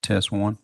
Test one.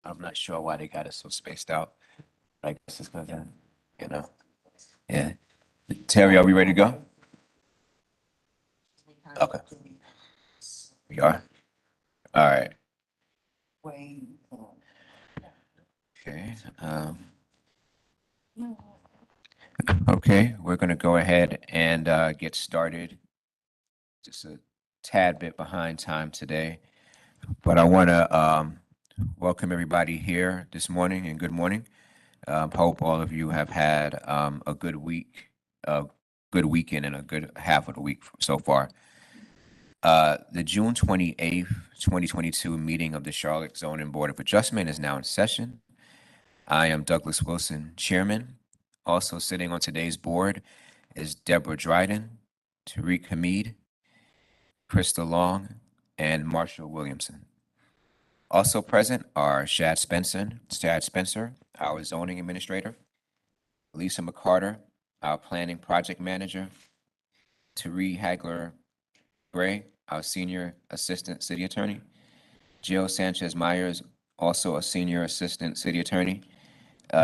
I'm not sure why they got it so spaced out. I guess it's because, you know, yeah. Terry, are we ready to go? Okay, we are. All right. Okay. Okay, we're going to go ahead and get started. Just a tad bit behind time today, but I want to welcome everybody here this morning and good morning. Hope all of you have had a good week, a good weekend, and a good half of the week so far. The June 28th, 2022 meeting of the Charlotte Zoning Board of Adjustment is now in session. I am Douglas Wilson, Chairman. Also sitting on today's board is Deborah Dryden, Tariq Hamid, Krista Long, and Marshall Williamson. Also present are Chad Spencer, our zoning administrator, Lisa McCarter, our planning project manager, Tari Hagler Gray, our senior assistant city attorney, Jill Sanchez Myers, also a senior assistant city attorney,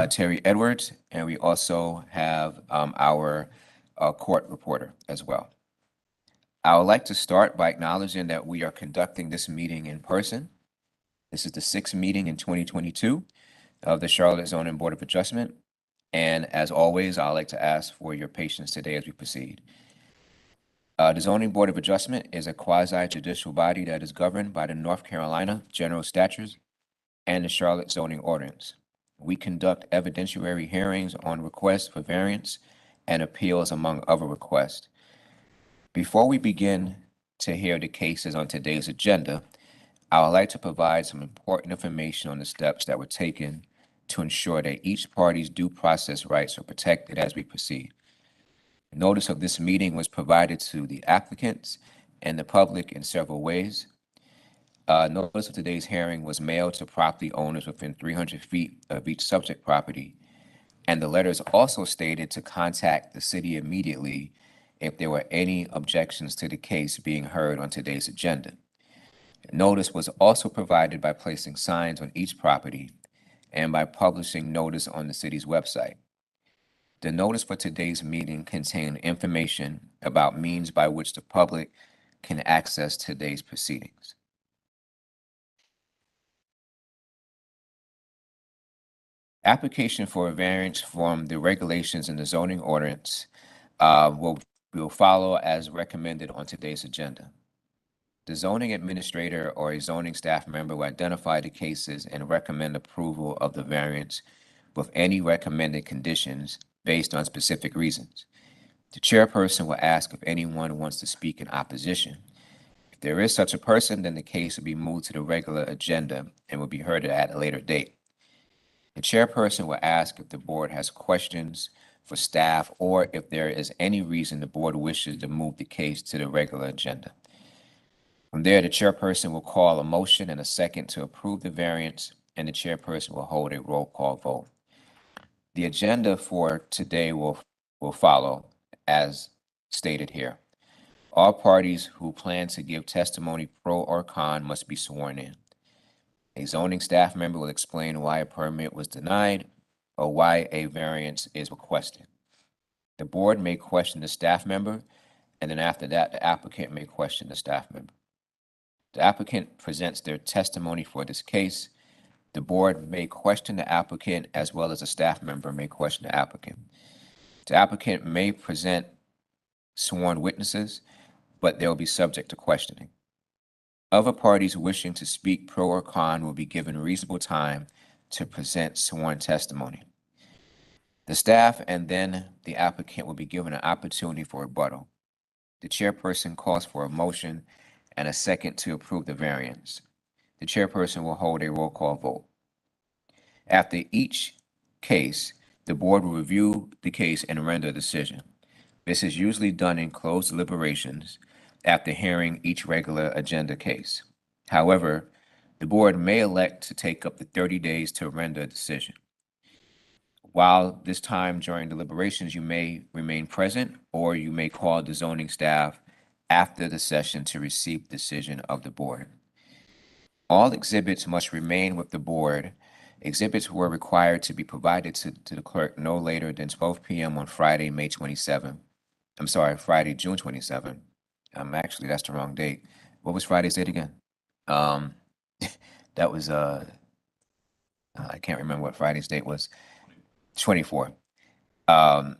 Terry Edwards, and we also have our court reporter as well. I would like to start by acknowledging that we are conducting this meeting in person. This is the sixth meeting in 2022 of the Charlotte Zoning Board of Adjustment. And as always, I'd like to ask for your patience today as we proceed. The Zoning Board of Adjustment is a quasi-judicial body that is governed by the North Carolina General Statutes and the Charlotte Zoning Ordinance. We conduct evidentiary hearings on requests for variance and appeals, among other requests. Before we begin to hear the cases on today's agenda, I would like to provide some important information on the steps that were taken to ensure that each party's due process rights are protected as we proceed. Notice of this meeting was provided to the applicants and the public in several ways. Notice of today's hearing was mailed to property owners within 300 feet of each subject property, and the letters also stated to contact the city immediately if there were any objections to the case being heard on today's agenda. Notice was also provided by placing signs on each property and by publishing notice on the city's website. The notice for today's meeting contained information about means by which the public can access today's proceedings. Application for a variance from the regulations in the zoning ordinance will follow as recommended on today's agenda. The zoning administrator or a zoning staff member will identify the cases and recommend approval of the variance with any recommended conditions based on specific reasons. The chairperson will ask if anyone wants to speak in opposition. If there is such a person, then the case will be moved to the regular agenda and will be heard at a later date. The chairperson will ask if the board has questions for staff or if there is any reason the board wishes to move the case to the regular agenda. From there, the chairperson will call a motion and a second to approve the variance, and the chairperson will hold a roll call vote. The agenda for today will follow as stated here. All parties who plan to give testimony pro or con must be sworn in. A zoning staff member will explain why a permit was denied or why a variance is requested. The board may question the staff member, and then after that, the applicant may question the staff member. The applicant presents their testimony for this case. The board may question the applicant as well as a staff member may question the applicant. The applicant may present sworn witnesses, but they will be subject to questioning. Other parties wishing to speak pro or con will be given reasonable time to present sworn testimony. The staff and then the applicant will be given an opportunity for rebuttal. The chairperson calls for a motion and a second to approve the variance. The chairperson will hold a roll call vote. After each case, the board will review the case and render a decision. This is usually done in closed deliberations after hearing each regular agenda case. However, the board may elect to take up to 30 days to render a decision. While this time during deliberations, you may remain present or you may call the zoning staff after the session to receive the decision of the board. All exhibits must remain with the board. Exhibits were required to be provided to the clerk no later than 12 p.m. on Friday, May 27th. I'm sorry, Friday, June 27th. Actually, that's the wrong date. What was Friday's date again? Um, that was, I can't remember what Friday's date was. 24. Um,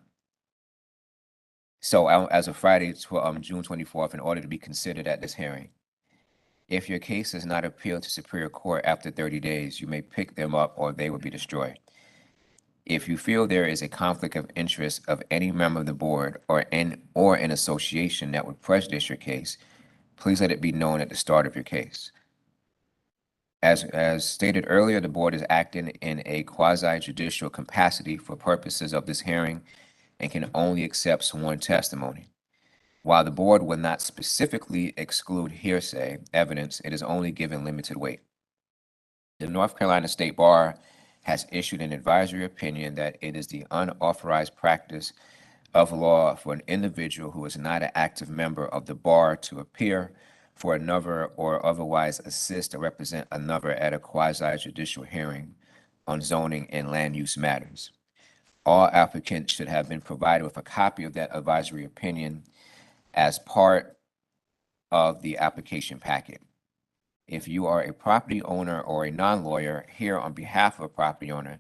so as of Friday, June 24th, in order to be considered at this hearing. If your case is not appealed to Superior Court after 30 days, you may pick them up or they will be destroyed. If you feel there is a conflict of interest of any member of the board or an association that would prejudice your case, please let it be known at the start of your case. As stated earlier, the board is acting in a quasi-judicial capacity for purposes of this hearing and can only accept sworn testimony. While the board will not specifically exclude hearsay evidence, it is only given limited weight. The North Carolina State Bar has issued an advisory opinion that it is the unauthorized practice of law for an individual who is not an active member of the bar to appear for another or otherwise assist or represent another at a quasi-judicial hearing on zoning and land use matters. All applicants should have been provided with a copy of that advisory opinion as part of the application packet. If you are a property owner or a non-lawyer here on behalf of a property owner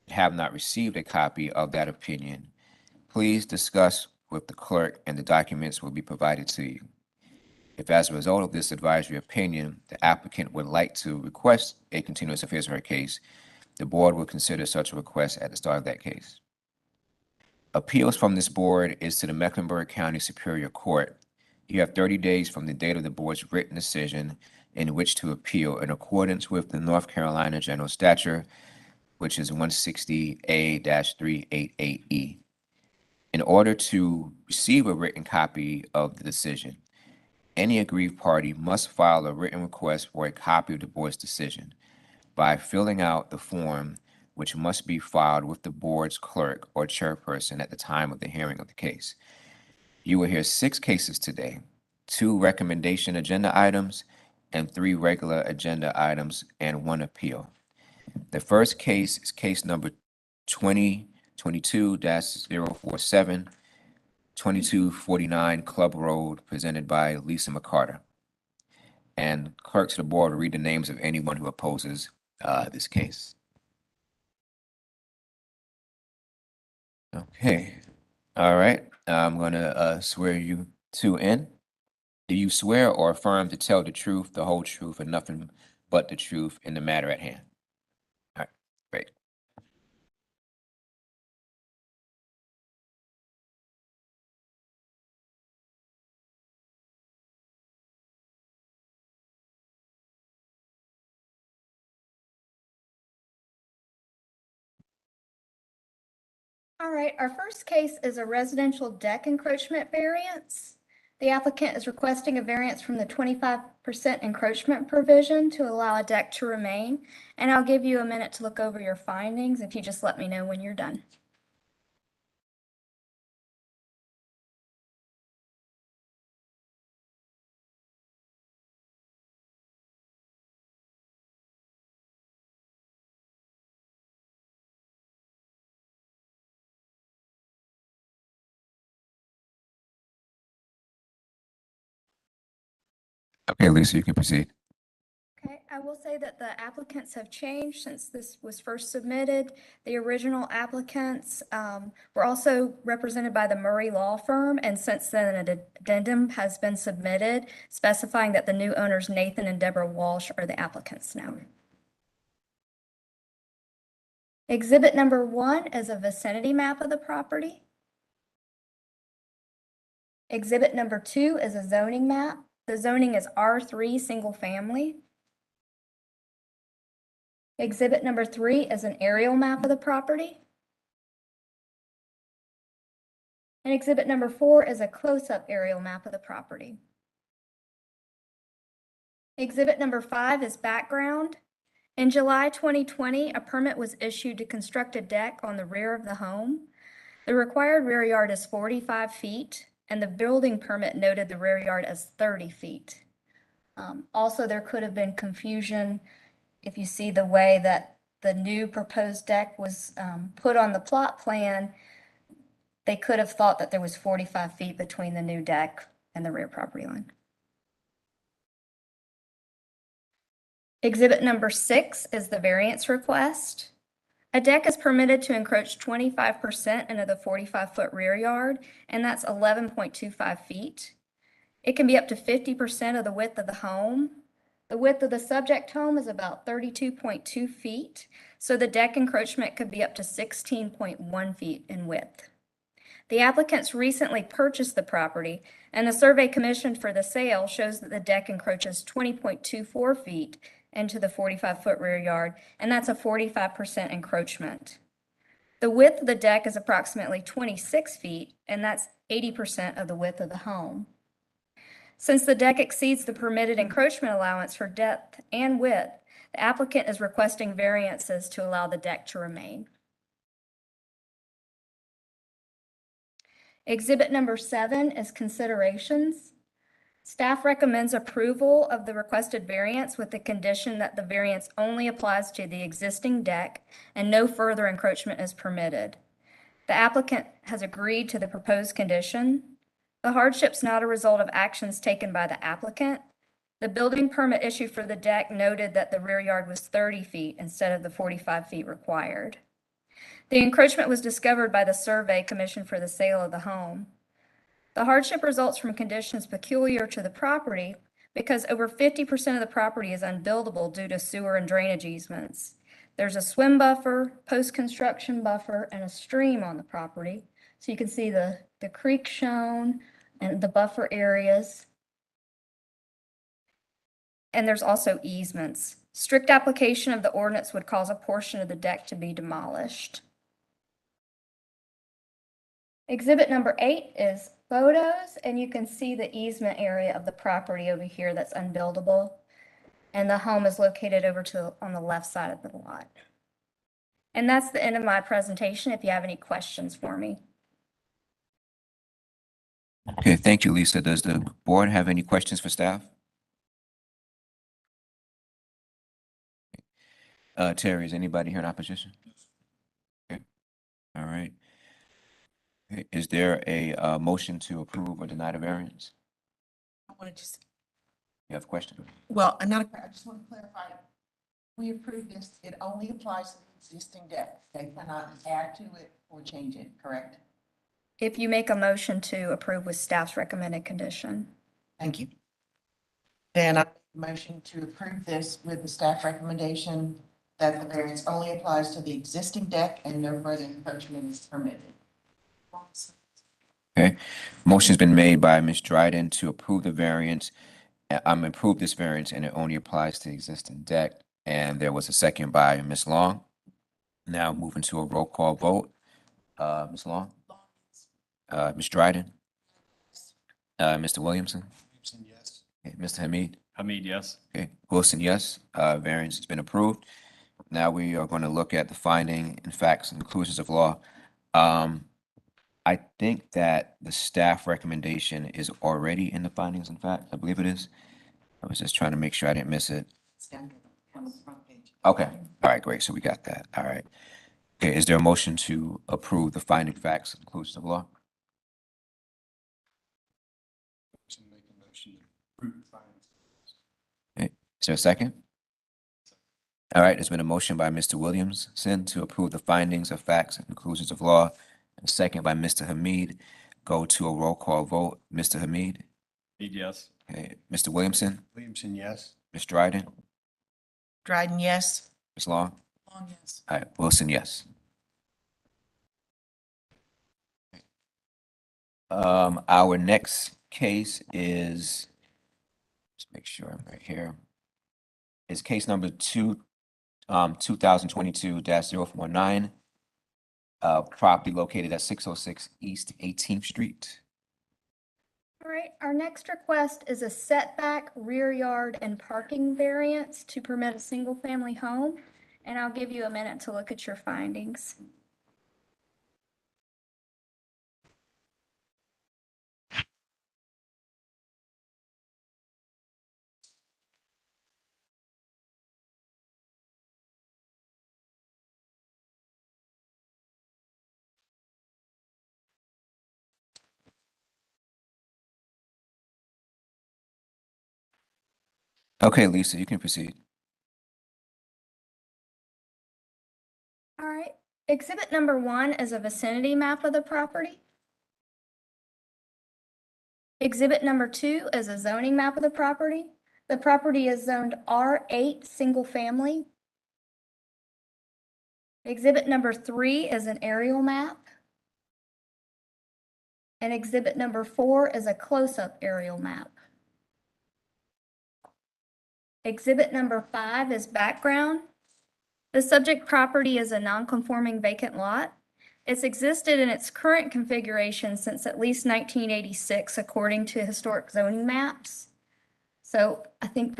and have not received a copy of that opinion, please discuss with the clerk and the documents will be provided to you. If as a result of this advisory opinion, the applicant would like to request a continuance of his or her case, the board will consider such a request at the start of that case. Appeals from this board is to the Mecklenburg County Superior Court. You have 30 days from the date of the board's written decision in which to appeal in accordance with the North Carolina General Statute, which is 160A-388E. In order to receive a written copy of the decision, any aggrieved party must file a written request for a copy of the board's decision by filling out the form, which must be filed with the board's clerk or chairperson at the time of the hearing of the case. You will hear 6 cases today, 2 recommendation agenda items and 3 regular agenda items and 1 appeal. The first case is case number 2022-047, 2249 Club Road, presented by Lisa McCarter. And clerk to the board will read the names of anyone who opposes this case. Okay, all right. I'm going to swear you 2 in. Do you swear or affirm to tell the truth, the whole truth, and nothing but the truth in the matter at hand? All right, great. All right, our first case is a residential deck encroachment variance. The applicant is requesting a variance from the 25% encroachment provision to allow a deck to remain. And I'll give you a minute to look over your findings if you just let me know when you're done. Okay, Lisa, you can proceed. Okay, I will say that the applicants have changed since this was first submitted. The original applicants were also represented by the Murray Law Firm, and since then an addendum has been submitted specifying that the new owners, Nathan and Deborah Walsh, are the applicants now. Exhibit number 1 is a vicinity map of the property. Exhibit number 2 is a zoning map. The zoning is R3 single family. Exhibit number 3 is an aerial map of the property. And exhibit number 4 is a close-up aerial map of the property. Exhibit number 5 is background. In July 2020, a permit was issued to construct a deck on the rear of the home. The required rear yard is 45 feet, and the building permit noted the rear yard as 30 feet. Also, there could have been confusion if you see the way that the new proposed deck was put on the plot plan. They could have thought that there was 45 feet between the new deck and the rear property line. Exhibit number 6 is the variance request. A deck is permitted to encroach 25% into the 45-foot rear yard, and that's 11.25 feet. It can be up to 50% of the width of the home. The width of the subject home is about 32.2 feet, so the deck encroachment could be up to 16.1 feet in width. The applicants recently purchased the property, and the survey commissioned for the sale shows that the deck encroaches 20.24 feet into the 45-foot rear yard, and that's a 45% encroachment. The width of the deck is approximately 26 feet, and that's 80% of the width of the home. Since the deck exceeds the permitted encroachment allowance for depth and width, the applicant is requesting variances to allow the deck to remain. Exhibit number 7 is considerations. Staff recommends approval of the requested variance with the condition that the variance only applies to the existing deck and no further encroachment is permitted. The applicant has agreed to the proposed condition. The hardship's not a result of actions taken by the applicant. The building permit issued for the deck noted that the rear yard was 30 feet instead of the 45 feet required. The encroachment was discovered by the survey commissioned for the sale of the home. The hardship results from conditions peculiar to the property because over 50% of the property is unbuildable due to sewer and drainage easements. There's a swim buffer, post-construction buffer, and a stream on the property. So you can see the creek shown and the buffer areas. And there's also easements. Strict application of the ordinance would cause a portion of the deck to be demolished. Exhibit number 8 is photos, and you can see the easement area of the property over here that's unbuildable. And the home is located over on the left side of the lot. And that's the end of my presentation. If you have any questions for me. Okay, thank you, Lisa. Does the board have any questions for staff? Terry, is anybody here in opposition? Okay, all right. Okay, is there a motion to approve or deny the variance? I want to just, You have a question? well, I'm not, I just want to clarify. We approve this, it only applies to the existing deck. They cannot add to it or change it, correct? If you make a motion to approve with staff's recommended condition. Thank you. Then I make a motion to approve this with the staff recommendation that the variance only applies to the existing deck and no further encroachment is permitted. Okay, motion's been made by Ms. Dryden to approve the variance. Approve this variance and it only applies to the existing deck. And there was a second by Ms. Long. Now moving to a roll call vote. Ms. Long? Ms. Dryden? Mr. Williamson? Yes. Okay, Mr. Hamid? Hamid, yes. Okay, Wilson, yes. Variance has been approved. Now we are going to look at the finding and facts and conclusions of law. I think that the staff recommendation is already in the findings and facts. I believe it is. I was just trying to make sure I didn't miss it. It's down on the front page. Okay, all right, great. So we got that. All right. Okay, is there a motion to approve the finding facts and conclusions of law? Make a motion to approve the findings. Is there a second? All right, there's been a motion by Mr. Williamson to approve the findings of facts and conclusions of law. And a second by Mr. Hamid. Go to a roll call vote. Mr. Hamid? Hamid, yes. Okay, Mr. Williamson? Williamson, yes. Ms. Dryden? Dryden, yes. Ms. Long? Long, yes. All right, Wilson, yes. Our next case is, just make sure I'm right here, is case number 2022-049. Property located at 606 East 18th Street. All right, our next request is a setback, rear yard, and parking variance to permit a single-family home. And I'll give you a minute to look at your findings. Okay, Lisa, you can proceed. All right. Exhibit number 1 is a vicinity map of the property. Exhibit number 2 is a zoning map of the property. The property is zoned R8 single family. Exhibit number 3 is an aerial map. And exhibit number 4 is a close-up aerial map. Exhibit number 5 is background. The subject property is a non-conforming vacant lot. It's existed in its current configuration since at least 1986, according to historic zoning maps. So I think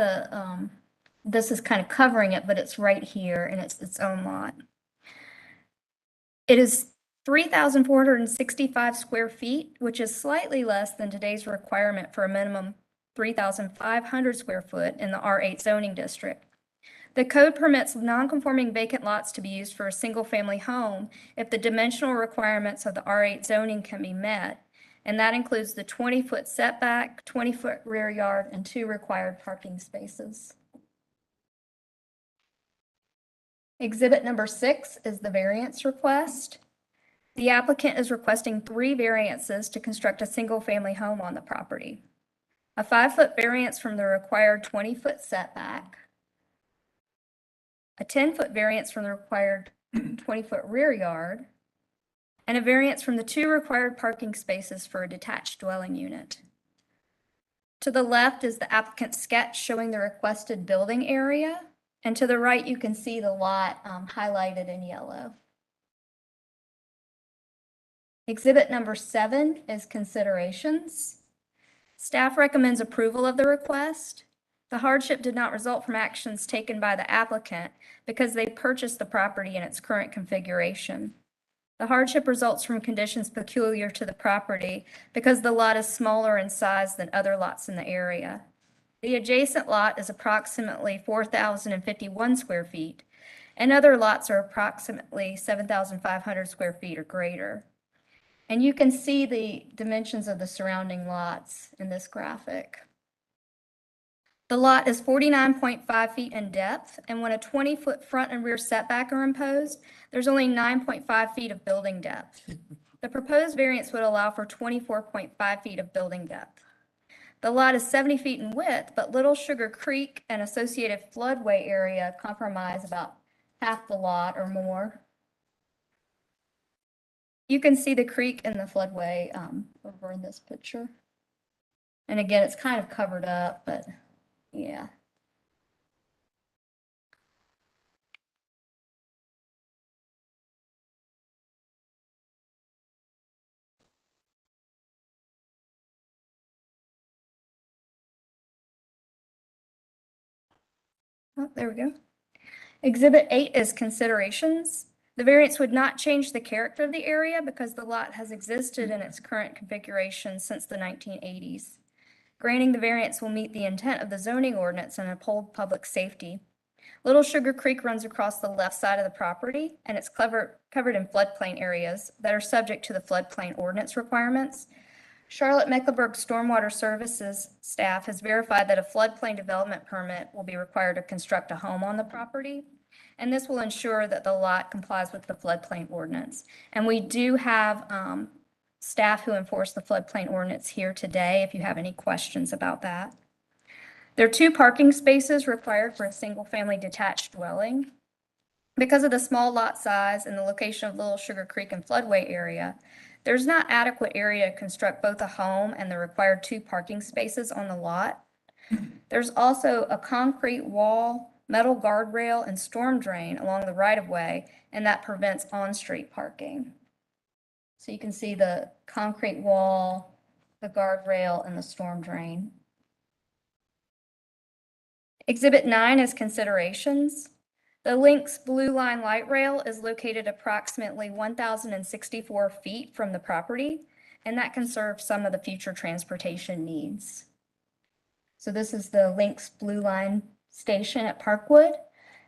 this is kind of covering it, but it's right here and it's its own lot. It is 3,465 square feet, which is slightly less than today's requirement for a minimum 3,500 square foot in the R8 zoning district. The code permits non-conforming vacant lots to be used for a single-family home if the dimensional requirements of the R8 zoning can be met, and that includes the 20-foot setback, 20-foot rear yard, and 2 required parking spaces. Exhibit number 6 is the variance request. The applicant is requesting 3 variances to construct a single-family home on the property. A 5-foot variance from the required 20-foot setback, a 10-foot variance from the required 20-foot rear yard, and a variance from the 2 required parking spaces for a detached dwelling unit. To the left is the applicant's sketch showing the requested building area, and to the right you can see the lot highlighted in yellow. Exhibit number 7 is considerations. Staff recommends approval of the request. The hardship did not result from actions taken by the applicant because they purchased the property in its current configuration. The hardship results from conditions peculiar to the property because the lot is smaller in size than other lots in the area. The adjacent lot is approximately 4,051 square feet, and other lots are approximately 7,500 square feet or greater. And you can see the dimensions of the surrounding lots in this graphic. The lot is 49.5 feet in depth, and when a 20-foot front and rear setback are imposed, there's only 9.5 feet of building depth. The proposed variance would allow for 24.5 feet of building depth. The lot is 70 feet in width, but Little Sugar Creek and associated floodway area comprise about half the lot or more. You can see the creek and the floodway over in this picture. And again, it's kind of covered up, but yeah. Oh, there we go. Exhibit 8 is considerations. The variance would not change the character of the area because the lot has existed in its current configuration since the 1980s. Granting the variance will meet the intent of the zoning ordinance and uphold public safety. Little Sugar Creek runs across the left side of the property, and it's covered in floodplain areas that are subject to the floodplain ordinance requirements. Charlotte-Mecklenburg Stormwater Services staff has verified that a floodplain development permit will be required to construct a home on the property, and this will ensure that the lot complies with the floodplain ordinance. And we do have staff who enforce the floodplain ordinance here today if you have any questions about that. There are 2 parking spaces required for a single-family detached dwelling. Because of the small lot size and the location of Little Sugar Creek and floodway area, there's not adequate area to construct both a home and the required 2 parking spaces on the lot. There's also a concrete wall, metal guardrail, and storm drain along the right-of-way, and that prevents on-street parking. So you can see the concrete wall, the guardrail, and the storm drain. Exhibit 9 is considerations. The Lynx Blue Line light rail is located approximately 1,064 feet from the property, and that can serve some of the future transportation needs. So this is the Lynx Blue Line station at Parkwood,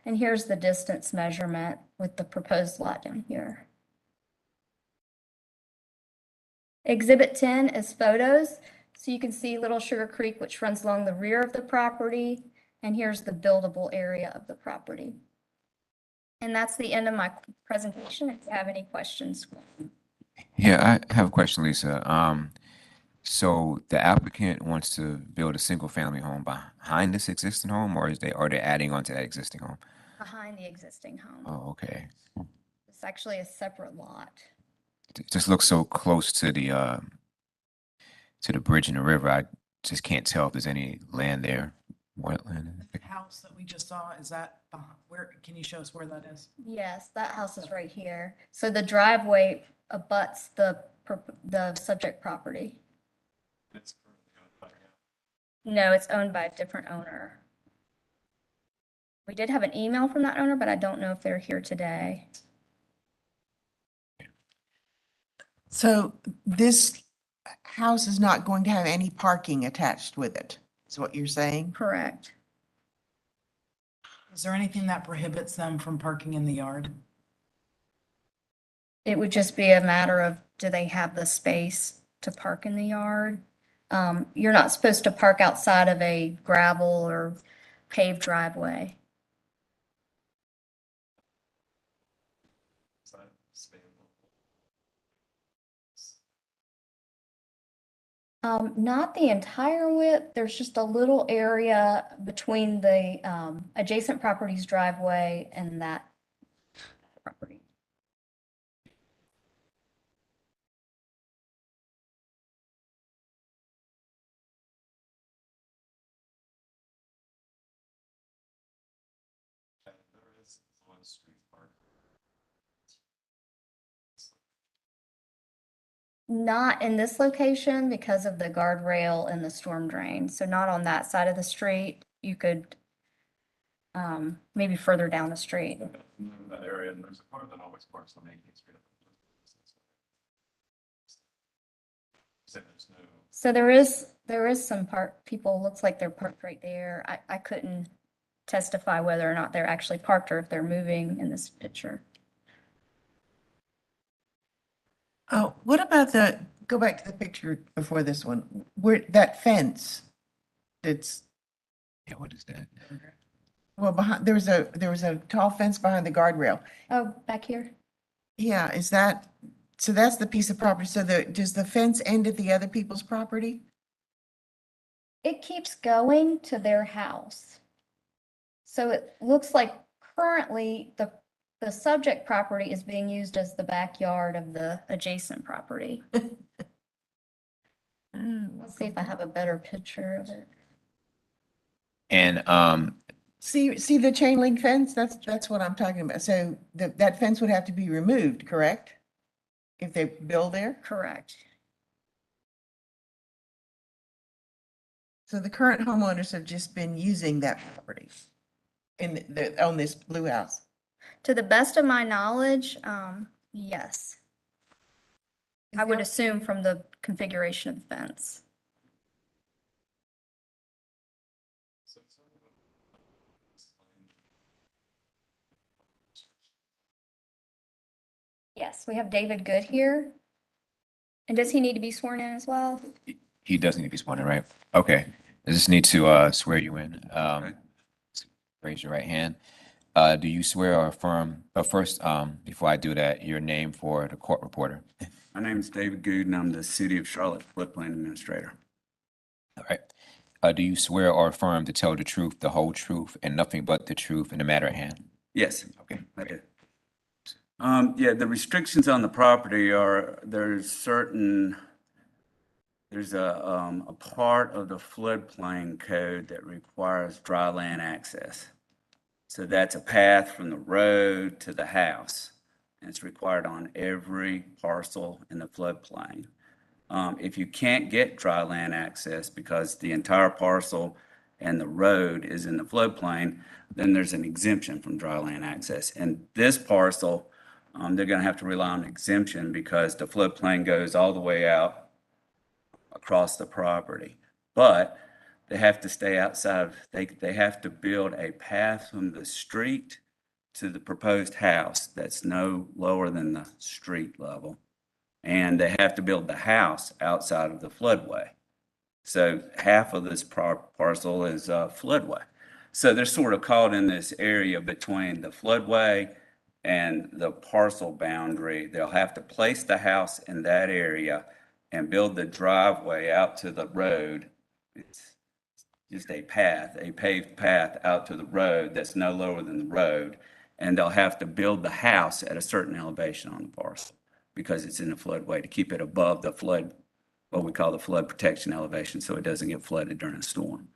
and here's the distance measurement with the proposed lot down here. Exhibit 10 is photos. So you can see Little Sugar Creek, which runs along the rear of the property, And here's the buildable area of the property. And that's the end of my presentation. If you have any questions. Yeah, I have a question, Lisa. So the applicant wants to build a single family home behind this existing home, or are they adding on to that existing home? Behind the existing home. Oh, okay. It's actually a separate lot. It just looks so close to the bridge in the river. I just can't tell if there's any land there. Wetland. The house that we just saw, is that, where, can you show us where that is? Yes, that house is right here. So the driveway abuts the subject property. No, it's owned by a different owner. We did have an email from that owner, but I don't know if they're here today. So this house is not going to have any parking attached with it, is what you're saying? Correct. Is there anything that prohibits them from parking in the yard? It would just be a matter of, do they have the space to park in the yard? You're not supposed to park outside of a gravel or paved driveway. Not the entire width. There's just a little area between the adjacent property's driveway and that property. Not in this location because of the guardrail and the storm drain. So not on that side of the street. You could maybe further down the street. That area, and there's a car that always parks on 18th Street. So there's no. So there is some people, looks like they're parked right there. I couldn't testify whether or not they're actually parked or if they're moving in this picture. Oh, what about go back to the picture before this one, where that fence? It's, Yeah, what is that? well, behind, there was a tall fence behind the guardrail. Oh, back here? Yeah, is that, so that's the piece of property. So does the fence end at the other people's property? It keeps going to their house. So it looks like currently the subject property is being used as the backyard of the adjacent property. Let's see if I have a better picture of it. And See the chain link fence? That's what I'm talking about. So that fence would have to be removed, correct? If they build there? Correct. So the current homeowners have just been using that property on this blue house. To the best of my knowledge, yes. I would assume from the configuration of the fence. Yes, we have David Good here. And does he need to be sworn in as well? he does need to be sworn in, right? Okay. I just need to swear you in. Raise your right hand. Do you swear or affirm, but first, before I do that, your name for the court reporter? My name is David Good, and I'm the City of Charlotte floodplain administrator. All right. Do you swear or affirm to tell the truth, the whole truth, and nothing but the truth in the matter at hand? Yes, Okay. I do. Yeah, the restrictions on the property are, there's a part of the floodplain code that requires dry land access. So that's a path from the road to the house, and it's required on every parcel in the floodplain. If you can't get dry land access because the entire parcel and the road is in the floodplain, then there's an exemption from dry land access. And this parcel, they're gonna have to rely on exemption because the floodplain goes all the way out across the property. But they have to stay outside of, they have to build a path from the street to the proposed house that's no lower than the street level. And they have to build the house outside of the floodway. So half of this parcel is floodway. So they're sort of caught in this area between the floodway and the parcel boundary. They'll have to place the house in that area and build the driveway out to the road. It's just a path, a paved path out to the road that's no lower than the road. And they'll have to build the house at a certain elevation on the parcel because it's in the floodway to keep it above the flood, what we call the flood protection elevation, so it doesn't get flooded during a storm.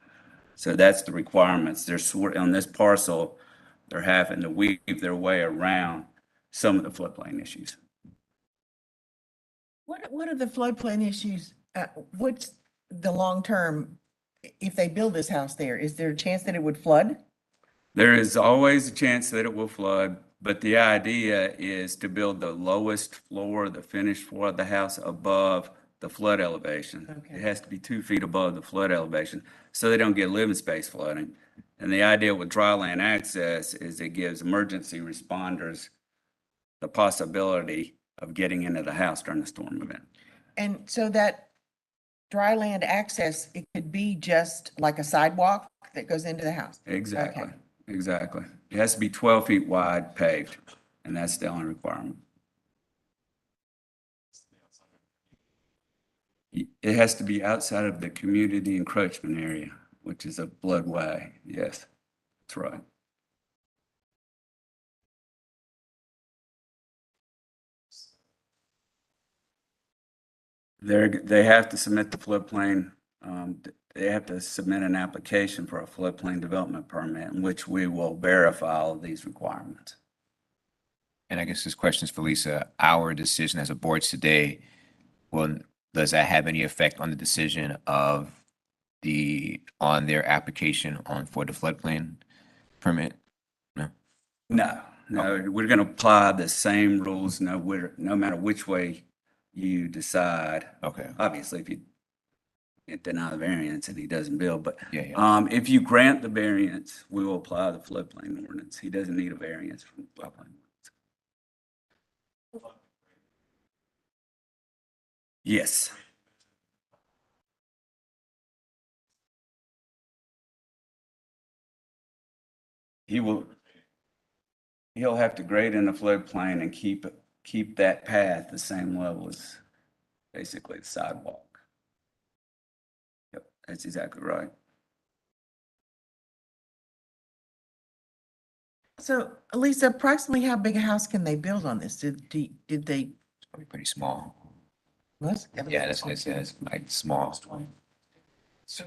So that's the requirements. They're on this parcel, they're having to weave their way around some of the floodplain issues. What are the floodplain issues? What's the long term, if they build this house there, is there a chance that it would flood? There is always a chance that it will flood, but the idea is to build the lowest floor, the finished floor of the house above the flood elevation. Okay. It has to be 2 feet above the flood elevation, so they don't get living space flooding. And the idea with dry land access is it gives emergency responders the possibility of getting into the house during a storm event. And so that dry land access, it could be just like a sidewalk that goes into the house? Exactly, Okay. exactly. It has to be 12 feet wide paved, and that's the only requirement. It has to be outside of the community encroachment area, which is a floodway. Yes, that's right. They have to submit the floodplain, they have to submit an application for a floodplain development permit in which we will verify all of these requirements. And I guess this question is for Lisa. Our decision as a board today, does that have any effect on the decision of on their application for the floodplain permit? No, we're going to apply the same rules, no matter which way you decide. Okay, Obviously, if you deny the variance and he doesn't build, but yeah. if you grant the variance, we will apply the floodplain ordinance. He doesn't need a variance from the floodplain. Yes. He'll have to grade in the floodplain and keep that path the same level as basically the sidewalk. Yep, that's exactly right. So Lisa, approximately how big a house can they build on this? Did they? Probably pretty small. What? Yeah, that's like small. So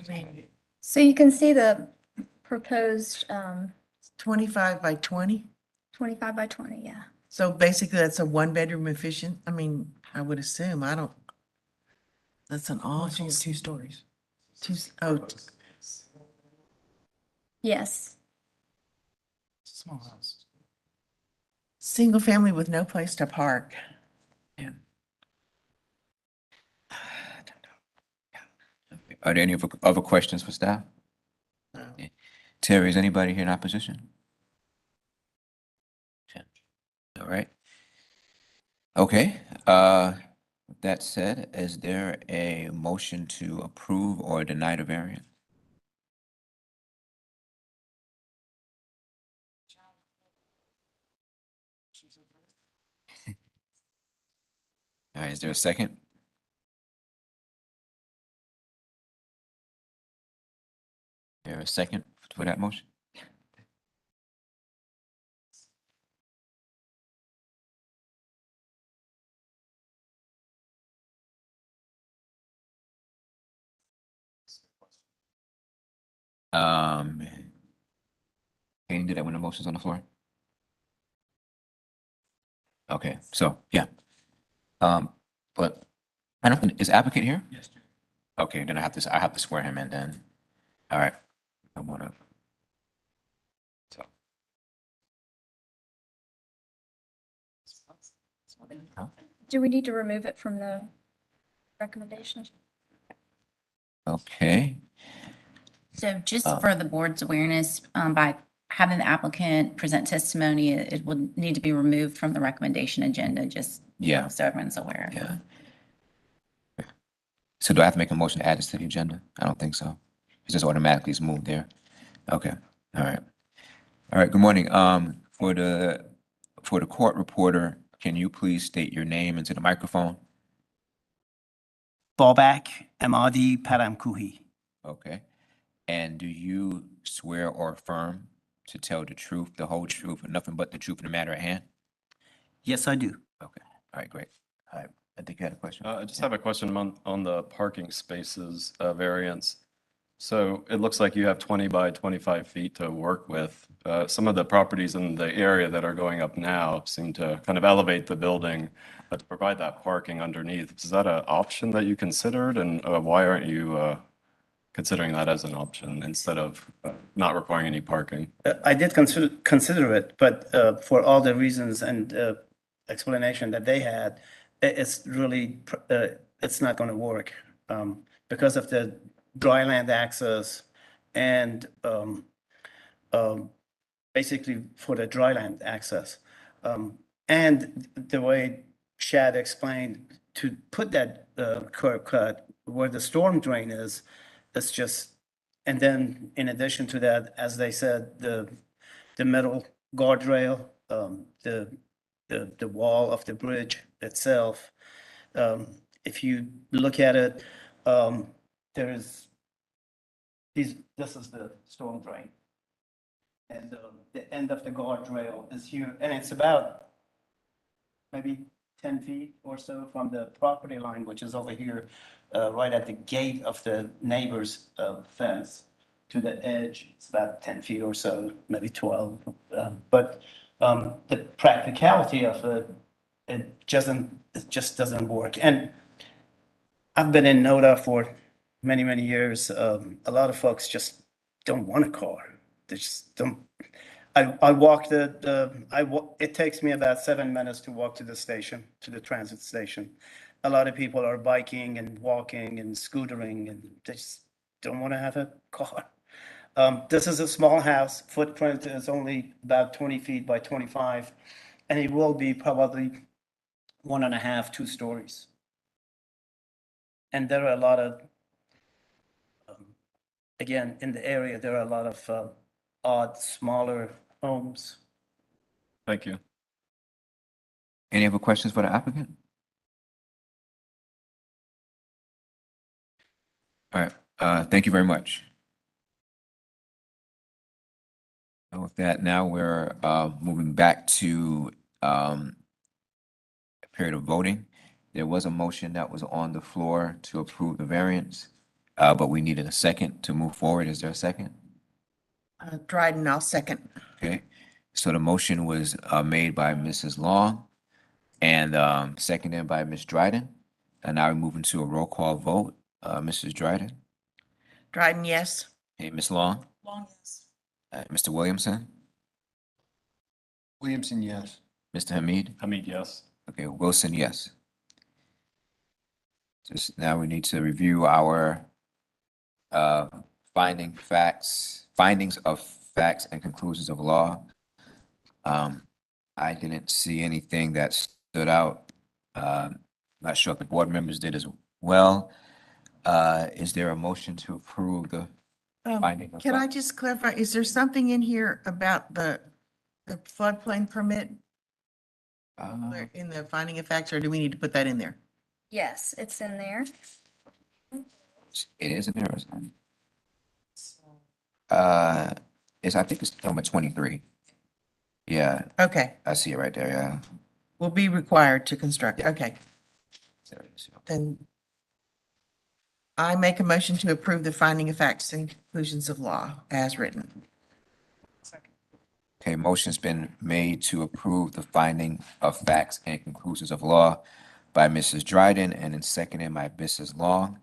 you can see the proposed 25 by 20? 25 by 20, yeah. So basically that's a 1 bedroom efficient? I mean, I would assume, that's an awful. 2 stories. Oh, Yes. It's a small house. single family with no place to park. Are there any other questions for staff? No. Terry, is anybody here in opposition? All right. Okay, with that said, is there a motion to approve or deny the variance? All right, is there a second? There a second for that motion? Can you do that when the motion's on the floor? Okay, so, yeah. But I don't, is applicant here? Yes. Okay, then I have to swear him in then. All right. I wanna. So. Do we need to remove it from the recommendation? Okay, So just for the board's awareness, by having the applicant present testimony, it would need to be removed from the recommendation agenda, just yeah, so everyone's aware. yeah. So do I have to make a motion to add this to the agenda? I don't think so. It just automatically is moved there. Okay, All right. All right, good morning. For the court reporter, can you please state your name into the microphone? Bobak Emadi Paramkuhi. Okay. And do you swear or affirm to tell the truth, the whole truth, and nothing but the truth in the matter at hand? Yes, I do. Okay. All right, great. All right. I think you had a question. I just have a question on the parking spaces variance. So it looks like you have 20 by 25 feet to work with. Some of the properties in the area that are going up now seem to kind of elevate the building, but to provide that parking underneath. Is that an option that you considered? And why aren't you considering that as an option instead of not requiring any parking? I did consider it, but for all the reasons and explanation that they had, it's really, it's not going to work because of the dry land access and basically for the dry land access. And the way Shad explained, to put that curb cut where the storm drain is, it's just, and then in addition to that, as they said, the metal guardrail, the wall of the bridge itself. If you look at it, there's this is the storm drain. And the end of the guardrail is here, and it's about maybe 10 feet or so from the property line, which is over here, right at the gate of the neighbor's fence to the edge. It's about 10 feet or so, maybe 12. But the practicality of it just doesn't work. And I've been in NODA for many, many years. A lot of folks just don't want a car. They just don't. I walk it takes me about 7 minutes to walk to the station, to the transit station. A lot of people are biking and walking and scootering, and they just don't want to have a car. This is a small house. Footprint is only about 20 feet by 25, and it will be probably 1.5, 2 stories. And there are a lot of, again, in the area, there are a lot of odd, smaller homes. Thank you. Any other questions for the applicant? All right, thank you very much. And with that, now we're moving back to a period of voting. There was a motion that was on the floor to approve the variance, but we needed a second to move forward. Is there a second? Dryden, I'll second. Okay, so the motion was made by Mrs. Long and seconded by Ms. Dryden. And now we're moving to a roll call vote. Mrs. Dryden, Dryden, yes. hey, Ms. Long, Long, yes. Mr. Williamson, Williamson, yes. Mr. Hamid. Hamid, yes. Okay, Wilson, yes. Just now we need to review our findings of facts and conclusions of law. I didn't see anything that stood out. Not sure if the board members did as well. Is there a motion to approve the finding? Can I just clarify, is there something in here about the floodplain permit in the finding of facts, or do we need to put that in there? Yes, it's in there. It is in there. Isn't it? I think it's number 23. Yeah, Okay, I see it right there, yeah. will be required to construct. Okay, There it is. then I make a motion to approve the finding of facts and conclusions of law as written. Okay, motion's been made to approve the finding of facts and conclusions of law by Mrs. Dryden and then seconded by Mrs. Long.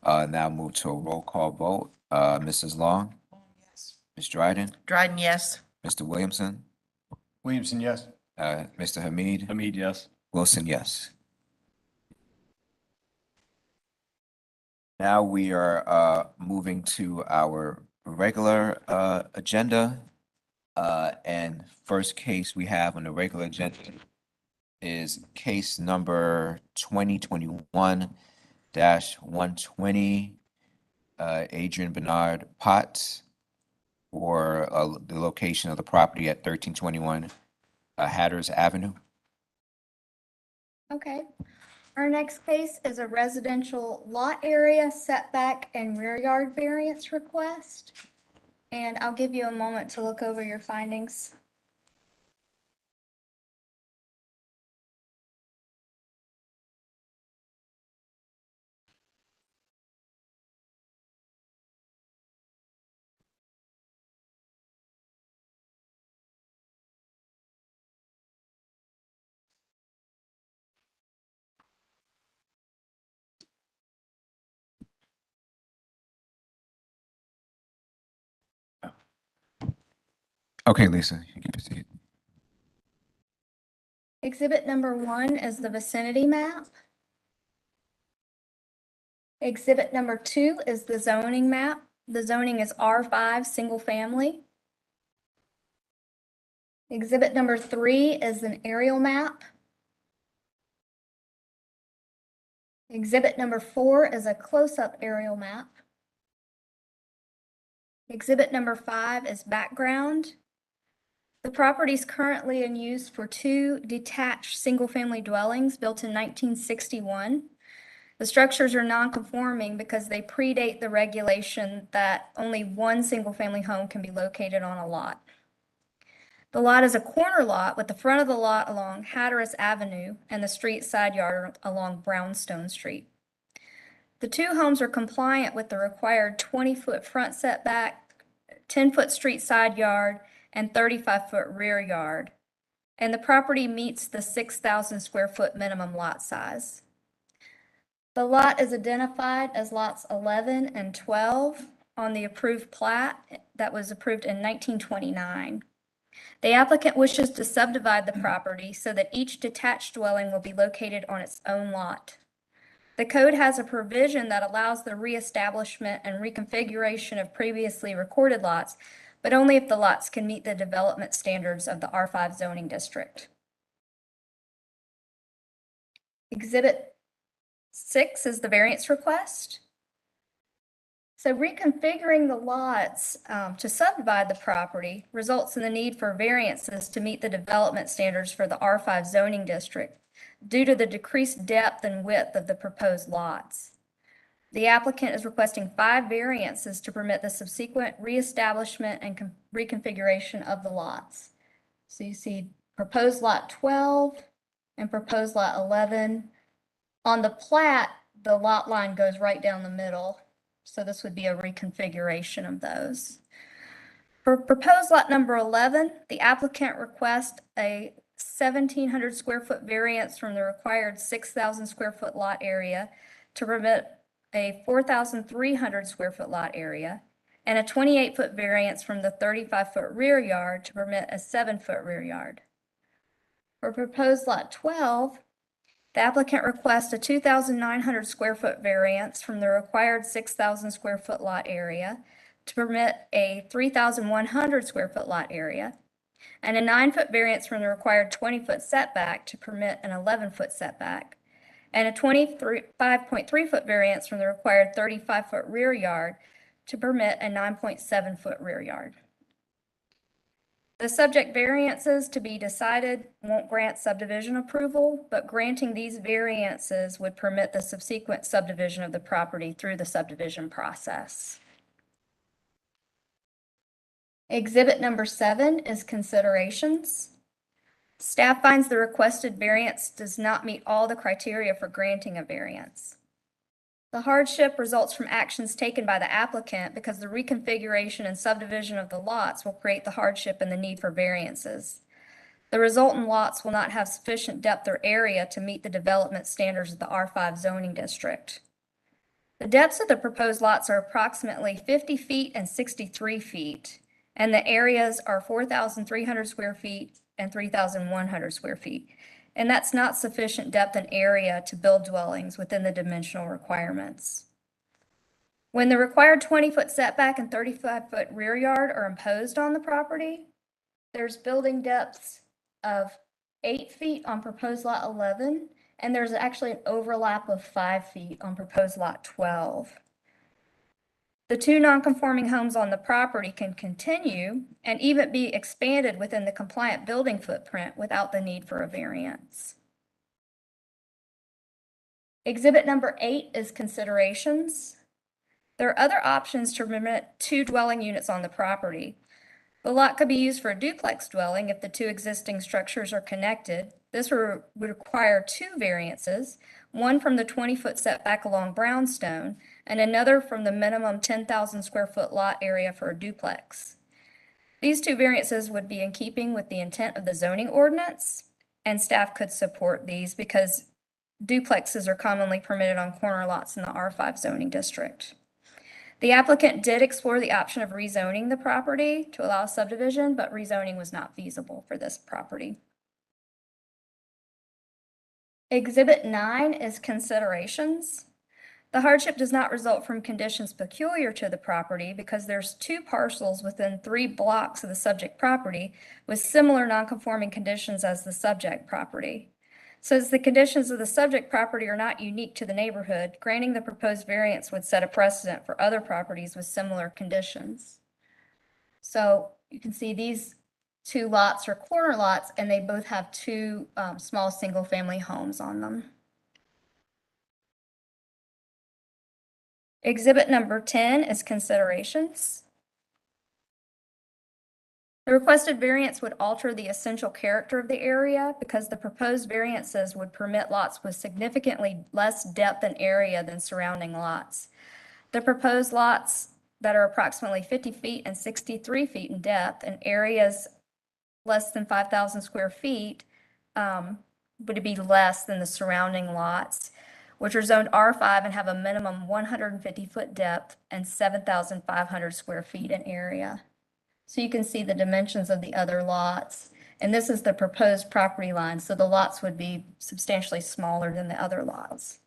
Now move to a roll call vote. Mrs. Long, Ms. Dryden, Dryden, yes. Mr. Williamson, Williamson, yes. Mr. Hamid, Hamid, yes. Wilson, yes. Now we are moving to our regular agenda. And first case we have on the regular agenda is case number 2021-120, Adrian Bernard Potts. for the location of the property at 1321 Hatters Avenue. Okay. Our next case is a residential lot area setback and rear yard variance request. And I'll give you a moment to look over your findings. Okay, Lisa, you can proceed. Exhibit number 1 is the vicinity map. Exhibit number 2 is the zoning map. The zoning is R5, single family. Exhibit number 3 is an aerial map. Exhibit number 4 is a close-up aerial map. Exhibit number 5 is background. The property is currently in use for 2 detached single-family dwellings built in 1961. The structures are non-conforming because they predate the regulation that only 1 single-family home can be located on a lot. The lot is a corner lot with the front of the lot along Hatteras Avenue and the street side yard along Brownstone Street. The 2 homes are compliant with the required 20-foot front setback, 10-foot street side yard, and 35-foot rear yard. And the property meets the 6,000 square foot minimum lot size. The lot is identified as lots 11 and 12 on the approved plat that was approved in 1929. The applicant wishes to subdivide the property so that each detached dwelling will be located on its own lot. The code has a provision that allows the reestablishment and reconfiguration of previously recorded lots, but only if the lots can meet the development standards of the R5 zoning district. Exhibit 6 is the variance request. So reconfiguring the lots to subdivide the property results in the need for variances to meet the development standards for the R5 zoning district due to the decreased depth and width of the proposed lots. The applicant is requesting 5 variances to permit the subsequent reestablishment and reconfiguration of the lots. So you see proposed lot 12 and proposed lot 11. On the plat, the lot line goes right down the middle. So this would be a reconfiguration of those. For proposed lot number 11, the applicant requests a 1,700 square foot variance from the required 6,000 square foot lot area to permit a 4,300 square foot lot area, and a 28-foot variance from the 35-foot rear yard to permit a 7-foot rear yard. For proposed lot 12, the applicant requests a 2,900 square foot variance from the required 6,000 square foot lot area to permit a 3,100 square foot lot area, and a 9-foot variance from the required 20-foot setback to permit an 11-foot setback, and a 25.3-foot variance from the required 35-foot rear yard to permit a 9.7-foot rear yard. The subject variances to be decided won't grant subdivision approval, but granting these variances would permit the subsequent subdivision of the property through the subdivision process. Exhibit number 7 is considerations. Staff finds the requested variance does not meet all the criteria for granting a variance. The hardship results from actions taken by the applicant because the reconfiguration and subdivision of the lots will create the hardship and the need for variances. The resultant lots will not have sufficient depth or area to meet the development standards of the R5 zoning district. The depths of the proposed lots are approximately 50 feet and 63 feet, and the areas are 4,300 square feet and 3,100 square feet. And that's not sufficient depth and area to build dwellings within the dimensional requirements. When the required 20-foot setback and 35-foot rear yard are imposed on the property, there's building depths of 8 feet on proposed lot 11, and there's actually an overlap of 5 feet on proposed lot 12. The two nonconforming homes on the property can continue and even be expanded within the compliant building footprint without the need for a variance. Exhibit number 8 is considerations. There are other options to permit 2 dwelling units on the property. The lot could be used for a duplex dwelling if the 2 existing structures are connected. This would require 2 variances, one from the 20-foot setback along Brownstone and another from the minimum 10,000 square foot lot area for a duplex. These 2 variances would be in keeping with the intent of the zoning ordinance, and staff could support these because duplexes are commonly permitted on corner lots in the R5 zoning district. The applicant did explore the option of rezoning the property to allow subdivision, but rezoning was not feasible for this property. Exhibit 9 is considerations. The hardship does not result from conditions peculiar to the property because there's 2 parcels within 3 blocks of the subject property with similar nonconforming conditions as the subject property. Since the conditions of the subject property are not unique to the neighborhood, granting the proposed variance would set a precedent for other properties with similar conditions. So you can see these 2 lots are corner lots, and they both have 2 small single-family homes on them. Exhibit number 10 is considerations. The requested variance would alter the essential character of the area because the proposed variances would permit lots with significantly less depth and area than surrounding lots. The proposed lots that are approximately 50 feet and 63 feet in depth and areas less than 5,000 square feet would be less than the surrounding lots, which are zoned R5 and have a minimum 150-foot depth and 7,500 square feet in area. So you can see the dimensions of the other lots, and this is the proposed property line, so the lots would be substantially smaller than the other lots.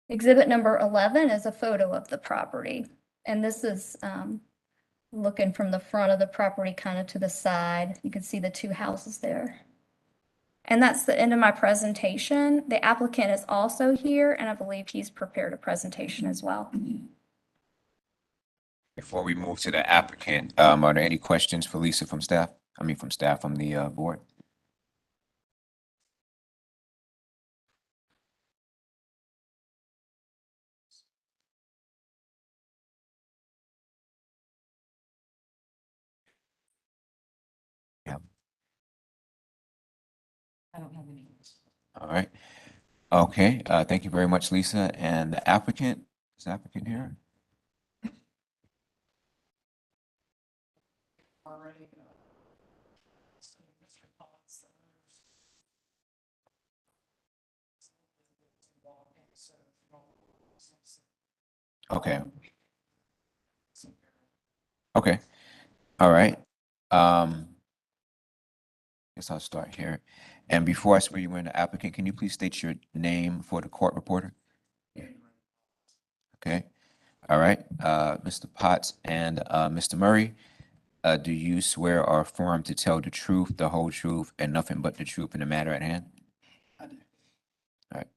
Exhibit number 11 is a photo of the property, and this is looking from the front of the property kind of to the side. You can see the 2 houses there. And that's the end of my presentation. The applicant is also here, and I believe he's prepared a presentation as well. Before we move to the applicant, are there any questions for Lisa from staff? From the board? Yeah. I don't have any. All right. Okay, thank you very much, Lisa. And the applicant, is the applicant here? Okay. Okay, all right. Guess I'll start here. And before I swear you in, the applicant, can you please state your name for the court reporter? Okay, all right. Mr. Potts and Mr. Murray, do you swear or affirm to tell the truth, the whole truth, and nothing but the truth in the matter at hand? I do. All right.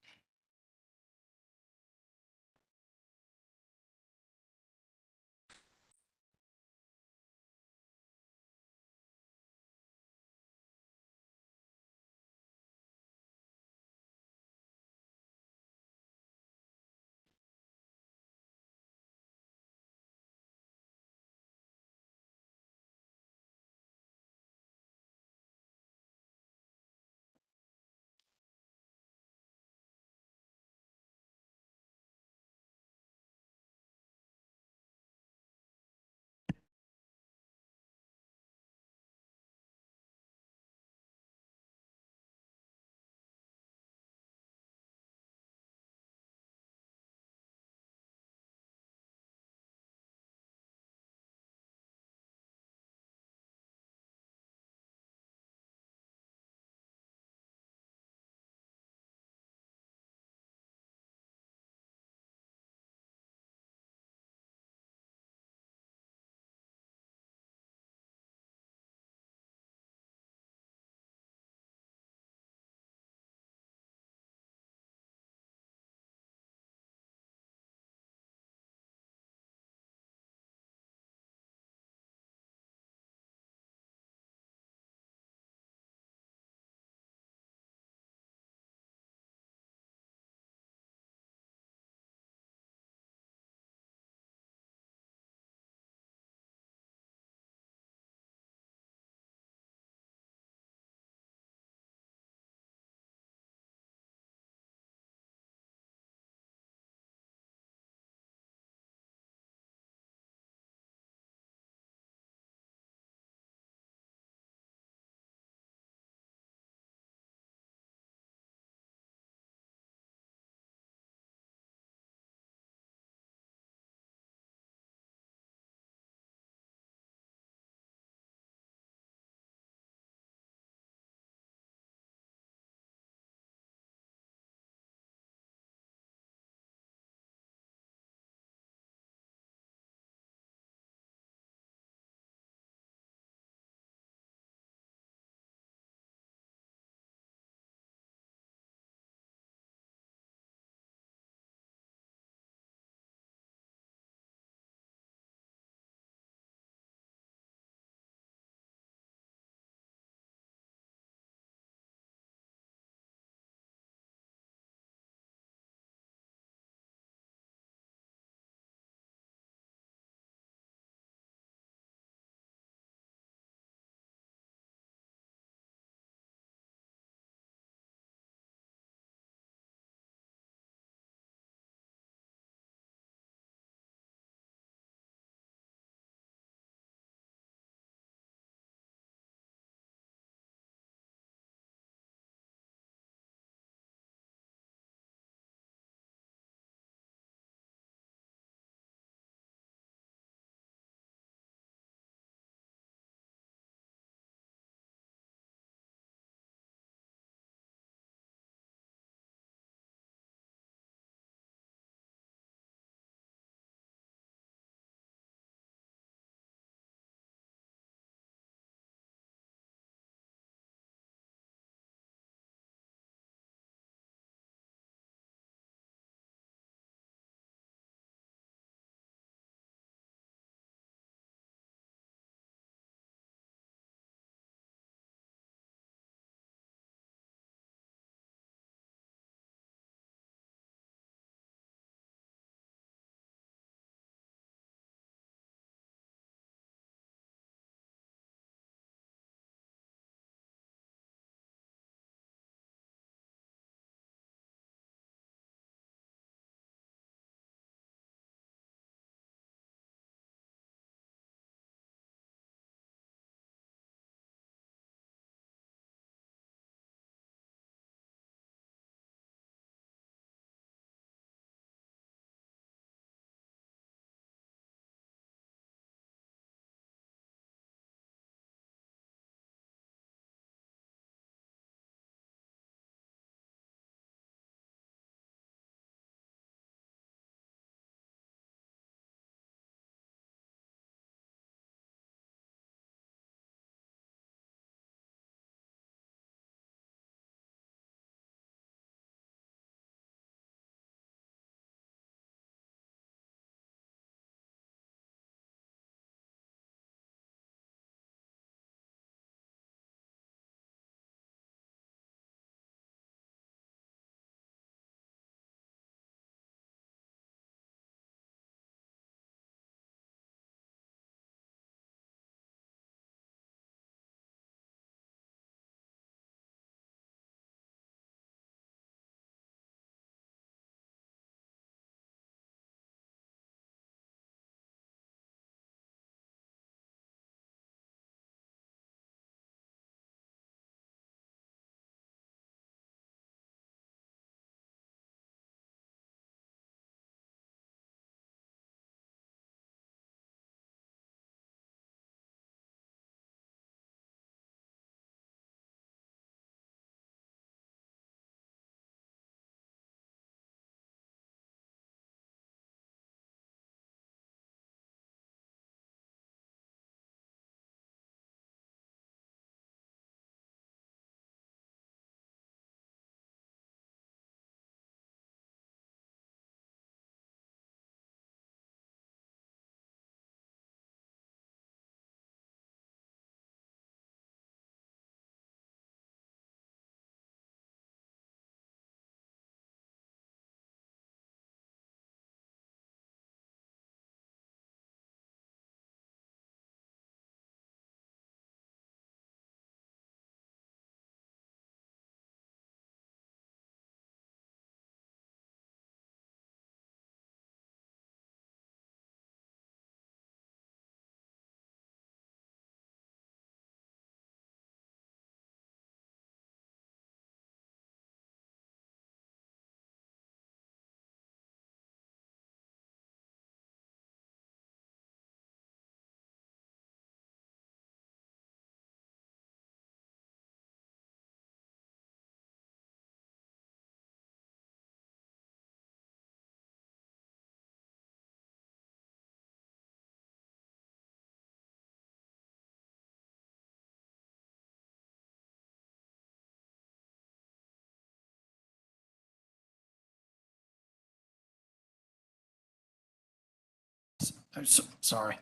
sorry,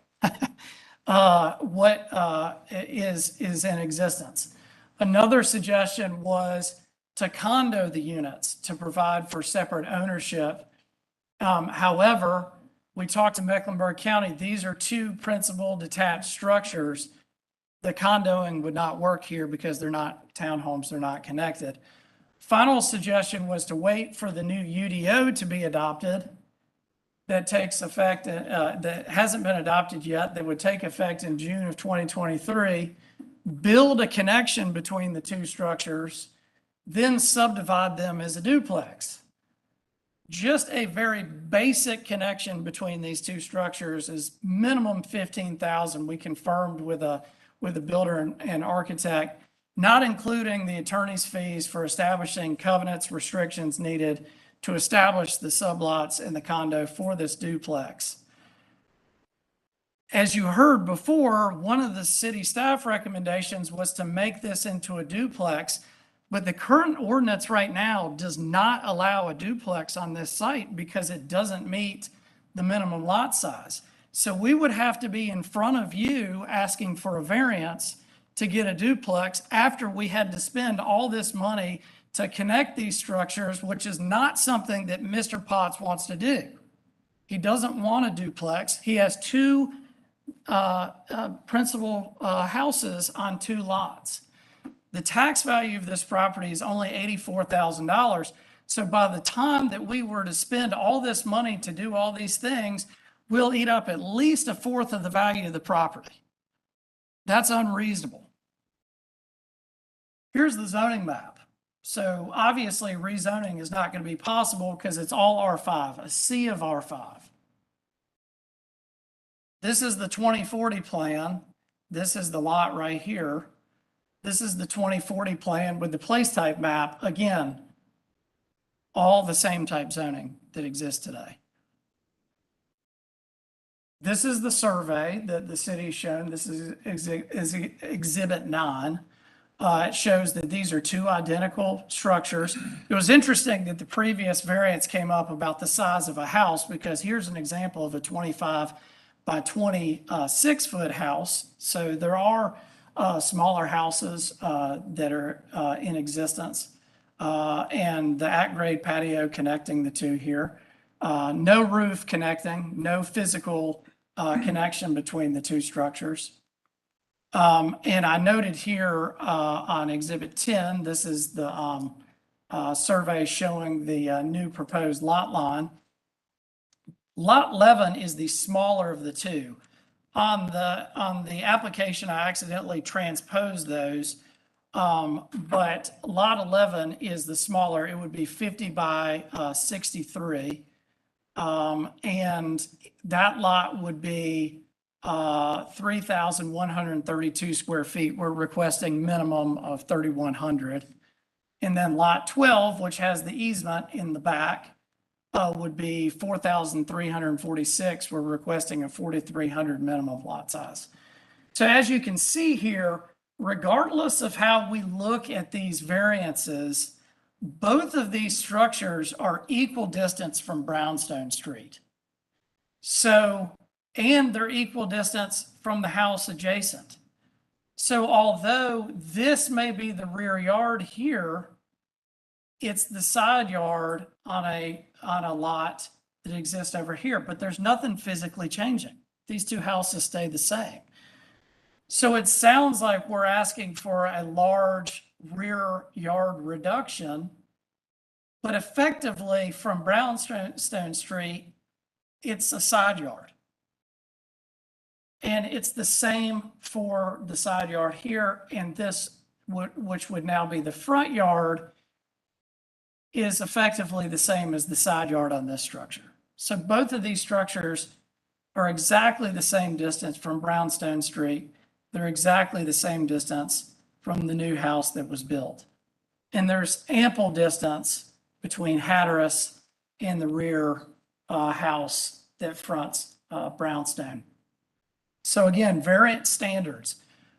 is in existence. Another suggestion was to condo the units to provide for separate ownership. However, we talked to Mecklenburg County, these are two principal detached structures. The condoing would not work here because they're not townhomes, they're not connected. Final suggestion was to wait for the new UDO to be adopted that takes effect, that hasn't been adopted yet, that would take effect in June of 2023, build a connection between the two structures, then subdivide them as a duplex. Just a very basic connection between these two structures is minimum 15,000. We confirmed with a builder and architect, not including the attorney's fees for establishing covenants, restrictions needed to establish the sublots in the condo for this duplex. As you heard before, one of the city staff recommendations was to make this into a duplex, but the current ordinance right now does not allow a duplex on this site because it doesn't meet the minimum lot size. So we would have to be in front of you asking for a variance to get a duplex after we had to spend all this money to connect these structures, which is not something that Mr. Potts wants to do. He doesn't want a duplex. He has two principal houses on two lots. The tax value of this property is only $84,000. So by the time that we were to spend all this money to do all these things, we'll eat up at least a fourth of the value of the property. That's unreasonable. Here's the zoning map. So obviously rezoning is not going to be possible because it's all R5, a sea of R5. This is the 2040 plan. This is the lot right here. This is the 2040 plan with the place type map. Again, all the same type zoning that exists today. This is the survey that the city has shown. This is Exhibit 9. It shows that these are two identical structures. It was interesting that the previous variance came up about the size of a house because here's an example of a 25 by 26 foot house. So there are smaller houses that are in existence and the at-grade patio connecting the two here. No roof connecting, no physical connection between the two structures. And I noted here on Exhibit 10, this is the survey showing the new proposed lot line. Lot 11 is the smaller of the two. On the application, I accidentally transposed those, but lot 11 is the smaller. It would be 50 by 63. And that lot would be 3,132 square feet. We're requesting minimum of 3,100. And then lot 12, which has the easement in the back, would be 4,346. We're requesting a 4,300 minimum lot size. So as you can see here, regardless of how we look at these variances, both of these structures are equal distance from Brownstone Street. So, and they're equal distance from the house adjacent. So although this may be the rear yard here, it's the side yard on a lot that exists over here, but there's nothing physically changing. These two houses stay the same. So it sounds like we're asking for a large rear yard reduction, but effectively from Brownstone Street, it's a side yard. And it's the same for the side yard here, and this, which would now be the front yard, is effectively the same as the side yard on this structure. So both of these structures are exactly the same distance from Brownstone Street. They're exactly the same distance from the new house that was built. And there's ample distance between Hatteras and the rear house that fronts Brownstone. So again, variance standards,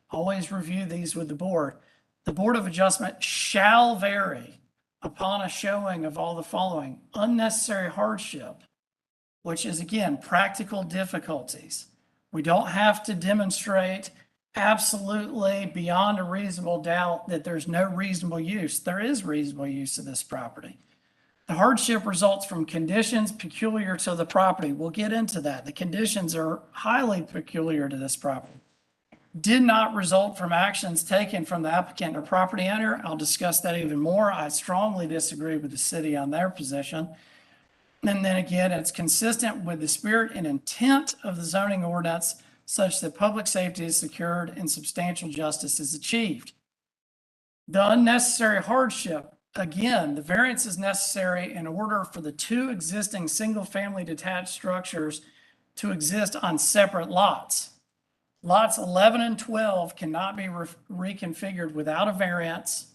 always review these with the board. The Board of Adjustment shall vary upon a showing of all the following: unnecessary hardship, which is again, practical difficulties. We don't have to demonstrate absolutely beyond a reasonable doubt that there's no reasonable use. There is reasonable use of this property. The hardship results from conditions peculiar to the property. We'll get into that. The conditions are highly peculiar to this property. Did not result from actions taken from the applicant or property owner. I'll discuss that even more. I strongly disagree with the city on their position. And then again, it's consistent with the spirit and intent of the zoning ordinance such that public safety is secured and substantial justice is achieved. The unnecessary hardship, again, the variance is necessary in order for the two existing single-family detached structures to exist on separate lots. Lots 11 and 12 cannot be reconfigured without a variance.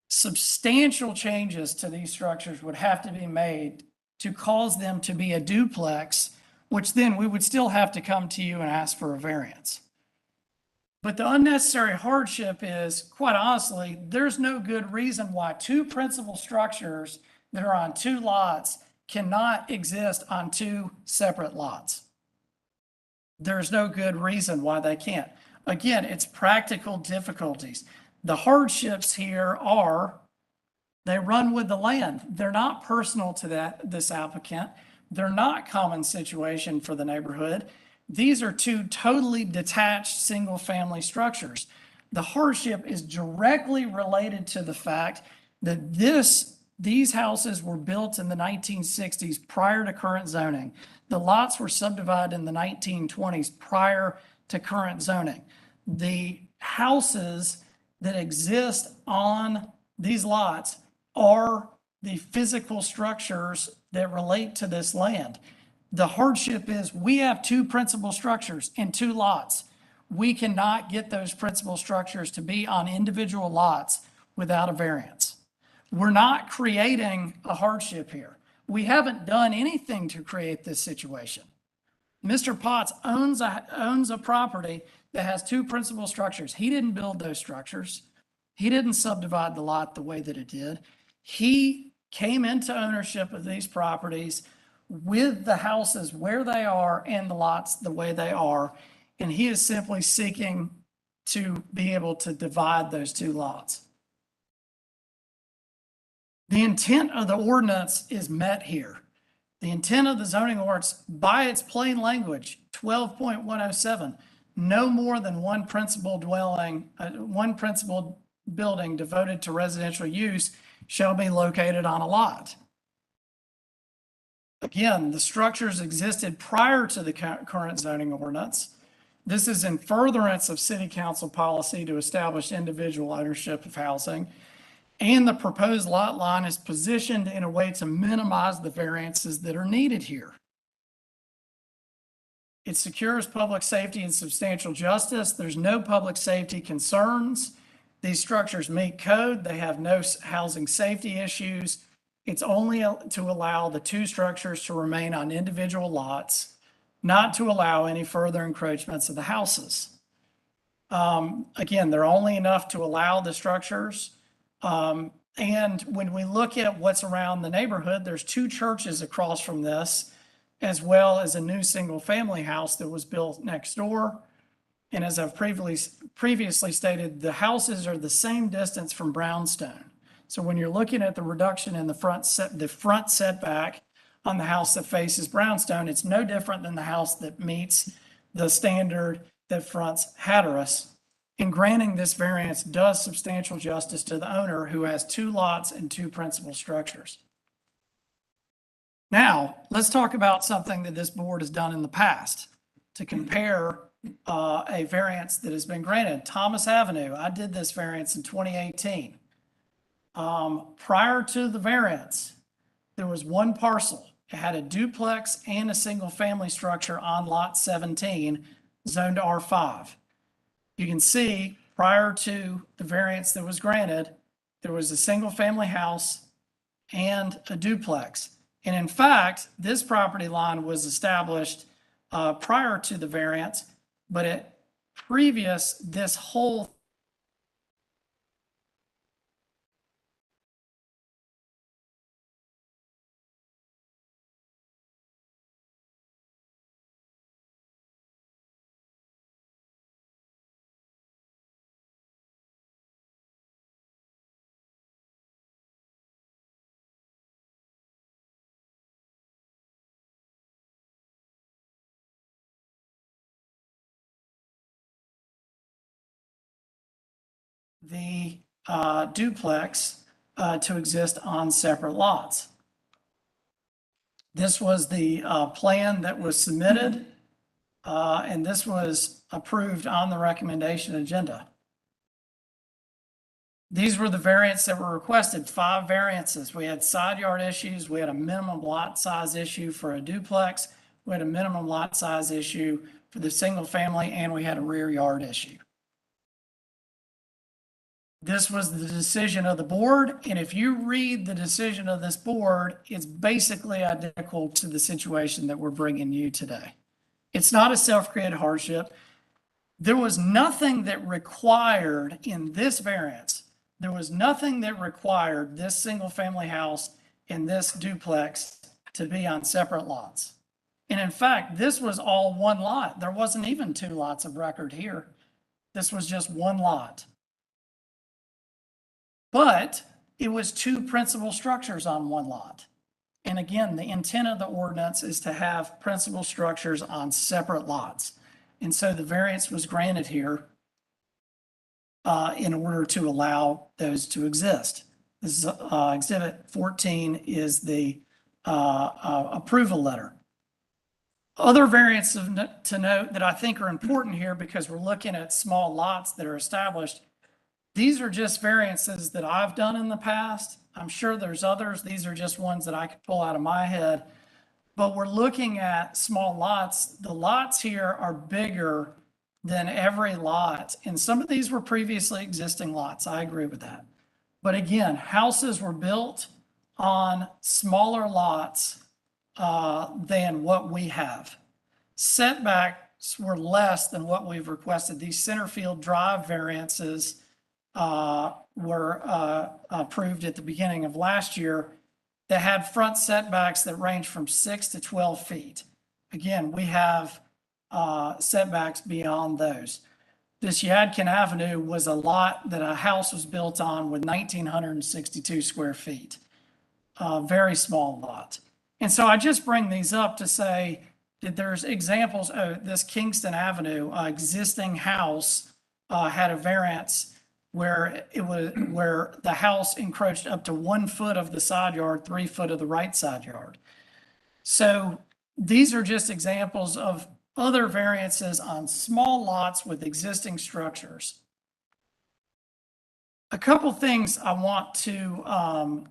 Substantial changes to these structures would have to be made to cause them to be a duplex, which then we would still have to come to you and ask for a variance. But the unnecessary hardship is, quite honestly, there's no good reason why two principal structures that are on two lots cannot exist on two separate lots. There's no good reason why they can't. Again, it's practical difficulties. The hardships here are they run with the land. They're not personal to this applicant. They're not common situation for the neighborhood. These are two totally detached single-family structures. The hardship is directly related to the fact that these houses were built in the 1960s prior to current zoning. The lots were subdivided in the 1920s prior to current zoning. The houses that exist on these lots are the physical structures that relate to this land. The hardship is we have two principal structures in two lots. We cannot get those principal structures to be on individual lots without a variance. We're not creating a hardship here. We haven't done anything to create this situation. Mr. Potts owns a property that has two principal structures. He didn't build those structures. He didn't subdivide the lot the way that it did. He came into ownership of these properties with the houses where they are and the lots the way they are. And he is simply seeking to be able to divide those two lots. The intent of the ordinance is met here. The intent of the zoning ordinance, by its plain language, 12.107, no more than one principal building devoted to residential use shall be located on a lot. Again, the structures existed prior to the current zoning ordinance. This is in furtherance of city council policy to establish individual ownership of housing. And the proposed lot line is positioned in a way to minimize the variances that are needed here. It secures public safety and substantial justice. There's no public safety concerns. These structures meet code. They have no housing safety issues. It's only to allow the two structures to remain on individual lots, not to allow any further encroachments of the houses. Again, they're only enough to allow the structures. And when we look at what's around the neighborhood, there's two churches across from this, as well as a new single-family house that was built next door. And as I've previously stated, the houses are the same distance from Brownstone. So when you're looking at the reduction in the front setback on the house that faces Brownstone, it's no different than the house that meets the standard that fronts Hatteras. And granting this variance does substantial justice to the owner who has two lots and two principal structures. Now, let's talk about something that this board has done in the past to compare a variance that has been granted. Thomas Avenue, I did this variance in 2018. Prior to the variance, there was one parcel. It had a duplex and a single family structure on lot 17, zoned R5. You can see prior to the variance that was granted, there was a single family house and a duplex. And in fact, this property line was established prior to the variance, but this whole the duplex to exist on separate lots. This was the plan that was submitted, and this was approved on the recommendation agenda. These were the variants that were requested, 5 variances. We had side yard issues, we had a minimum lot size issue for a duplex, we had a minimum lot size issue for the single family, and we had a rear yard issue. This was the decision of the board, and if you read the decision of this board, it's basically identical to the situation that we're bringing you today. It's not a self-created hardship. There was nothing that required in this variance, there was nothing that required this single-family house and this duplex to be on separate lots. And in fact, this was all one lot. There wasn't even 2 lots of record here. This was just one lot. But it was 2 principal structures on one lot. And again, the intent of the ordinance is to have principal structures on separate lots. And so the variance was granted here in order to allow those to exist. This is Exhibit 14 is the approval letter. Other variants to note that I think are important here because we're looking at small lots that are established. These are just variances that I've done in the past. I'm sure there's others. These are just ones that I could pull out of my head. But we're looking at small lots. The lots here are bigger than every lot. And some of these were previously existing lots. I agree with that. But again, houses were built on smaller lots than what we have. Setbacks were less than what we've requested. These center field drive variances were approved at the beginning of last year that had front setbacks that range from 6 to 12 feet. Again, we have setbacks beyond those. This Yadkin Avenue was a lot that a house was built on with 1,962 square feet. Very small lot. And so I just bring these up to say that there's examples of this Kingston Avenue existing house had a variance where the house encroached up to 1 foot of the side yard, 3 foot of the right side yard. So these are just examples of other variances on small lots with existing structures. A couple things I want to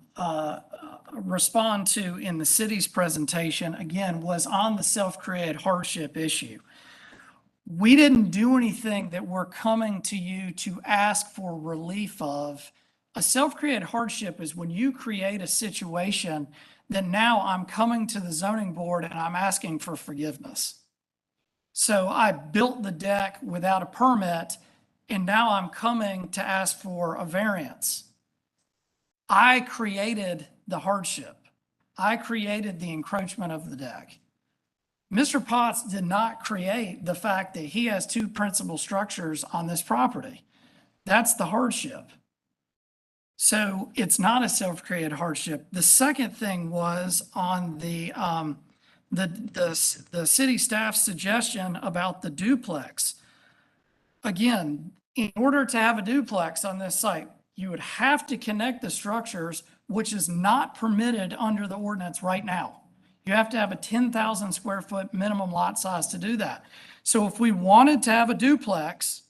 respond to in the city's presentation, again, was on the self-created hardship issue. We didn't do anything that we're coming to you to ask for relief of. A self-created hardship is when you create a situation that now I'm coming to the zoning board and I'm asking for forgiveness. So I built the deck without a permit, and now I'm coming to ask for a variance. I created the hardship. I created the encroachment of the deck. Mr. Potts did not create the fact that he has 2 principal structures on this property. That's the hardship. So it's not a self-created hardship. The second thing was on the city staff's suggestion about the duplex. Again, in order to have a duplex on this site, you would have to connect the structures, which is not permitted under the ordinance right now. You have to have a 10,000 square foot minimum lot size to do that. So if we wanted to have a duplex,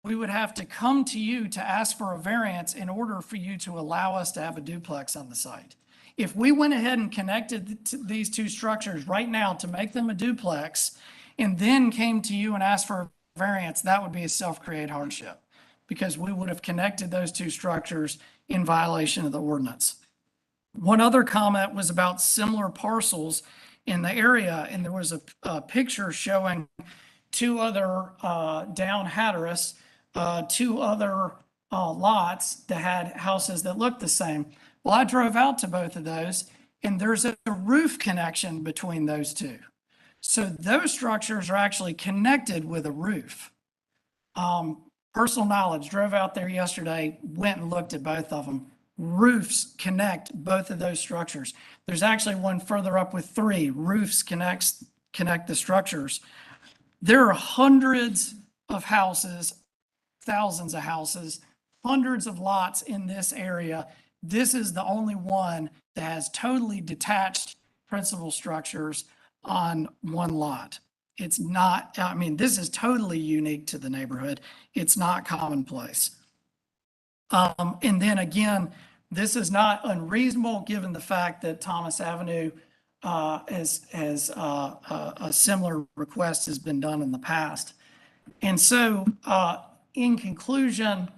we would have to come to you to ask for a variance in order for you to allow us to have a duplex on the site. If we went ahead and connected these 2 structures right now to make them a duplex and then came to you and asked for a variance, that would be a self-created hardship because we would have connected those 2 structures in violation of the ordinance. One other comment was about similar parcels in the area, and there was a picture showing 2 other down Hatteras, 2 other lots that had houses that looked the same. Well, I drove out to both of those, and there's a roof connection between those 2. So those structures are actually connected with a roof. Personal knowledge, drove out there yesterday, went and looked at both of them. Roofs connect both of those structures. There's actually one further up with 3 roofs connect the structures. There are hundreds of houses, thousands of houses hundreds of lots in this area. This is the only one that has totally detached principal structures on one lot. It's not, I mean, this is totally unique to the neighborhood. It's not commonplace. And then again, this is not unreasonable given the fact that Thomas Avenue as a similar request has been done in the past. And so, in conclusion,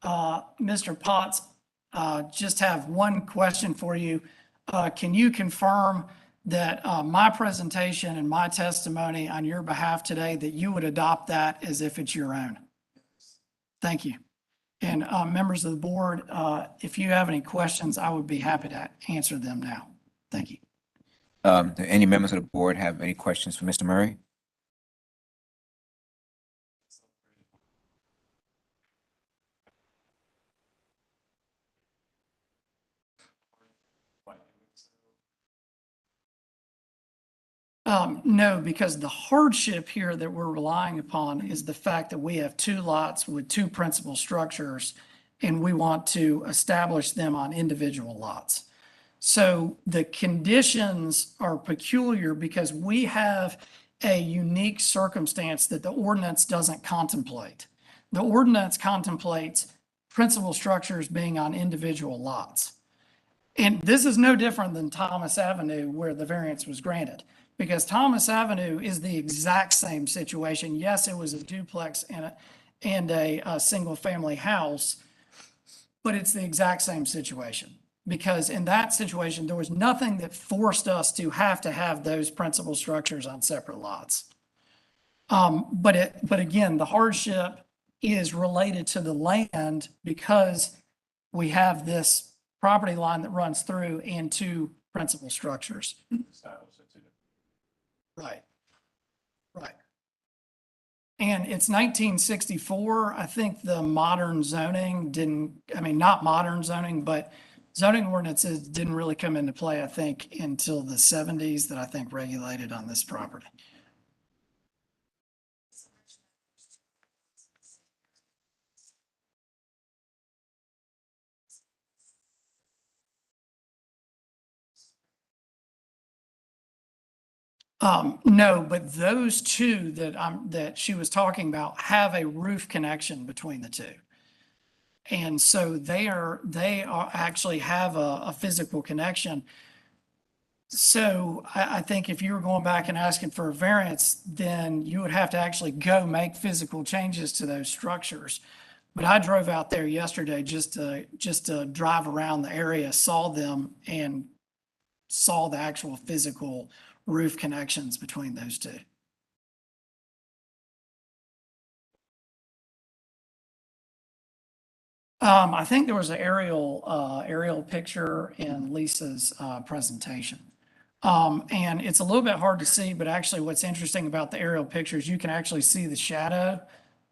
Mr. Potts, just have one question for you. Can you confirm that my presentation and my testimony on your behalf today, that you would adopt that as if it's your own? Thank you. And members of the board, if you have any questions, I would be happy to answer them now. Thank you. Do any members of the board have any questions for Mr. Murray? No, because the hardship here that we're relying upon is the fact that we have two lots with two principal structures, and we want to establish them on individual lots. So the conditions are peculiar because we have a unique circumstance that the ordinance doesn't contemplate. The ordinance contemplates principal structures being on individual lots. And this is no different than Thomas Avenue where the variance was granted, because Thomas Avenue is the exact same situation. Yes, it was a duplex and a single family house, but it's the exact same situation. Because in that situation, there was nothing that forced us to have those principal structures on separate lots. But again, the hardship is related to the land because we have this property line that runs through and two principal structures. Right. Right. And it's 1964. I think the modern zoning not modern zoning, but zoning ordinances didn't really come into play, I think, until the 70s that I think regulated on this property. No, but those two that she was talking about have a roof connection between the two. And so they actually have a physical connection. So I think if you were going back and asking for a variance, then you would have to actually go make physical changes to those structures. But I drove out there yesterday just to drive around the area, saw them and saw the actual physical roof connections between those two. I think there was an aerial picture in Lisa's presentation. And it's a little bit hard to see, but actually what's interesting about the aerial pictures, you can actually see the shadow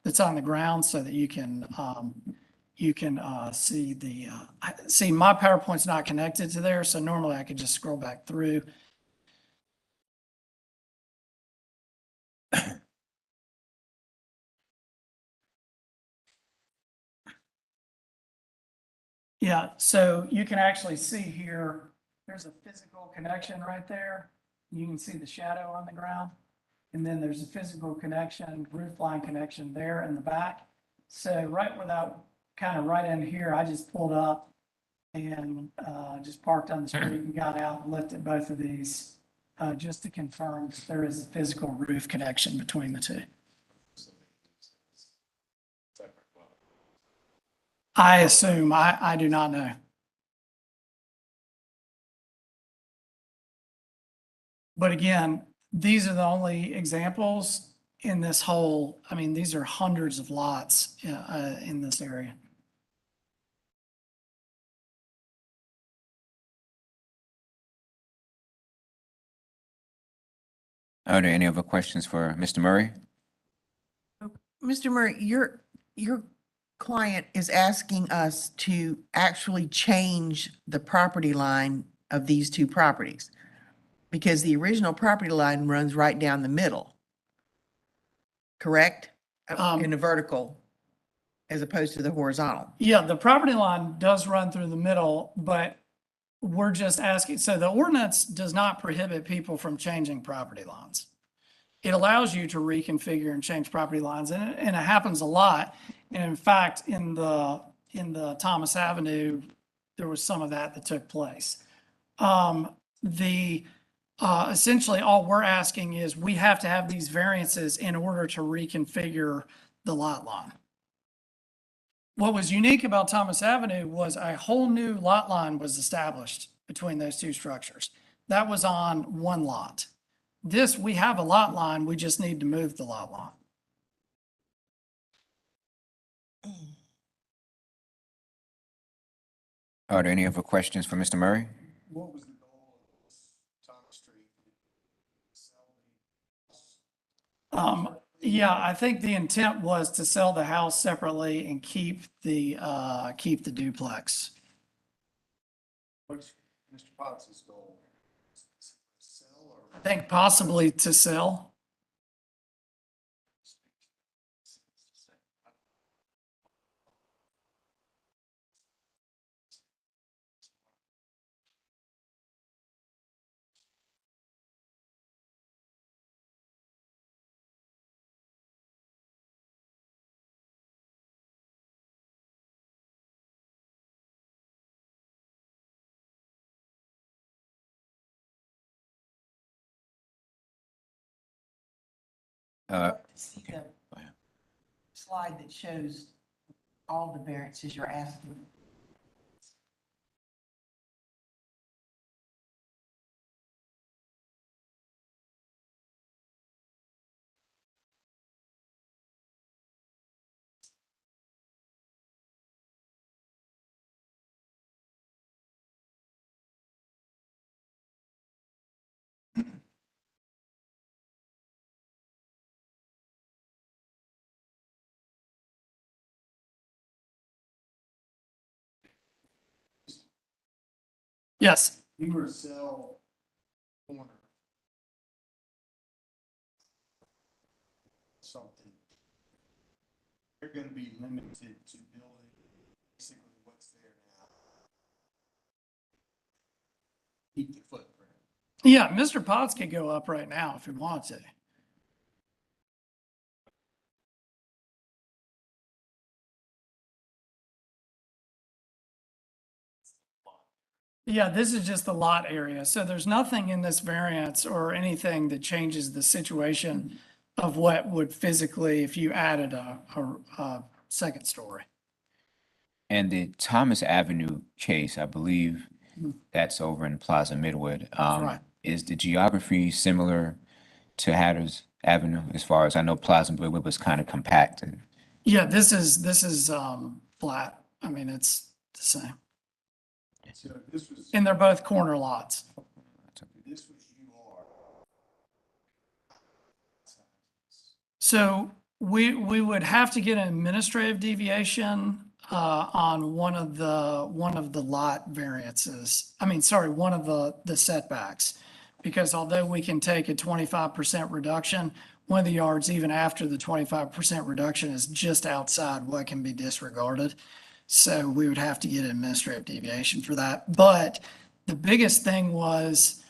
that's on the ground so that you can see my PowerPoint's not connected to there. So normally I could just scroll back through. Yeah, so you can actually see here, there's a physical connection right there. You can see the shadow on the ground. And then there's a physical connection, roof line connection there in the back. So right right in here, I just pulled up and just parked on the street and got out and looked at both of these just to confirm that there is a physical roof connection between the two. I assume, I do not know. But again, these are the only examples in this whole, these are hundreds of lots in this area. Are there any other questions for Mr. Murray? Mr. Murray, your client is asking us to actually change the property line of these two properties because the original property line runs right down the middle, correct? In a vertical. as opposed to the horizontal. Yeah, the property line does run through the middle, but we're just asking, so the ordinance does not prohibit people from changing property lines. It allows you to reconfigure and change property lines, and it happens a lot. And in fact, in the Thomas Avenue, there was some of that took place. Essentially, all we're asking is we have to have these variances in order to reconfigure the lot line. What was unique about Thomas Avenue was a whole new lot line was established between those two structures. That was on one lot. This, we have a lot line, we just need to move the lot line. Are there any other questions for Mr. Murray? What was the goal of this Thomas Street? Yeah, I think the intent was to sell the house separately and keep the duplex. What's Mr. Potts' goal? Sell or? I think possibly to sell. See the slide that shows all the variances you're asking. Yes. You were to sell corner. Something. You're gonna be limited to building basically what's there now. Keep the footprint. Yeah, Mr. Potts could go up right now if he wants to. Yeah, this is just the lot area. So there's nothing in this variance or anything that changes the situation of what would physically, if you added a second story. And the Thomas Avenue case, I believe Mhm. that's over in Plaza Midwood. Right. Is the geography similar to Hatters Avenue as far as I know Plaza Midwood was kind of compacted? Yeah, this is flat. I mean, it's the same. So this was, And they're both corner lots. this was UR. So we would have to get an administrative deviation on one of the lot variances. I mean, sorry, one of the setbacks. Because although we can take a 25% reduction, one of the yards, even after the 25% reduction, is just outside what can be disregarded. So we would have to get an administrative deviation for that. But the biggest thing was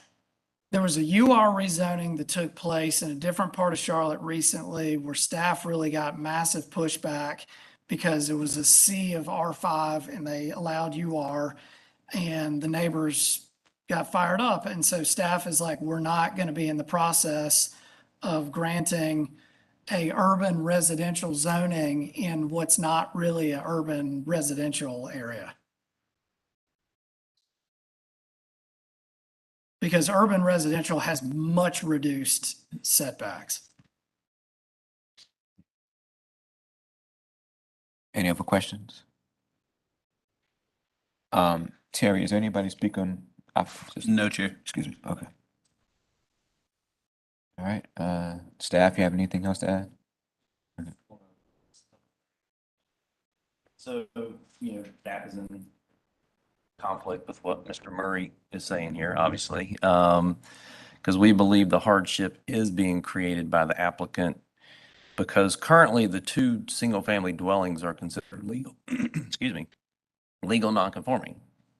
there was a UR rezoning that took place in a different part of Charlotte recently where staff really got massive pushback because it was a sea of R5 and they allowed UR and the neighbors got fired up. And so staff is like, we're not going to be in the process of granting a urban residential zoning in what's not really an urban residential area. Because urban residential has much reduced setbacks. Any other questions? Terry, is there anybody speak on? No, Chair. Excuse me. Okay. All right. Staff, you have anything else to add? So, that is in conflict with what Mr. Murray is saying here, obviously. Because we believe the hardship is being created by the applicant because currently the two single-family dwellings are considered legal, excuse me, legal non-conforming.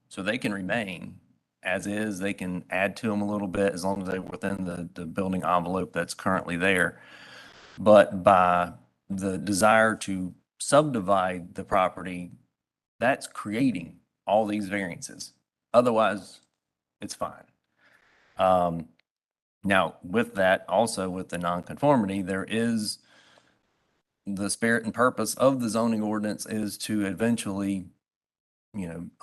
So they can remain as is, they can add to them a little bit as long as they're within the building envelope that's currently there. But by the desire to subdivide the property, that's creating all these variances. Otherwise, it's fine. Now, with that, also with the nonconformity, there is the spirit and purpose of the zoning ordinance is to eventually,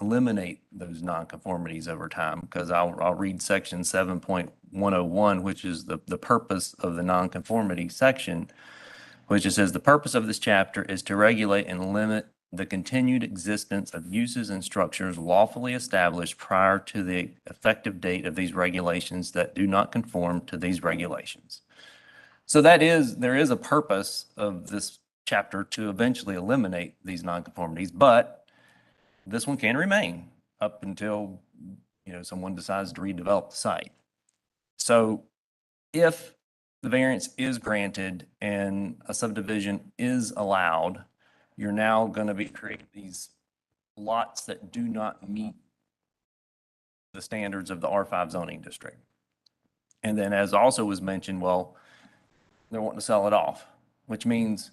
eliminate those nonconformities over time. Because I'll read section 7.101, which is the purpose of the nonconformity section, which it says the purpose of this chapter is to regulate and limit the continued existence of uses and structures lawfully established prior to the effective date of these regulations that do not conform to these regulations. So there is a purpose of this chapter to eventually eliminate these nonconformities, but this one can remain up until, someone decides to redevelop the site. So if the variance is granted and a subdivision is allowed, you're now going to be creating these lots that do not meet the standards of the R5 zoning district. And then as also was mentioned, well, they're wanting to sell it off, which means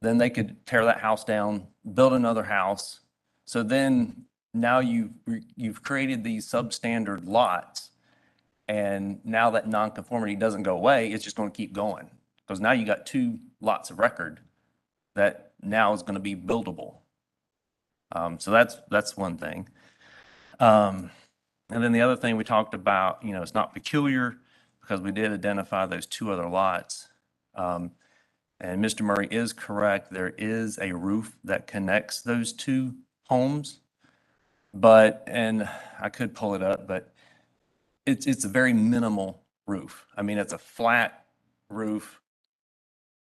then they could tear that house down, build another house. So then now you've created these substandard lots, and now that nonconformity doesn't go away, it's just going to keep going. Because now you got two lots of record that now is going to be buildable. So that's one thing. And then the other thing we talked about, it's not peculiar because we did identify those two other lots. And Mr. Murray is correct. There is a roof that connects those two homes. And I could pull it up, but it's a very minimal roof. I mean, it's a flat roof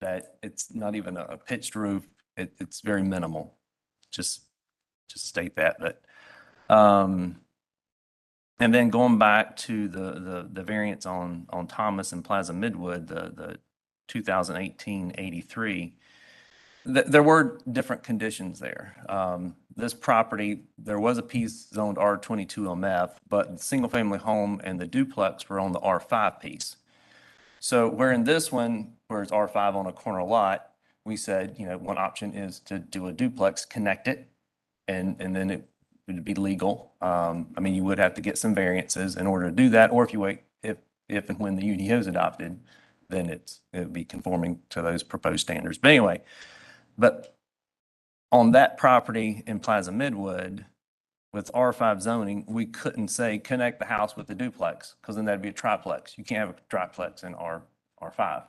that it's not even a pitched roof. It's very minimal. Just state that. But and then going back to the variance on Thomas and Plaza Midwood, the 2018-83, there were different conditions there. This property, there was a piece zoned R22MF, but the single family home and the duplex were on the R5 piece. So where in this one, where it's R5 on a corner lot, we said, one option is to do a duplex, connect it, and then it would be legal. I mean, you would have to get some variances in order to do that, or if you wait, if and when the UDO is adopted, then it would be conforming to those proposed standards. But anyway, on that property in Plaza Midwood, with R5 zoning, we couldn't say connect the house with the duplex, because then that'd be a triplex. You can't have a triplex in R5.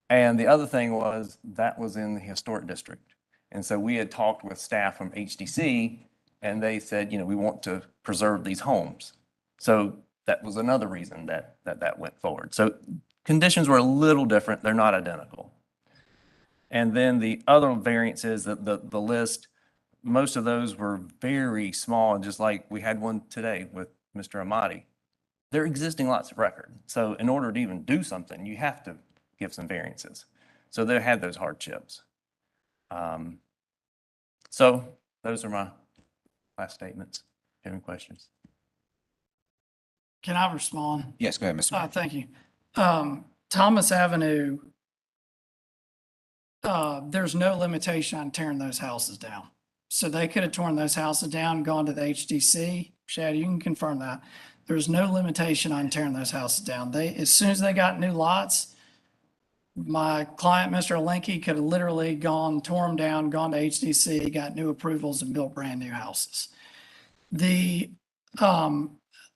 And the other thing was that was in the historic district. And so we had talked with staff from HDC, and they said, we want to preserve these homes. So that was another reason that went forward. So conditions were a little different. They're not identical. And then the other variances, the list, most of those were very small, and just like we had one today with Mr. Amati. They're existing lots of record. So in order to even do something, you have to give some variances. So they had those hardships. So those are my last statements. Have any questions? Can I respond? Yes, go ahead, Mr. Murray. Thank you. Thomas Avenue, there's no limitation on tearing those houses down. So they could have torn those houses down, gone to the HDC. Shad, you can confirm that. There's no limitation on tearing those houses down. As soon as they got new lots, my client, Mr. Alenke, could have literally tore them down, gone to HDC, got new approvals and built brand new houses.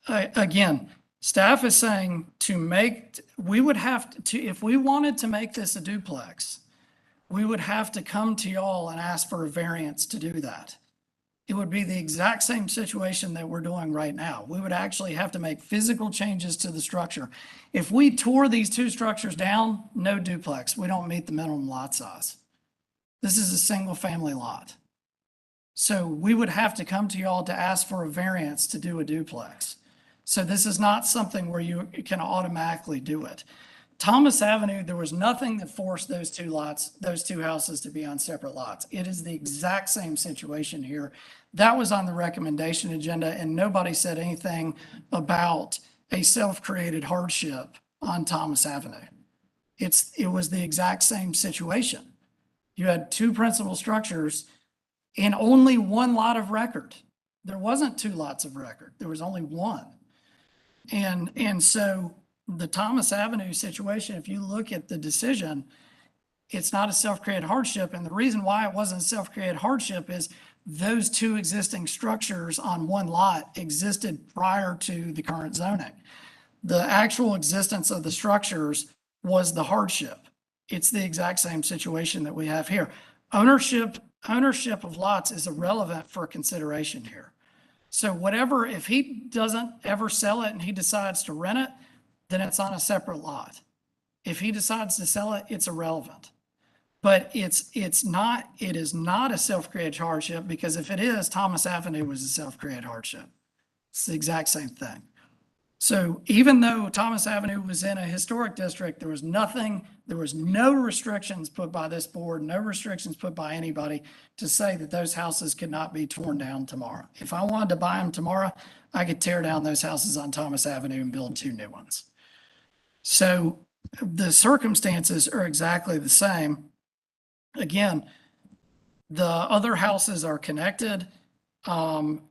Again, staff is saying we would have to, if we wanted to make this a duplex, we would have to come to y'all and ask for a variance to do that. It would be the exact same situation that we're doing right now. We would actually have to make physical changes to the structure. If we tore these two structures down, no duplex. We don't meet the minimum lot size. This is a single family lot. So we would have to come to y'all to ask for a variance to do a duplex. So this is not something where you can automatically do it. Thomas Avenue, there was nothing that forced those two lots, those two houses to be on separate lots. It is the exact same situation here. That was on the recommendation agenda and nobody said anything about a self-created hardship on Thomas Avenue. It was the exact same situation. You had two principal structures and only one lot of record. There wasn't two lots of record. There was only one. And so the Thomas Avenue situation, if you look at the decision, it's not a self-created hardship. And the reason why it wasn't a self-created hardship is those two existing structures on one lot existed prior to the current zoning. The actual existence of the structures was the hardship. It's the exact same situation that we have here. Ownership of lots is irrelevant for consideration here. So whatever, if he doesn't ever sell it and he decides to rent it, then it's on a separate lot. If he decides to sell it, it's irrelevant. But it is not a self-created hardship, because if it is, Thomas Avenue was a self-created hardship. It's the exact same thing. So even though Thomas Avenue was in a historic district, there was no restrictions put by this board, no restrictions put by anybody to say that those houses could not be torn down tomorrow. If I wanted to buy them tomorrow, I could tear down those houses on Thomas Avenue and build two new ones. So the circumstances are exactly the same. Again, the other houses are connected, and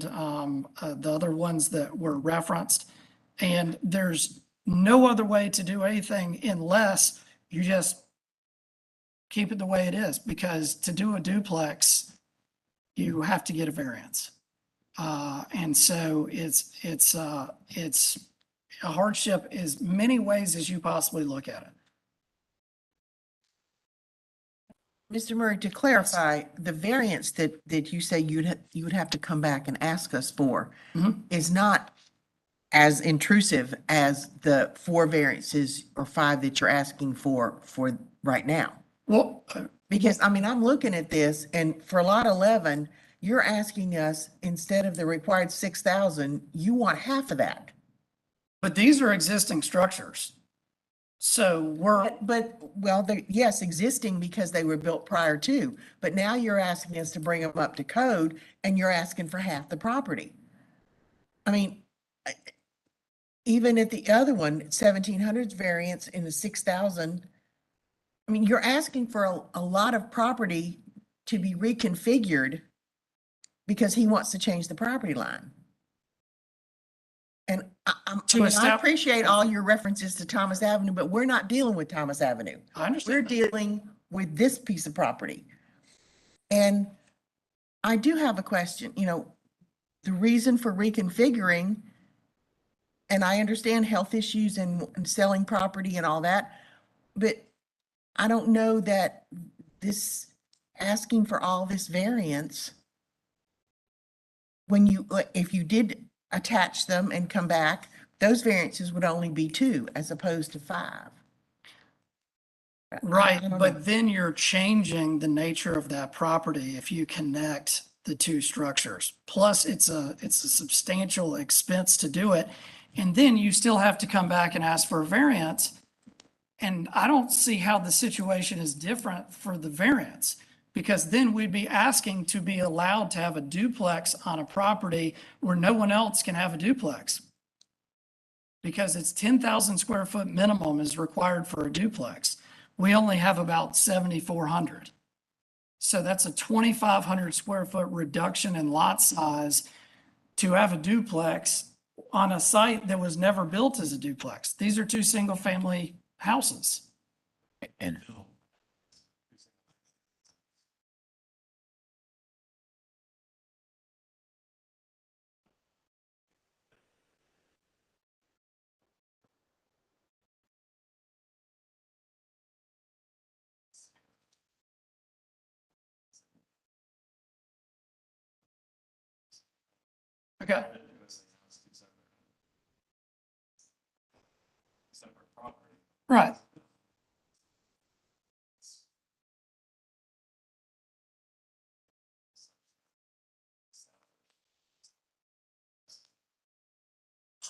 the other ones that were referenced. And there's no other way to do anything unless you just keep it the way it is, because to do a duplex, you have to get a variance. And so it's a hardship as many ways as you possibly look at it. Mr. Murray, to clarify, the variance that you say you would have to come back and ask us for is not as intrusive as the 4 variances or 5 that you're asking for right now. Well, Because, I mean, I'm looking at this, and for lot 11, you're asking us, instead of the required 6,000, you want half of that. but these are existing structures. So we're, Well, yes, existing because they were built prior to, but now you're asking us to bring them up to code and you're asking for half the property. I mean, even at the other one, 1700's variance in the 6,000, I mean, you're asking for a lot of property to be reconfigured because he wants to change the property line. And I appreciate all your references to Thomas Avenue, but we're not dealing with Thomas Avenue. I understand. We're dealing with this piece of property. And I do have a question, the reason for reconfiguring, and I understand health issues and selling property and all that, but I don't know that this asking for all this variance, if you did attach them and come back, those variances would only be 2 as opposed to 5. right, I don't but know. then you're changing the nature of that property if you connect the two structures. Plus, it's a substantial expense to do it. And then you still have to come back and ask for a variance. And I don't see how the situation is different for the variance, because then we'd be asking to be allowed to have a duplex on a property where no one else can have a duplex. Because it's 10,000 square foot minimum is required for a duplex. We only have about 7,400. So that's a 2,500 square foot reduction in lot size to have a duplex on a site that was never built as a duplex. These are 2 single family houses. And Okay. Right.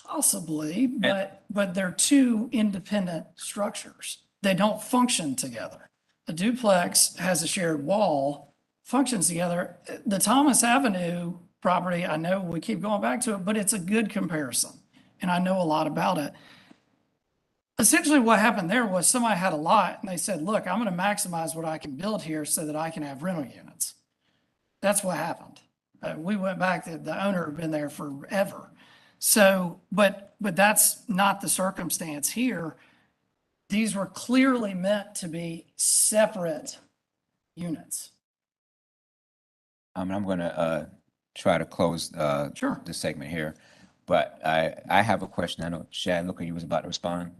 Possibly, but they're two independent structures. They don't function together. A duplex has a shared wall, functions together. The Thomas Avenue property, I know we keep going back to it, but it's a good comparison. And I know a lot about it. Essentially what happened there was somebody had a lot and they said, look, I'm going to maximize what I can build here so that I can have rental units. That's what happened. We went back, the owner had been there forever. So, but that's not the circumstance here. These were clearly meant to be separate units. I'm gonna try to close Sure. this segment here, but I have a question. I know Shad, look, you was about to respond.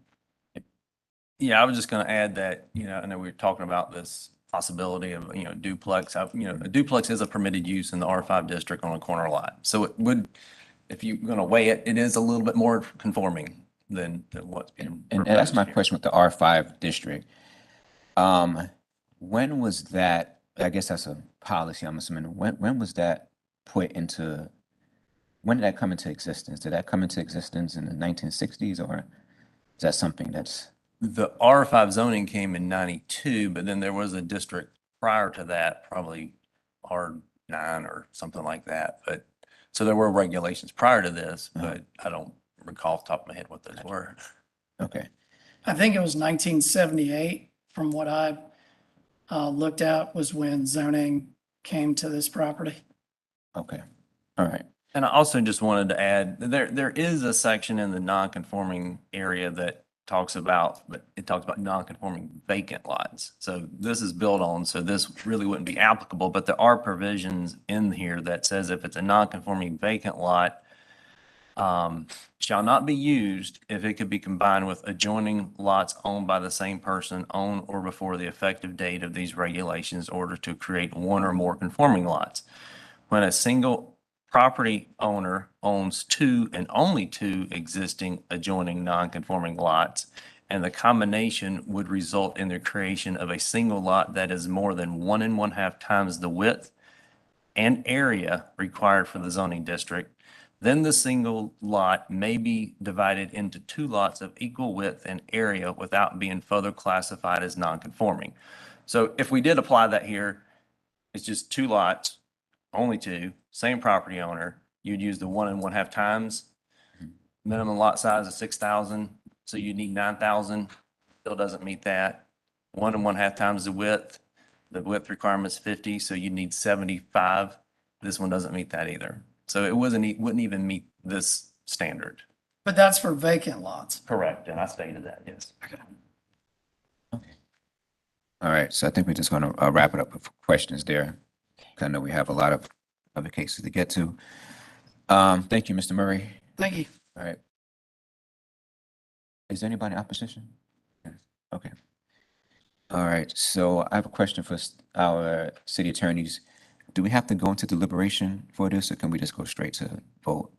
Yeah, I was just going to add that, I know we were talking about this possibility of, duplex. A duplex is a permitted use in the R5 district on a corner lot. So it would, if you're going to weigh it, it is a little bit more conforming than what's being And that's my proposed here. question with the R5 district. When was that, I guess that's a policy, I'm assuming, when was that put into, when did that come into existence? Did that come into existence in the 1960s, or is that something that's? The R5 zoning came in 92, but then there was a district prior to that, probably R9 or something like that. But, so there were regulations prior to this, but I don't recall off the top of my head what those were. Okay, I think it was 1978 from what I looked at was when zoning came to this property. okay, all right. And I also just wanted to add, there is a section in the non-conforming area that talks about non-conforming vacant lots. So this is built on, so this really wouldn't be applicable, but there are provisions in here that says if it's a non-conforming vacant lot, shall not be used if it could be combined with adjoining lots owned by the same person on or before the effective date of these regulations in order to create one or more conforming lots. When a single property owner owns two and only two existing adjoining non-conforming lots, and the combination would result in the creation of a single lot that is more than 1 1/2 times the width and area required for the zoning district, then the single lot may be divided into two lots of equal width and area without being further classified as non-conforming. So if we did apply that here, it's just two lots, only two, same property owner, you'd use the 1 1/2 times. Minimum lot size is 6,000, so you need 9,000. Still doesn't meet that. 1 1/2 times the width requirement is 50, so you need 75. This one doesn't meet that either. So it wouldn't even meet this standard. But that's for vacant lots. Correct, and I stated that, yes. All right, so I think we're just gonna wrap it up with questions there. I know we have a lot of other cases to get to. Thank you, Mr. Murray. Thank you. All right. Is there anybody in opposition? Yes. Okay. All right, so I have a question for our city attorneys. Do we have to go into deliberation for this, or can we just go straight to vote?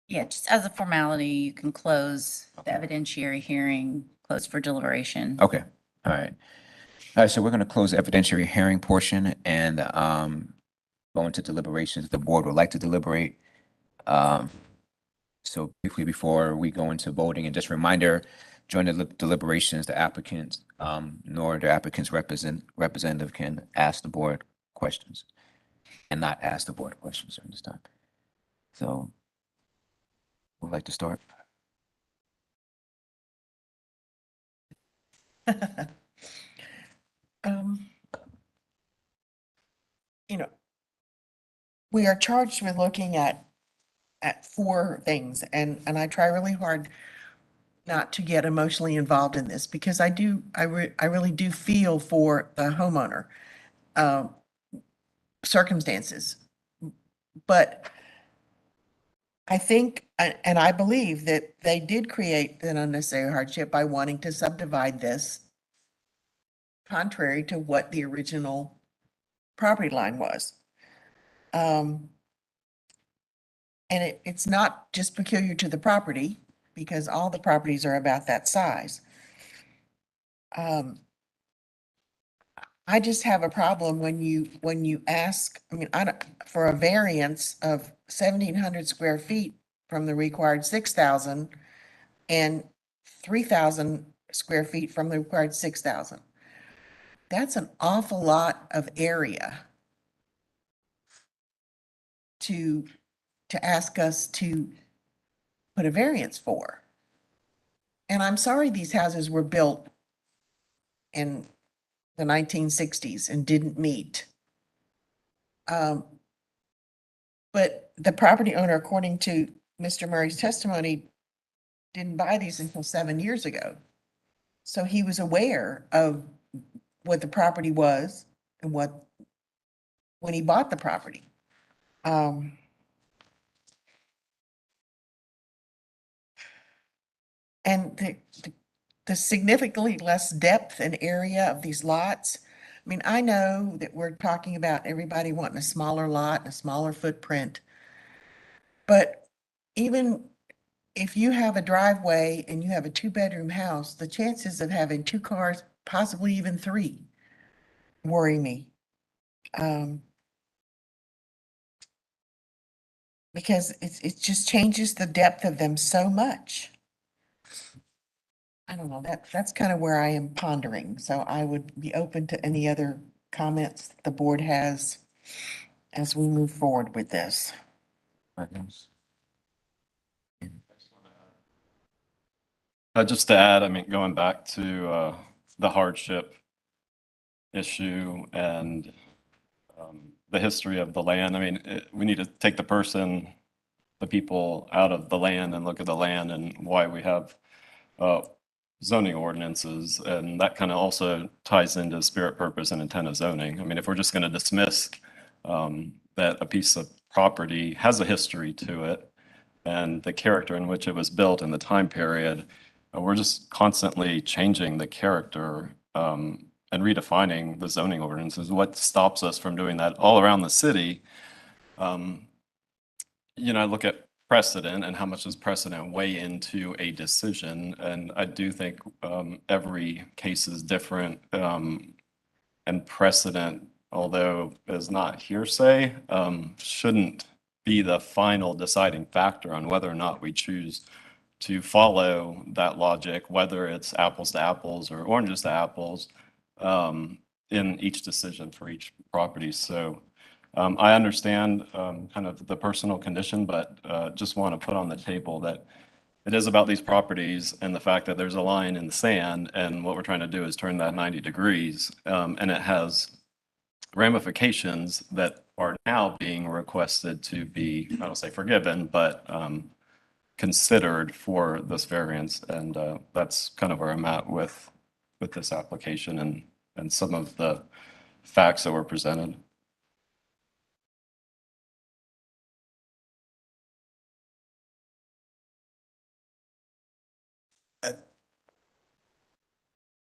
Yeah, just as a formality, you can close the evidentiary hearing, close for deliberation. Okay, all right. All right, so we're gonna close the evidentiary hearing portion and go into deliberations. The board would like to deliberate. So briefly before we go into voting, and just a reminder, during the deliberations, the applicant nor the applicant's representative can ask the board questions and not ask the board questions during this time. So would like to start? You know, we are charged with looking at four things, and I try really hard not to get emotionally involved in this, because I really do feel for the homeowner circumstances. But I think, and I believe that they did create an unnecessary hardship by wanting to subdivide this contrary to what the original property line was. And it's not just peculiar to the property, because all the properties are about that size. I just have a problem when you ask, I mean, I don't, for a variance of 1,700 square feet from the required 6,000 and 3,000 square feet from the required 6,000. That's an awful lot of area to ask us to put a variance for. And I'm sorry these houses were built in the 1960s and didn't meet. But the property owner, according to Mr. Murray's testimony, didn't buy these until 7 years ago. So he was aware of what the property was and when he bought the property. And the significantly less depth and area of these lots. I mean, I know that we're talking about everybody wanting a smaller lot and a smaller footprint. But even if you have a driveway and you have a 2-bedroom house, the chances of having 2 cars, possibly even 3, worry me. Because it just changes the depth of them so much. I don't know, that's kind of where I am pondering. So I would be open to any other comments the board has as we move forward with this. Just to add, I mean, going back to the hardship issue and the history of the land, I mean, we need to take the people out of the land and look at the land and why we have zoning ordinances. And that kind of also ties into spirit, purpose, and intent of zoning. I mean, if we're just going to dismiss that a piece of property has a history to it and the character in which it was built in the time period, we're just constantly changing the character and redefining the zoning ordinances. What stops us from doing that all around the city? You know, I look at precedent and how much does precedent weigh into a decision? And I do think every case is different, and precedent, although is not hearsay, shouldn't be the final deciding factor on whether or not we choose to follow that logic, whether it's apples to apples or oranges to apples, in each decision for each property. So I understand kind of the personal condition, but just want to put on the table that it is about these properties and the fact that there's a line in the sand, and what we're trying to do is turn that 90 degrees, and it has ramifications that are now being requested to be, I don't say forgiven, but considered for this variance. And that's kind of where I'm at with this application and some of the facts that were presented.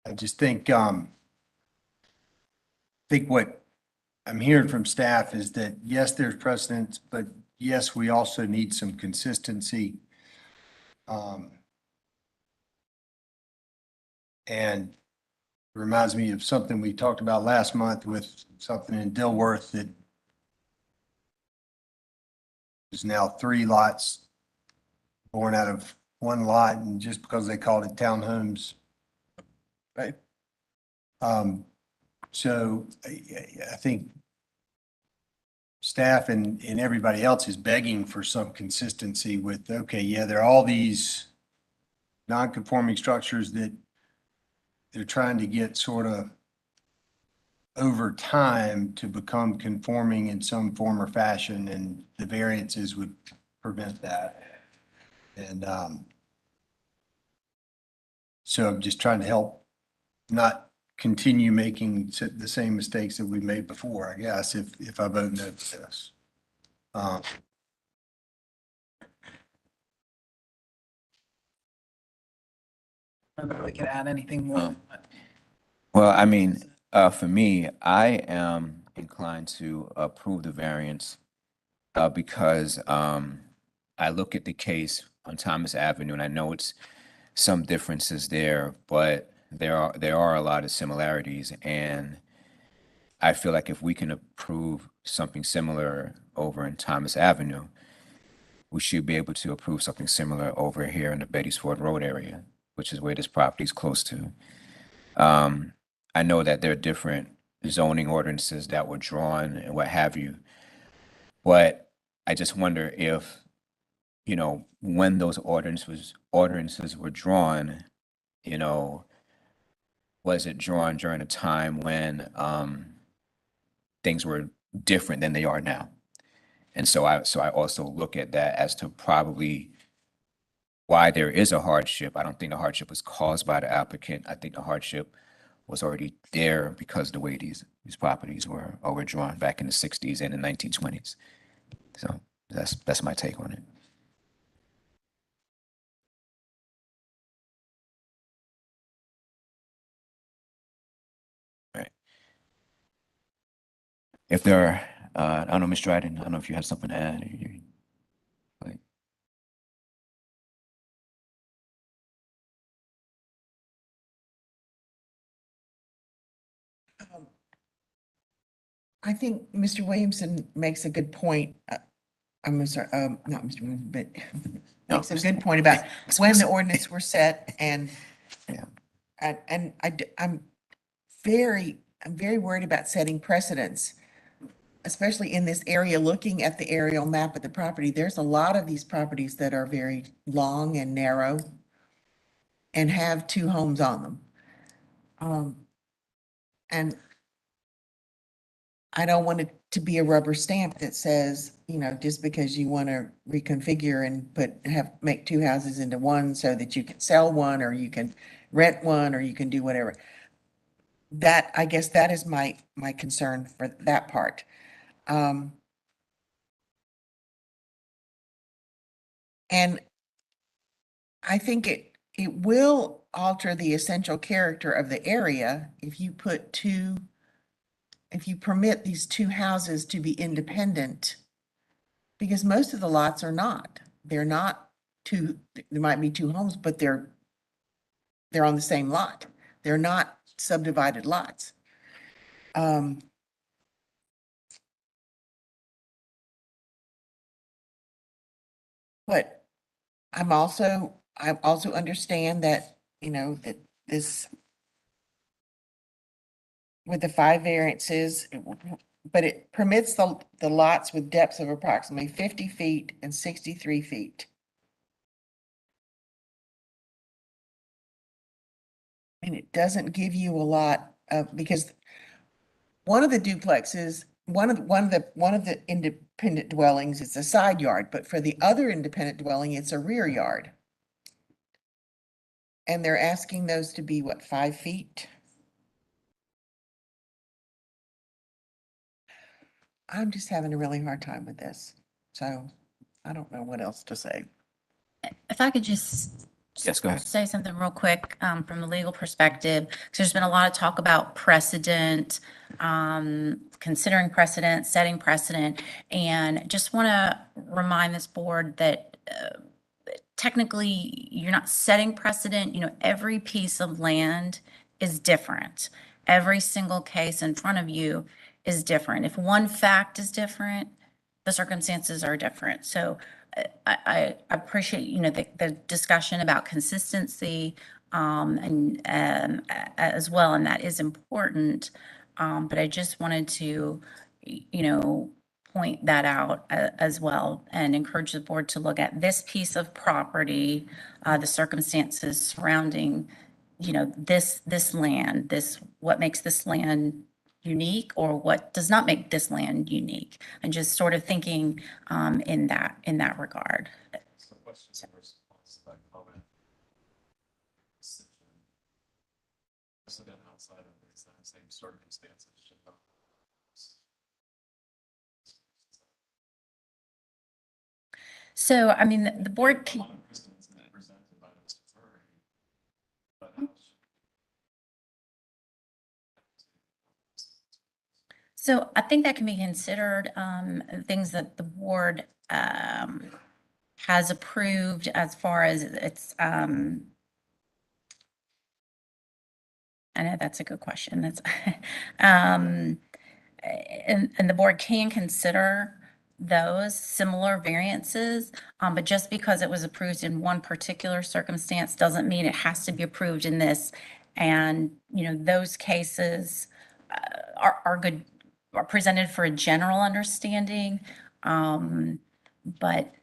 I just think what I'm hearing from staff is that, yes, there's precedence, but yes, we also need some consistency. And it reminds me of something we talked about last month with something in Dilworth that is now 3 lots born out of 1 lot, and just because they called it townhomes. Right. So I think staff and everybody else is begging for some consistency with, okay, yeah, there are all these non-conforming structures that they're trying to get sort of over time to become conforming in some form or fashion, and the variances would prevent that. And so I'm just trying to help not continue making the same mistakes that we've made before, I guess, if I vote no to this. I don't know if we could add anything more. Well, I mean, for me, I am inclined to approve the variance because I look at the case on Thomas Avenue, and I know it's some differences there, but there are a lot of similarities. And I feel like if we can approve something similar over in Thomas Avenue, we should be able to approve something similar over here in the Betty's Ford Road area, which is where this property is close to. I know that there are different zoning ordinances that were drawn and what have you, but I just wonder if, you know, when those ordinances were drawn, you know, was it drawn during a time when things were different than they are now? And so I also look at that as to probably why there is a hardship. I don't think the hardship was caused by the applicant. I think the hardship was already there because of the way these properties were drawn back in the 60s and the 1920s. So that's my take on it. Right. If there are, I don't know, Mr. Dryden, I don't know if you have something to add. Like, I think Mr. Williamson makes a good point. I'm sorry, not Mr. Williamson, but No, makes a good point about when the ordinance were set and Yeah. I'm very worried about setting precedents, especially in this area, looking at the aerial map of the property. There's a lot of these properties that are very long and narrow and have two homes on them. And I don't want it to be a rubber stamp that says, you know, just because you want to reconfigure and make two houses into one so that you can sell one or you can rent one or you can do whatever. That, I guess that is my concern for that part. And I think it will alter the essential character of the area if you permit these two houses to be independent, because most of the lots are not. They're not two, there might be two homes, but they're on the same lot. They're not subdivided lots. But I also understand that, you know, that this with the 5 variances, but it permits the lots with depths of approximately 50 feet and 63 feet. And it doesn't give you a lot of, because one of the duplexes, one of the independent dwellings is a side yard, but for the other independent dwelling, it's a rear yard. And they're asking those to be what, 5 feet? I'm just having a really hard time with this. So I don't know what else to say. If I could just Yes, go ahead. say something real quick from the legal perspective, because there's been a lot of talk about precedent, considering precedent, setting precedent, and just want to remind this board that technically you're not setting precedent. You know, every piece of land is different. Every single case in front of you is different. If one fact is different, the circumstances are different. So I appreciate, you know, the discussion about consistency and as well, and that is important. But I just wanted to, you know, point that out as well and encourage the board to look at this piece of property, the circumstances surrounding, you know, this land, what makes this land unique or what does not make this land unique, and just sort of thinking in that regard. So questions and responses to that comment. Precedent outside of the same circumstances should not. So, I mean, the board can. Precedents that presented by Mr. Furry, but So I think that can be considered things that the board has approved as far as its. I know that's a good question. That's and the board can consider those similar variances, but just because it was approved in one particular circumstance doesn't mean it has to be approved in this. And, those cases are good, are presented for a general understanding. But,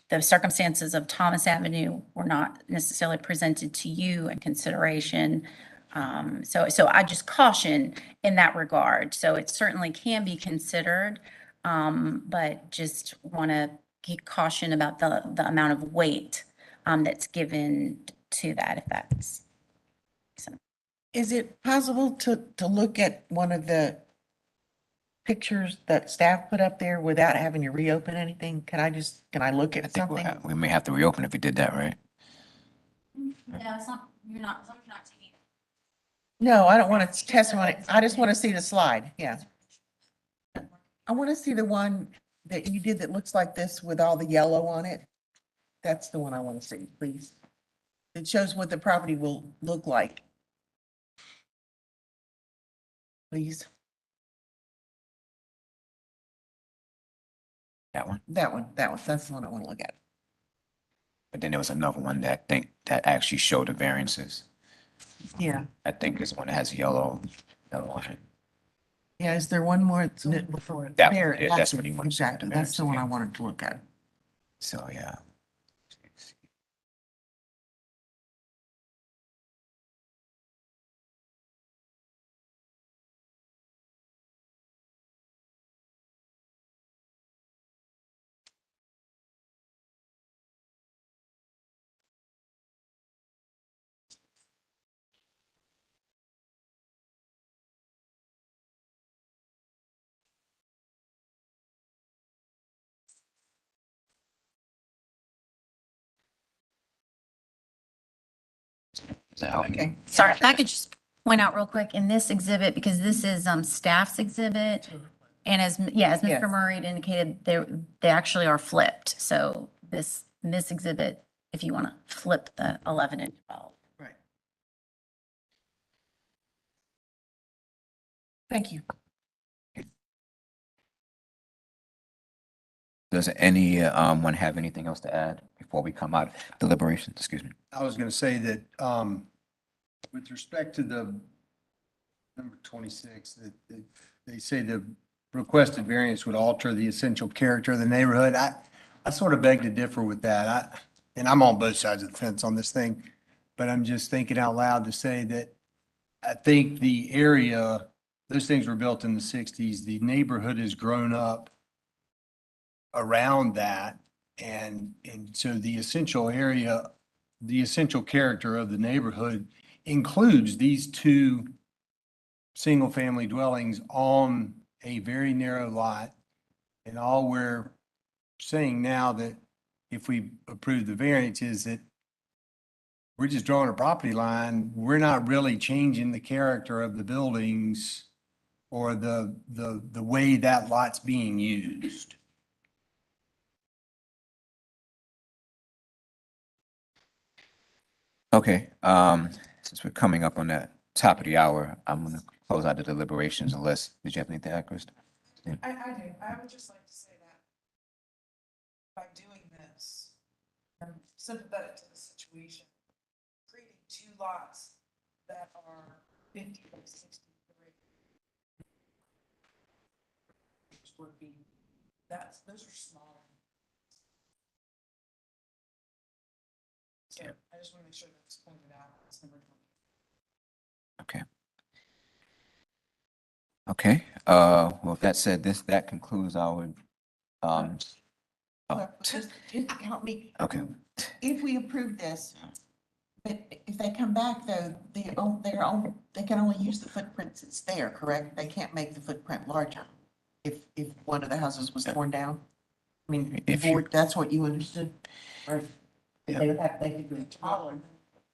the circumstances of Thomas Avenue were not necessarily presented to you in consideration. So I just caution in that regard. So it certainly can be considered, but just want to keep caution about the amount of weight that's given to that, if that's. Is it possible to look at one of the pictures that staff put up there without having to reopen anything? Can I look I at think something? we may have to reopen if we did that, right? No, it's not, you're not taking. No, I don't want to testimony. I just want to see the slide. Yeah. I want to see the one that you did that looks like this with all the yellow on it. That's the one I want to see, please. It shows what the property will look like. Please, That one. that one, that's the one I want to look at. But then there was another one that I think that actually showed the variances. Yeah. I think this one has yellow on it. Yeah, is there one more? before it. That- There, yeah, that's what he wants. Exactly, that's the one I wanted to look at. So, yeah. Is that how- Okay. Sorry, if I could just point out real quick in this exhibit, because this is staff's exhibit. And as Yes. Mr. Murray had indicated, they actually are flipped. So in this exhibit, if you want to flip the 11 and 12. Right. Thank you. Does any one have anything else to add before we come out deliberations? Excuse me. I was gonna say that, with respect to the number 26, that they say the requested variance would alter the essential character of the neighborhood. I sort of beg to differ with that. And I'm on both sides of the fence on this thing, but I'm just thinking out loud to say that I think the area, those things were built in the 60s. The neighborhood has grown up around that. And so the essential area, the essential character of the neighborhood includes these two single-family dwellings on a very narrow lot. And all we're saying now that if we approve the variance is that we're just drawing a property line. We're not really changing the character of the buildings or the way that lot's being used. Okay, since we're coming up on that top of the hour, I'm gonna close out the deliberations unless, did you have anything to add, Krista? I do. I would just like to say that by doing this, I'm sympathetic to the situation. Creating two lots that are 50 by 63. Which would be, those are small. So I just want to make sure that's pointed out. It's number 20. Okay. Okay, well, with that said, that concludes our, oh, Just help me. okay, If we approve this, but if they come back though, they can only use the footprints that's there, correct? They can't make the footprint larger if one of the houses was torn down? I mean, If you- that's what you understood? Or Yeah. they could go taller,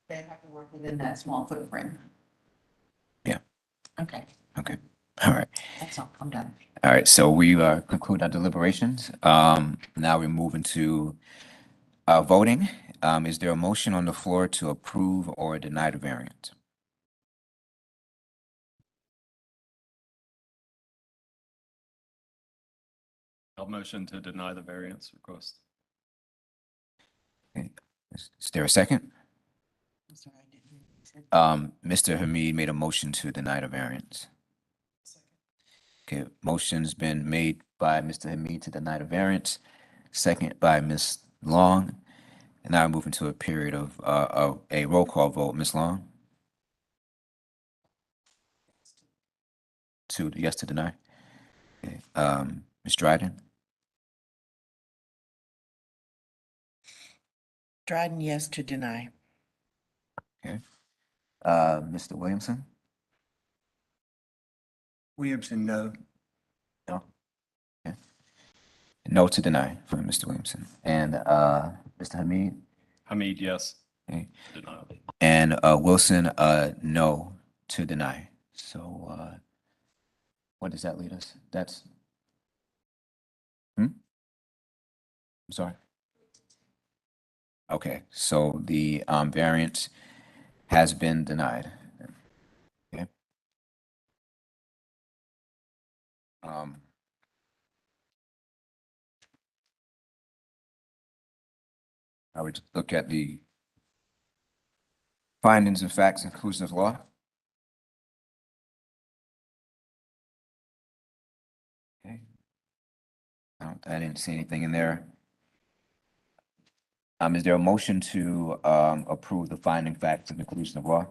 they'd have to work within that small footprint? Yeah. Okay, okay, all right. that's all, I'm done. All right, so we conclude our deliberations. Now we're moving to voting. Is there a motion on the floor to approve or deny the variance? I'll motion to deny the variance request. Is there a second? I'm sorry, I didn't hear you. Mr. Hamid made a motion to deny the variance. Okay, motion's been made by Mr. Hamid to deny the variance, second by Ms. Long. And now move into a period of a roll call vote. Ms. Long? Yes to deny. Okay, Ms. Dryden? Dryden, yes to deny. Mr. Williamson? Williamson, no. No. Okay. No to deny from Mr. Williamson. And Mr. Hamid? Hamid, yes. Okay. Denial. And Wilson, no to deny. So what does that lead us? That's I'm sorry. Okay, so the variance has been denied. Okay. I would look at the findings of facts and conclusions of law. Okay. I didn't see anything in there. Is there a motion to approve the finding facts and conclusion of law?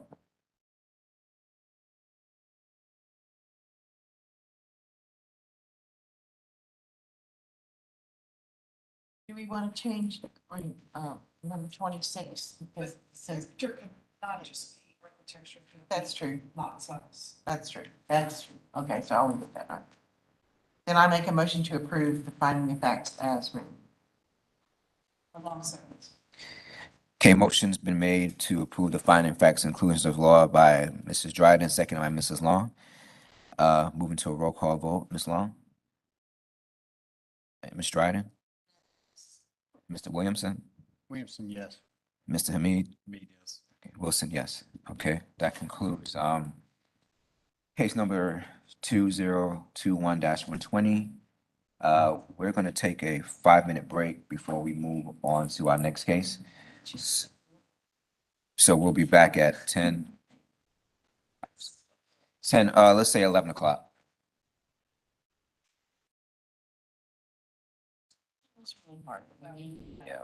Do we want to change on, number 26? Because it says, Not just architecture. That's true. Lot size. that's true, that's true. Okay, so I'll leave it that way. Then I make a motion to approve the finding of facts as written. Alongside. Okay, motion's been made to approve the finding facts and conclusions of law by Mrs. Dryden, second by Mrs. Long. Moving to a roll call vote. Ms. Long? Ms. Dryden? Mr. Williamson? Williamson, yes. Mr. Hamid? Hamid, yes. Okay, Wilson, yes. Okay, that concludes case number 2021-120. We're going to take a 5-minute break before we move on to our next case. So we'll be back at 10, let's say 11 o'clock. Yeah.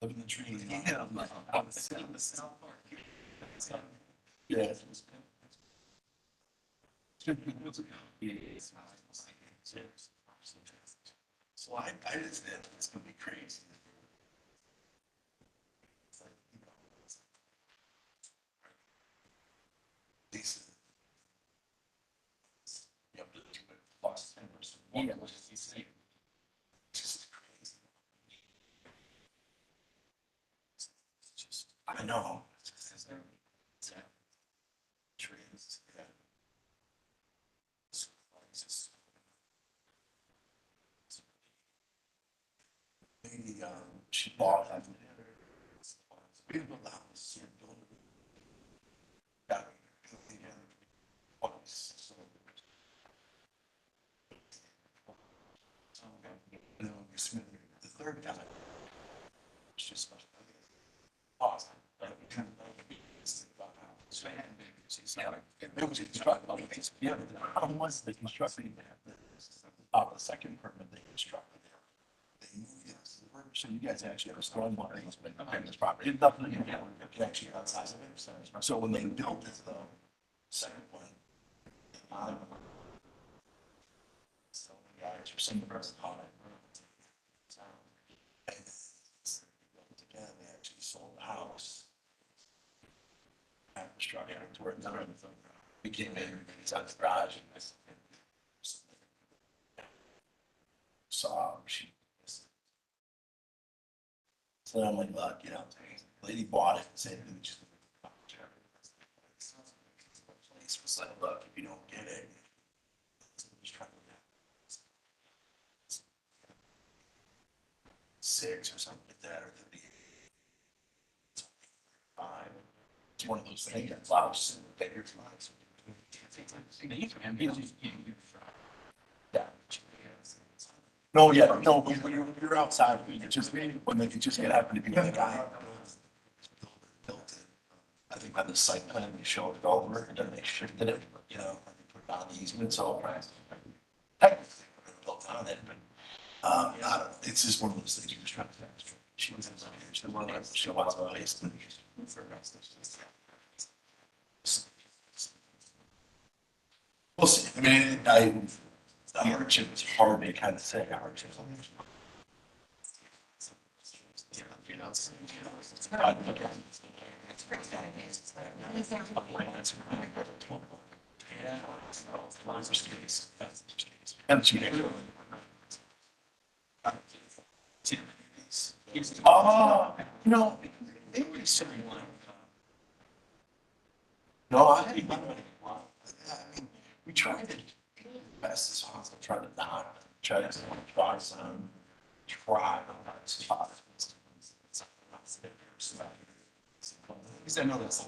Living the dream. Yeah. Yeah. So I just said it's gonna be crazy. I know. Maybe, she bought that. Beautiful house. No, the third time. It's just. Awesome. How was the construction? The second permit they constructed there. They moved it. So you guys actually have a stormwater easement behind this property. It's nothing, you know, actually outside of it. So when they built it, the second one. So the guys were some of us on it. And again, they actually sold the house. And the structure to where none of them became inside the garage. Saw she. So I'm like, look, you know, lady bought it and said, we just. Police was like, look, if you don't get it. Just try to. 6 or something like that, or 38. It's one of those things that allows bigger lives. No, yeah, no, when you're outside, you just, when they just get happen to be the guy. Built it. I think on the site plan, they showed it over, and then they shifted it, you know, put it on the easement, so. Technically, built on it, but, I don't know, it's just one of those things you're just trying to. She was one of those, she wants a place. We'll see, I mean, hardship is hard to kind of say hardship. You know, it's. Oh, no, they were saying like. No, I mean, we tried to best as possible, try to not, try to buy some, try. Because I know that's.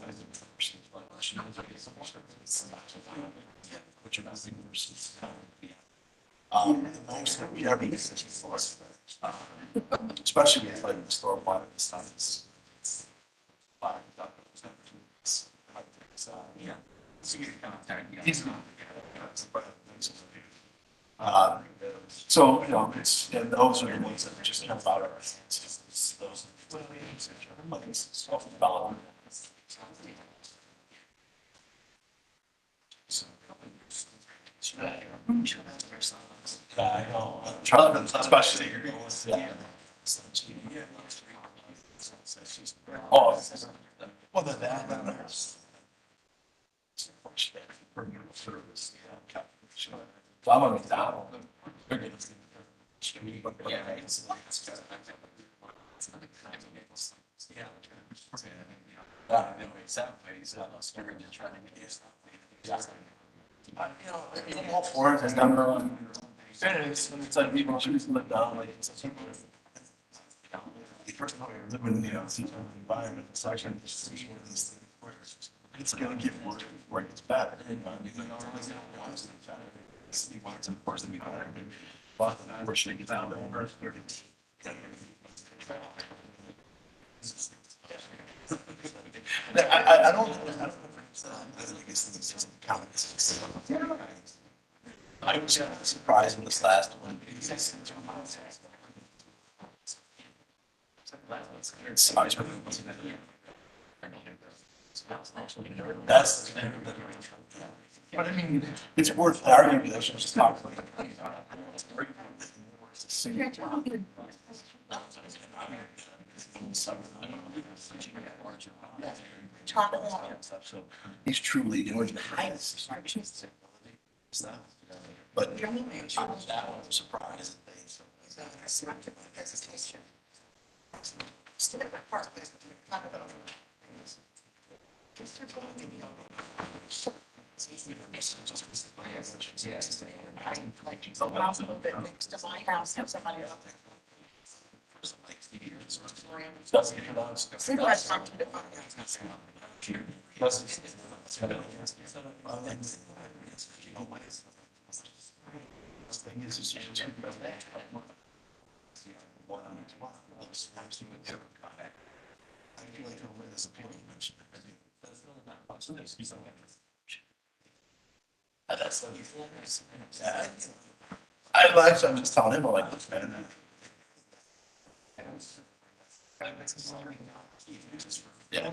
Which are nothing versus. The most that we ever use for us. Especially if like the store bought it this time. Yeah. So, you know, it's, and those are the ones that just jump out of our hands. Those. Yeah, I know. Especially. Yeah. Oh, well, then that, then there's. So I'm on the down. I'm all for it, it's number one. It's like people should live down, like. The first time I live in the environment, it's actually just one of those things where it's gonna get worse before it gets better. He wants, of course, to be better. But unfortunately, it's out over 30. I don't know. I was surprised in this last one. That's. But I mean, it's worth arguing that should just talk. So he's truly doing the highest. Stuff. But that one, I'm surprised. I'm just telling him, I'm like, this man. Yeah.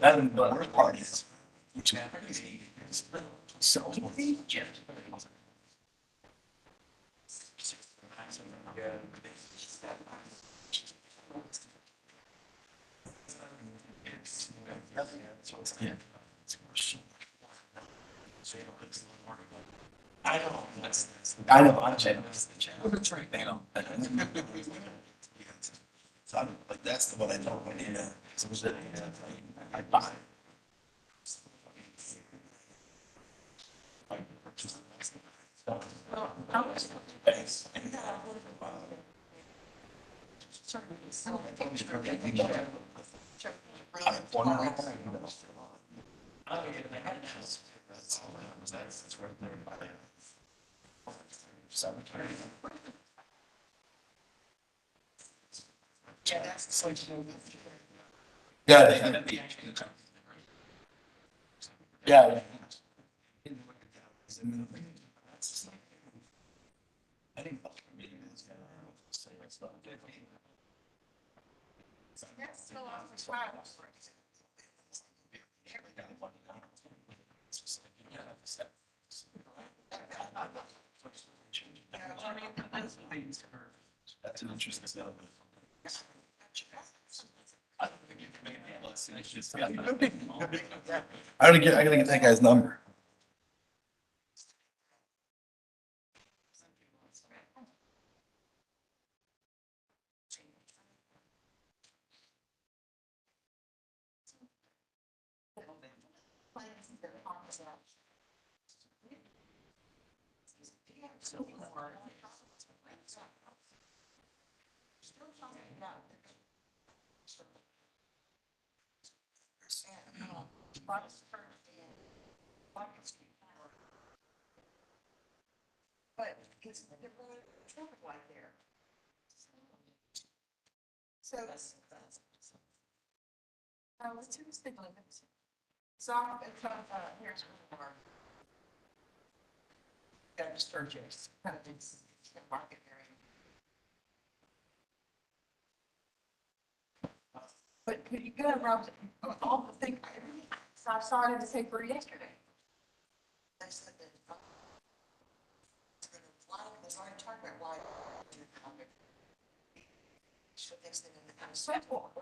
That and the worst part is. So. Yeah. I know, I'm saying. So I'm like, that's the one I don't want to, so was it, I buy. Yeah. Yeah. That's an interesting. I gotta get that guy's number. But it's the traffic light there. So that's. Let's do this thing like this. So, here's one more. Got to Sturgis, kind of it's the market area. But could you go around all the things, so I saw it in the paper yesterday. They said that. There's already talked about why. So next thing in the sidewalk,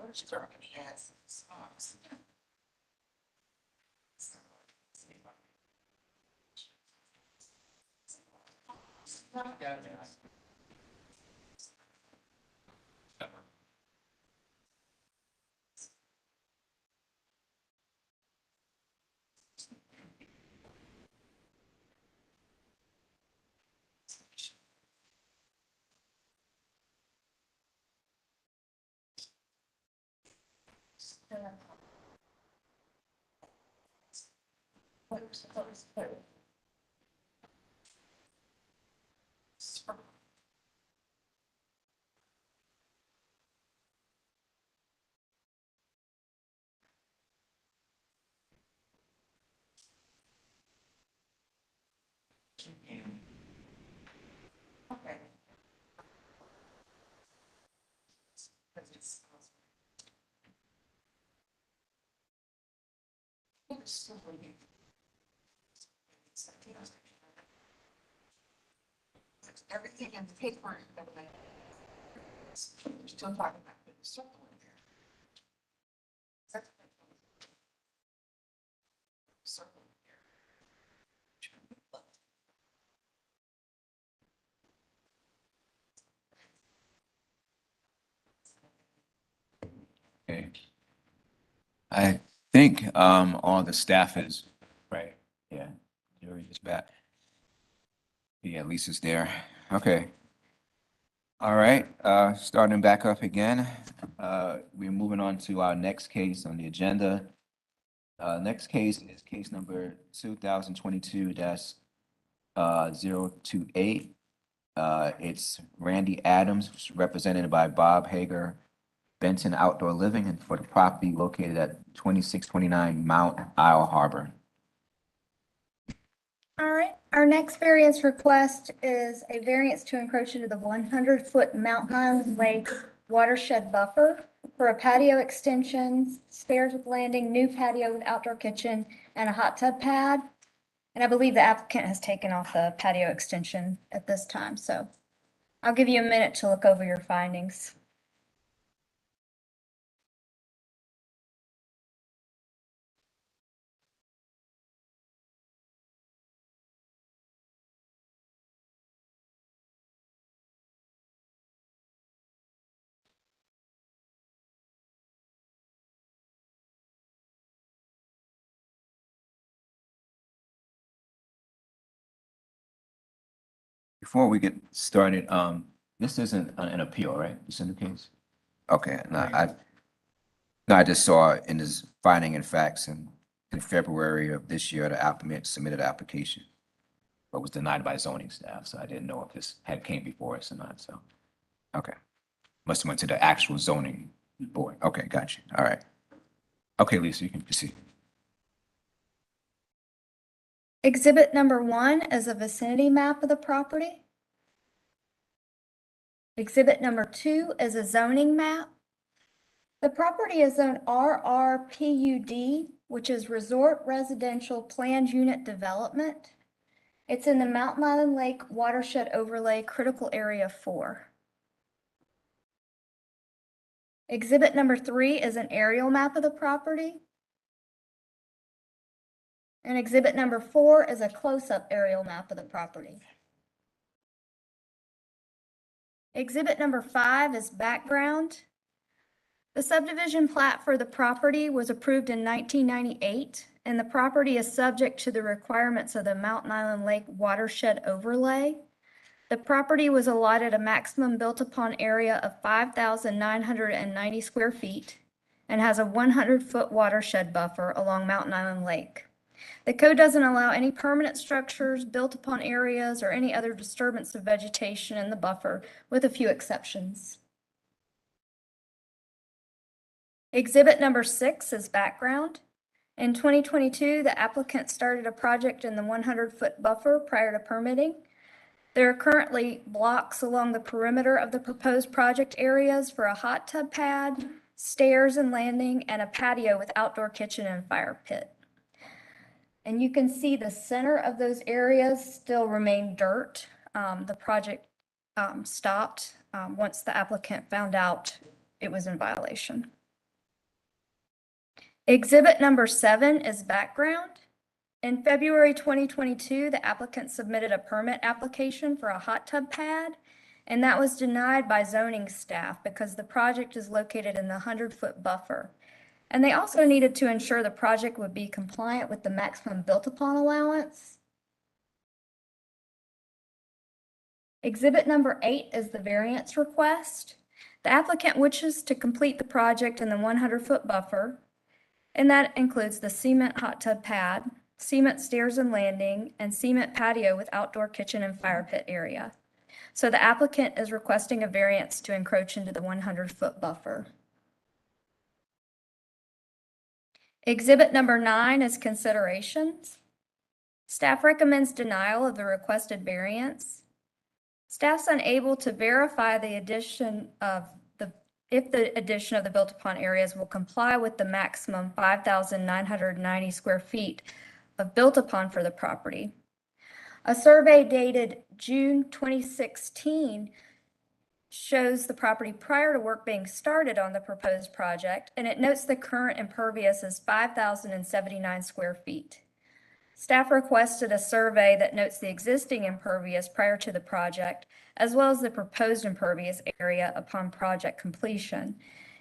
yes, socks. Okay. Everything in the paper. Still talking about the circle in there. Circle. Okay. I think all the staff is, right, yeah, Jerry is back. Yeah, Lisa's there. Okay. All right, starting back up again. We're moving on to our next case on the agenda. Next case is case number 2022-028. It's Randy Adams, represented by Bob Hager, Benton Outdoor Living, and for the property located at 2629 Mount Isle Harbor. All right, our next variance request is a variance to encroach into the 100-foot Mountain Island Lake watershed buffer for a patio extension, stairs with landing, new patio with outdoor kitchen, and a hot tub pad. And I believe the applicant has taken off the patio extension at this time, so I'll give you a minute to look over your findings. Before we get started, this isn't an appeal, right? This is the case? Okay, I just saw in his finding and facts in February of this year, the applicant submitted an application, but was denied by zoning staff, so I didn't know if this had came before us or not, so. Okay, must have went to the actual zoning board. Okay, got you, all right. Okay, Lisa, you can proceed. Exhibit number 1 is a vicinity map of the property. Exhibit number 2 is a zoning map. The property is zoned RRPUD, which is Resort Residential Planned Unit Development. It's in the Mountain Island Lake Watershed Overlay Critical Area 4. Exhibit number 3 is an aerial map of the property. And exhibit number 4 is a close-up aerial map of the property. Exhibit number 5 is background. The subdivision plat for the property was approved in 1998, and the property is subject to the requirements of the Mountain Island Lake Watershed Overlay. The property was allotted a maximum built-upon area of 5,990 square feet and has a 100-foot watershed buffer along Mountain Island Lake. The code doesn't allow any permanent structures, built-upon areas, or any other disturbance of vegetation in the buffer, with a few exceptions. Exhibit number 6 is background. In 2022, the applicant started a project in the 100-foot buffer prior to permitting. There are currently blocks along the perimeter of the proposed project areas for a hot tub pad, stairs and landing, and a patio with outdoor kitchen and fire pit. And you can see the center of those areas still remain dirt. The project stopped once the applicant found out it was in violation. Exhibit number 7 is background. In February 2022, the applicant submitted a permit application for a hot tub pad, and that was denied by zoning staff because the project is located in the 100-foot buffer. And they also needed to ensure the project would be compliant with the maximum built-upon allowance. Exhibit number 8 is the variance request. The applicant wishes to complete the project in the 100-foot buffer, and that includes the cement hot tub pad, cement stairs and landing, and cement patio with outdoor kitchen and fire pit area. So the applicant is requesting a variance to encroach into the 100-foot buffer. Exhibit number 9 is considerations. Staff recommends denial of the requested variance. Staff's unable to verify the addition of if the addition of the built-upon areas will comply with the maximum 5,990 square feet of built-upon for the property. A survey dated June 2016 shows the property prior to work being started on the proposed project, and it notes the current impervious is 5,079 square feet. Staff requested a survey that notes the existing impervious prior to the project, as well as the proposed impervious area upon project completion.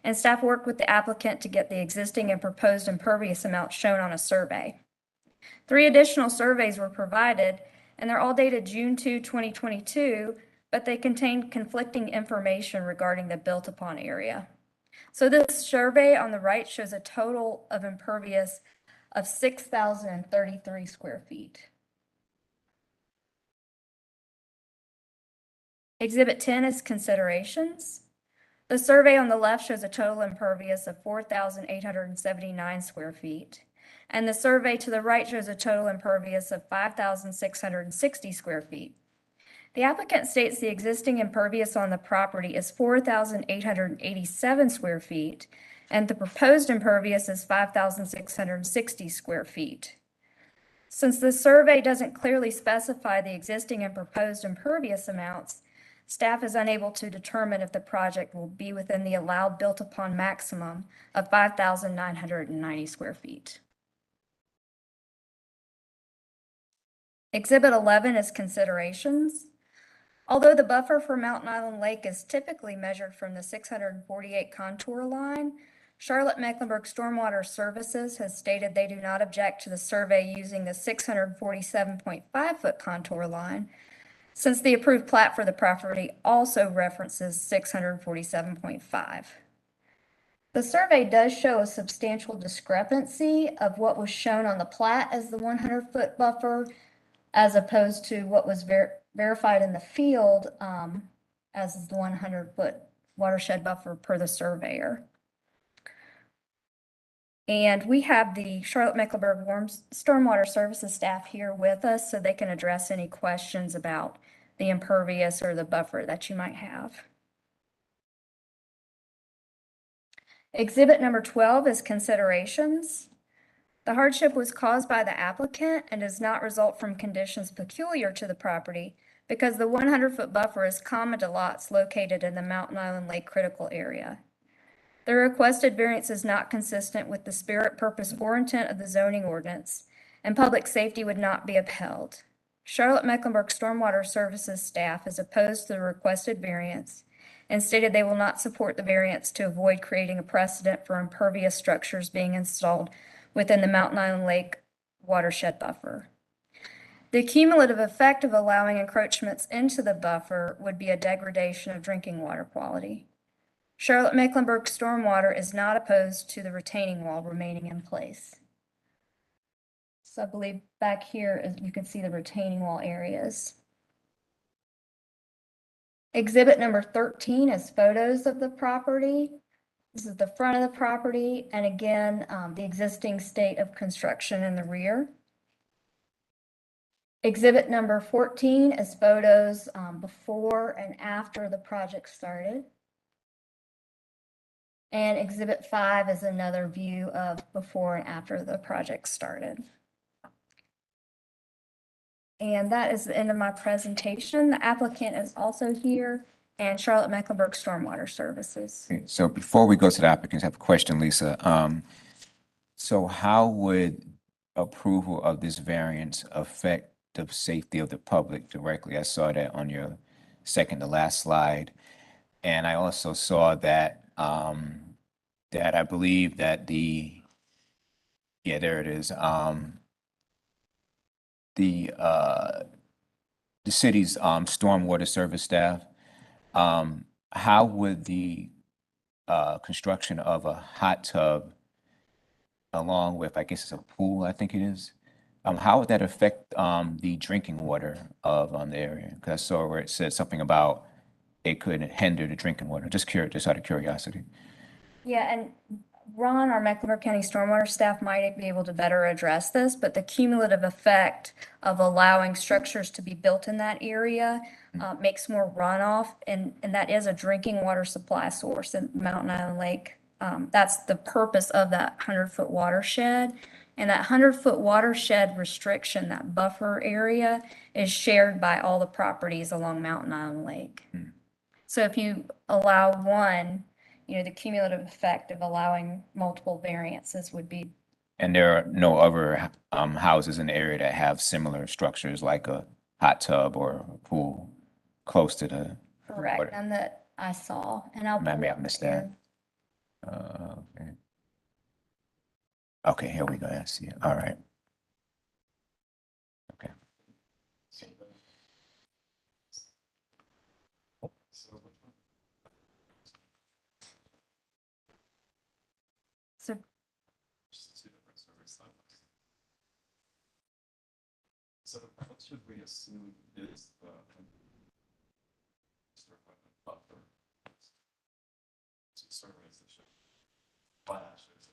and staff worked with the applicant to get the existing and proposed impervious amounts shown on a survey. 3 additional surveys were provided, and they're all dated June 2, 2022, but they contain conflicting information regarding the built-upon area. So this survey on the right shows a total of impervious of 6,033 square feet. Exhibit 10 is considerations. The survey on the left shows a total impervious of 4,879 square feet, and the survey to the right shows a total impervious of 5,660 square feet. The applicant states the existing impervious on the property is 4,887 square feet, and the proposed impervious is 5,660 square feet. Since the survey doesn't clearly specify the existing and proposed impervious amounts, staff is unable to determine if the project will be within the allowed built-upon maximum of 5,990 square feet. Exhibit 11 is considerations. Although the buffer for Mountain Island Lake is typically measured from the 648 contour line, Charlotte-Mecklenburg Stormwater Services has stated they do not object to the survey using the 647.5-foot contour line, since the approved plat for the property also references 647.5. The survey does show a substantial discrepancy of what was shown on the plat as the 100-foot buffer, as opposed to what was verified in the field as the 100-foot watershed buffer per the surveyor. And we have the Charlotte-Mecklenburg Stormwater Services staff here with us so they can address any questions about the impervious or the buffer that you might have. Exhibit number 12 is considerations. The hardship was caused by the applicant and does not result from conditions peculiar to the property because the 100-foot buffer is common to lots located in the Mountain Island Lake critical area. The requested variance is not consistent with the spirit, purpose, or intent of the zoning ordinance, and public safety would not be upheld. Charlotte-Mecklenburg Stormwater Services staff is opposed to the requested variance and stated they will not support the variance to avoid creating a precedent for impervious structures being installed within the Mountain Island Lake watershed buffer. The cumulative effect of allowing encroachments into the buffer would be a degradation of drinking water quality. Charlotte-Mecklenburg Stormwater is not opposed to the retaining wall remaining in place. So I believe back here, you can see the retaining wall areas. Exhibit number 13 is photos of the property. This is the front of the property, and again, the existing state of construction in the rear. Exhibit number 14 is photos before and after the project started. And exhibit 5 is another view of before and after the project started. And that is the end of my presentation. The applicant is also here, and Charlotte-Mecklenburg Stormwater Services. Okay, so before we go to the applicants, I have a question, Lisa. So how would approval of this variance affect the safety of the public directly? I saw that on your second to last slide. And I also saw that that I believe that yeah, there it is. The city's stormwater service staff, how would the construction of a hot tub along with, I guess it's a pool, I think it is, how would that affect the drinking water of the area? Because I saw where it said something about it could hinder the drinking water. Just curious, just out of curiosity. Yeah, and Ron, our Mecklenburg County Stormwater staff might be able to better address this, but the cumulative effect of allowing structures to be built in that area makes more runoff, and that is a drinking water supply source in Mountain Island Lake. That's the purpose of that 100-foot watershed. And that 100-foot watershed restriction, that buffer area, is shared by all the properties along Mountain Island Lake. So if you allow one, the cumulative effect of allowing multiple variances would be. And there are no other houses in the area that have similar structures like a hot tub or a pool close to the Correct, water. and that I saw, and I'll. Maybe I missed that. Okay. Okay, here we go. I see it. All right. Okay. So So what should we assume is the buffer? Surveys that show flashes.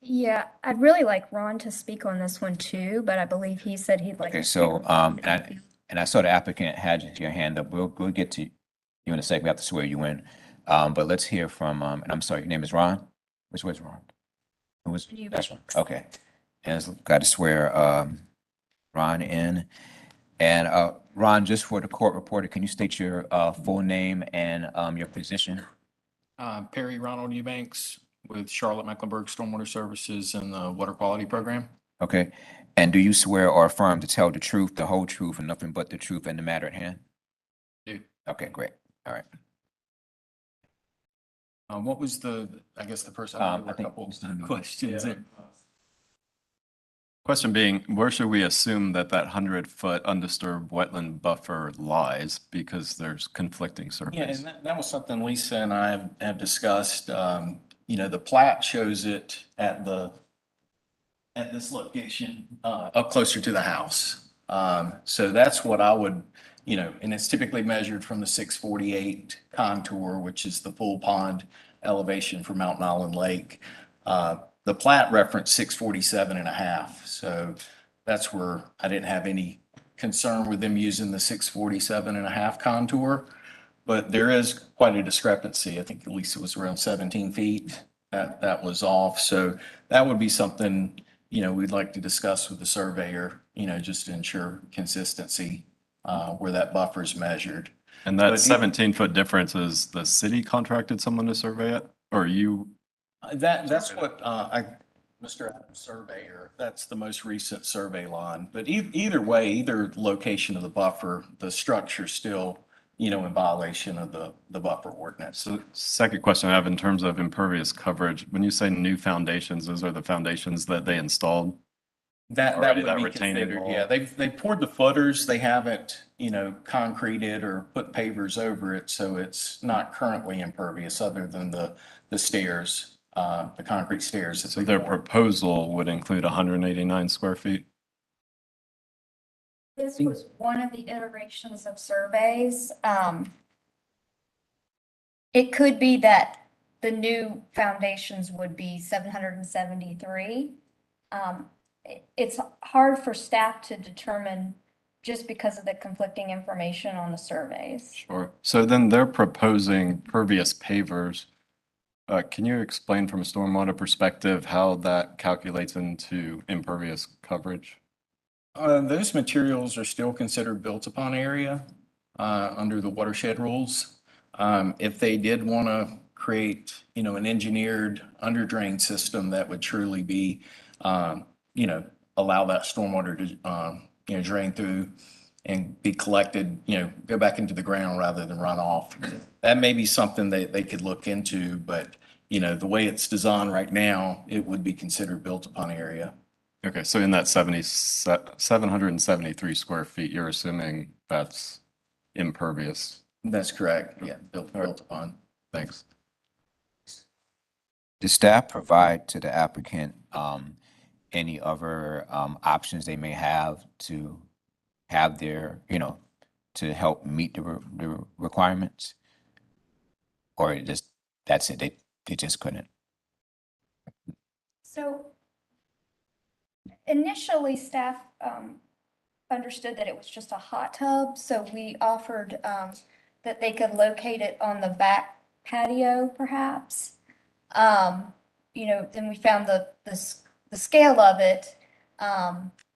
yeah, I'd really like Ron to speak on this one too, but I believe he said he'd like. Okay, to so, speak on and I saw the applicant had your hand up. We'll get to you in a second. We have to swear you in. But let's hear from, and I'm sorry, your name is Ron? Which was Ron? Who was, that's Ron, okay. And got to swear, Ron in. And, Ron, just for the court reporter, can you state your, full name and, your position? Perry Ronald Eubanks with Charlotte Mecklenburg Stormwater Services and the Water Quality Program. Okay. And do you swear or affirm to tell the truth, the whole truth, and nothing but the truth in the matter at hand? Do. Okay, great. All right. What was I guess the person, I there were a think couple Mr. Newman. questions. Question being, where should we assume that 100-foot undisturbed wetland buffer lies? Because there's conflicting Yeah, surveys. and that was something Lisa and I have discussed. You know, the plat shows it at this location, up closer to the house. So that's what I would, you know, and it's typically measured from the 648 contour, which is the full pond elevation for Mountain Island Lake. The plat referenced 647.5. So that's where I didn't have any concern with them using the 647.5 contour. But there is quite a discrepancy. I think at least it was around 17 feet that was off. So that would be something, you know, we'd like to discuss with the surveyor, you know, just to ensure consistency where that buffer is measured. And that But 17-foot difference is the city contracted someone to survey it? Or you, That's what Mr. Adams surveyor, that's the most recent survey line. But either way, either location of the buffer, the structure's still, you know, in violation of the buffer ordinance. so second question I have in terms of impervious coverage, when you say new foundations, those are the foundations that they installed? That Already would that be retaining considered, wall. yeah, they poured the footers, they haven't, you know, concreted or put pavers over it, so it's not currently impervious other than the stairs, the concrete stairs. that So they their poured. proposal would include 189 square feet? This was one of the iterations of surveys. It could be that the new foundations would be 773. It's hard for staff to determine just because of the conflicting information on the surveys. Sure. So then they're proposing pervious pavers. Can you explain from a stormwater perspective how that calculates into impervious coverage? Those materials are still considered built upon area under the watershed rules. If they did want to create, you know, an engineered under drain system that would truly be, you know, allow that stormwater to, you know, drain through and be collected, you know, go back into the ground rather than run off. That may be something they could look into, but, you know, the way it's designed right now, it would be considered built upon area. Okay, so in that 773 square feet, you're assuming that's impervious. That's correct. Yeah, built upon. Thanks. Does staff provide to the applicant, any other, options they may have to have their, you know, to help meet the requirements? Or it just, that's it, they just couldn't? So initially, staff understood that it was just a hot tub, so we offered that they could locate it on the back patio perhaps. You know, then we found the scale of it,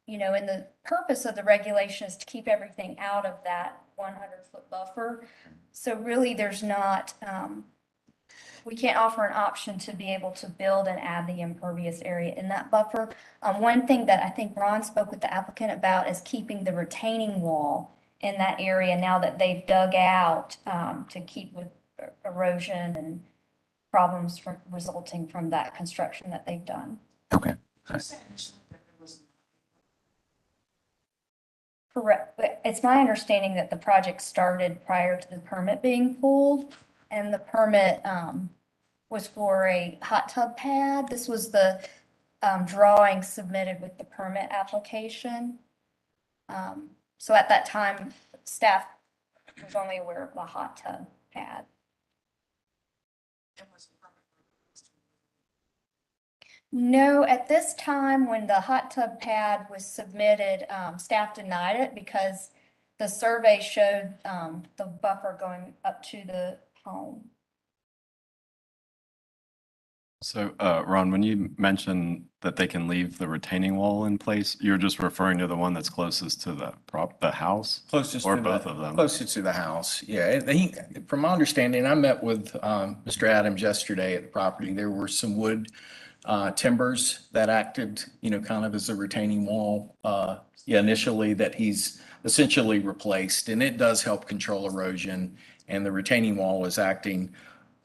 you know, and the purpose of the regulation is to keep everything out of that 100-foot buffer. So really, there's not, we can't offer an option to be able to build and add the impervious area in that buffer. One thing that I think Ron spoke with the applicant about is keeping the retaining wall in that area now that they've dug out to keep with erosion and problems resulting from that construction that they've done. Okay. Correct. But it's my understanding that the project started prior to the permit being pulled, and the permit was for a hot tub pad. This was the drawing submitted with the permit application. So at that time, staff was only aware of the hot tub pad. No, at this time, when the hot tub pad was submitted, staff denied it because the survey showed the buffer going up to the home. So, Ron, when you mentioned that they can leave the retaining wall in place, you're just referring to the one that's closest to the house? Closest Or to both the, of them? closest to the house, yeah. From my understanding, I met with Mr. Adams yesterday at the property. There were some wood timbers that acted, kind of as a retaining wall, initially that he's essentially replaced, and it does help control erosion. And the retaining wall is acting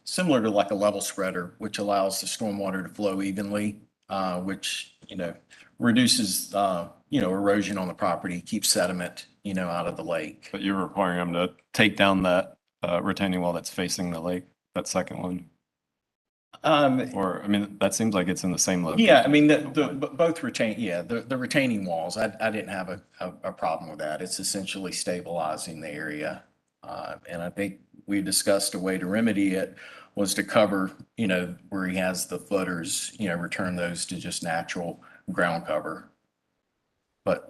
similar to like a level spreader, which allows the stormwater to flow evenly, which, reduces, erosion on the property, keeps sediment, out of the lake. But you're requiring them to take down that retaining wall that's facing the lake, that second one? Or, I mean, that seems like it's in the same location. Yeah, I mean, both the retaining walls, I didn't have a problem with that. It's essentially stabilizing the area. And I think we discussed a way to remedy it was to cover, where he has the footers, return those to just natural ground cover. But,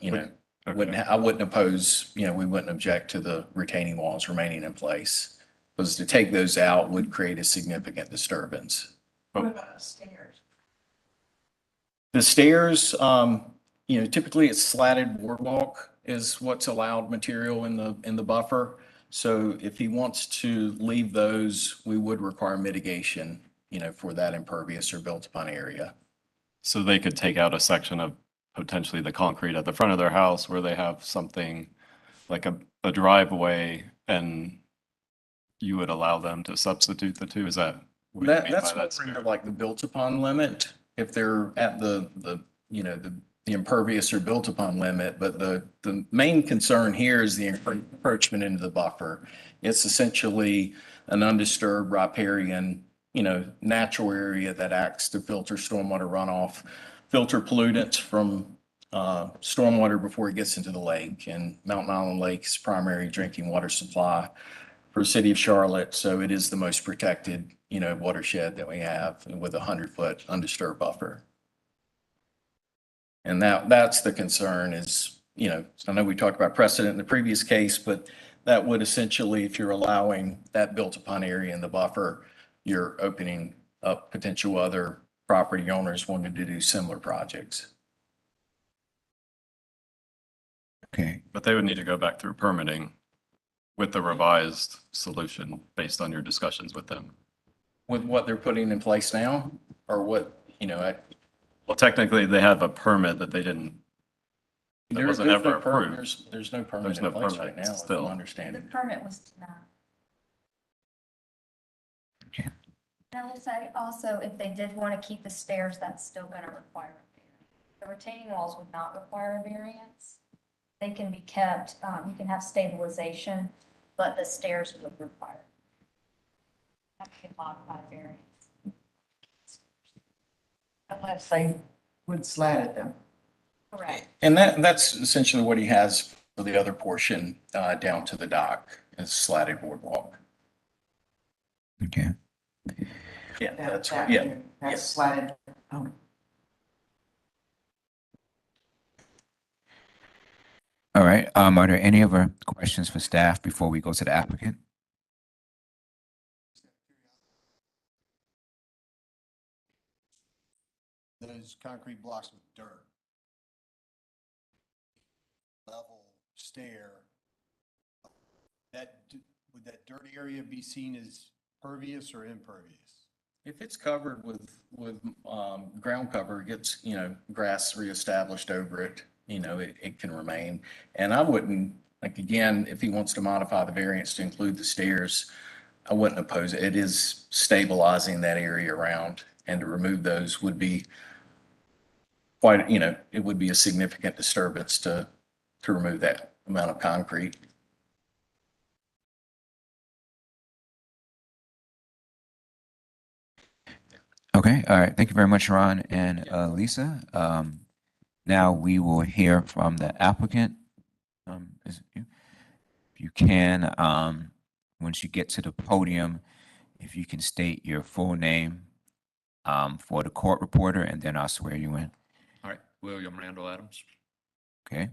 I wouldn't oppose, we wouldn't object to the retaining walls remaining in place. Because to take those out would create a significant disturbance. What about the stairs? The stairs, typically it's slatted boardwalk is what's allowed material in the buffer. So if he wants to leave those, we would require mitigation, for that impervious or built upon area. So they could take out a section of potentially the concrete at the front of their house where they have something like a driveway, and you would allow them to substitute the two? Is that? what you mean That's by what that we're into sphere? like the built upon limit, if they're at the impervious or built upon limit. But the main concern here is the encroachment into the buffer. It's essentially an undisturbed riparian, natural area that acts to filter stormwater runoff, filter pollutants from stormwater before it gets into the lake. And Mountain Island Lake's primary drinking water supply for the city of Charlotte. So it is the most protected, watershed that we have with a 100-foot undisturbed buffer. And that's the concern is, I know we talked about precedent in the previous case, but that would essentially, if you're allowing that built upon area in the buffer, you're opening up potential other property owners wanting to do similar projects. Okay. But they would need to go back through permitting with the revised solution based on your discussions with them. With what they're putting in place now, or what, Well, technically, they have a permit that they didn't, that wasn't there's ever no permit, approved. there's no permit There's in no place permit right now, as still. I'm The understanding. permit was denied. Okay. And I will say also, if they did want to keep the stairs, that's still going to require a variance. The retaining walls would not require a variance. They can be kept, you can have stabilization, but the stairs would require. Have to be modified variance. Unless they would slat at them. Correct. And that's essentially what he has for the other portion, down to the dock, is slatted boardwalk. Okay. Yeah, that's right, yeah. That's slatted. Oh. All right. Are there any other questions for staff before we go to the applicant? Those concrete blocks with dirt. Level stair. Would that dirt area be seen as pervious or impervious? If it's covered with ground cover, it gets, grass reestablished over it, it can remain. And I wouldn't Like, again, if he wants to modify the variance to include the stairs, I wouldn't oppose it. It is stabilizing that area around, and to remove those would be quite, it would be a significant disturbance to remove that amount of concrete. Okay, all right. Thank you very much, Ron and Lisa. Now we will hear from the applicant. Is it you? If you can, once you get to the podium, if you can state your full name for the court reporter, and then I'll swear you in. All right, William Randall Adams. Okay.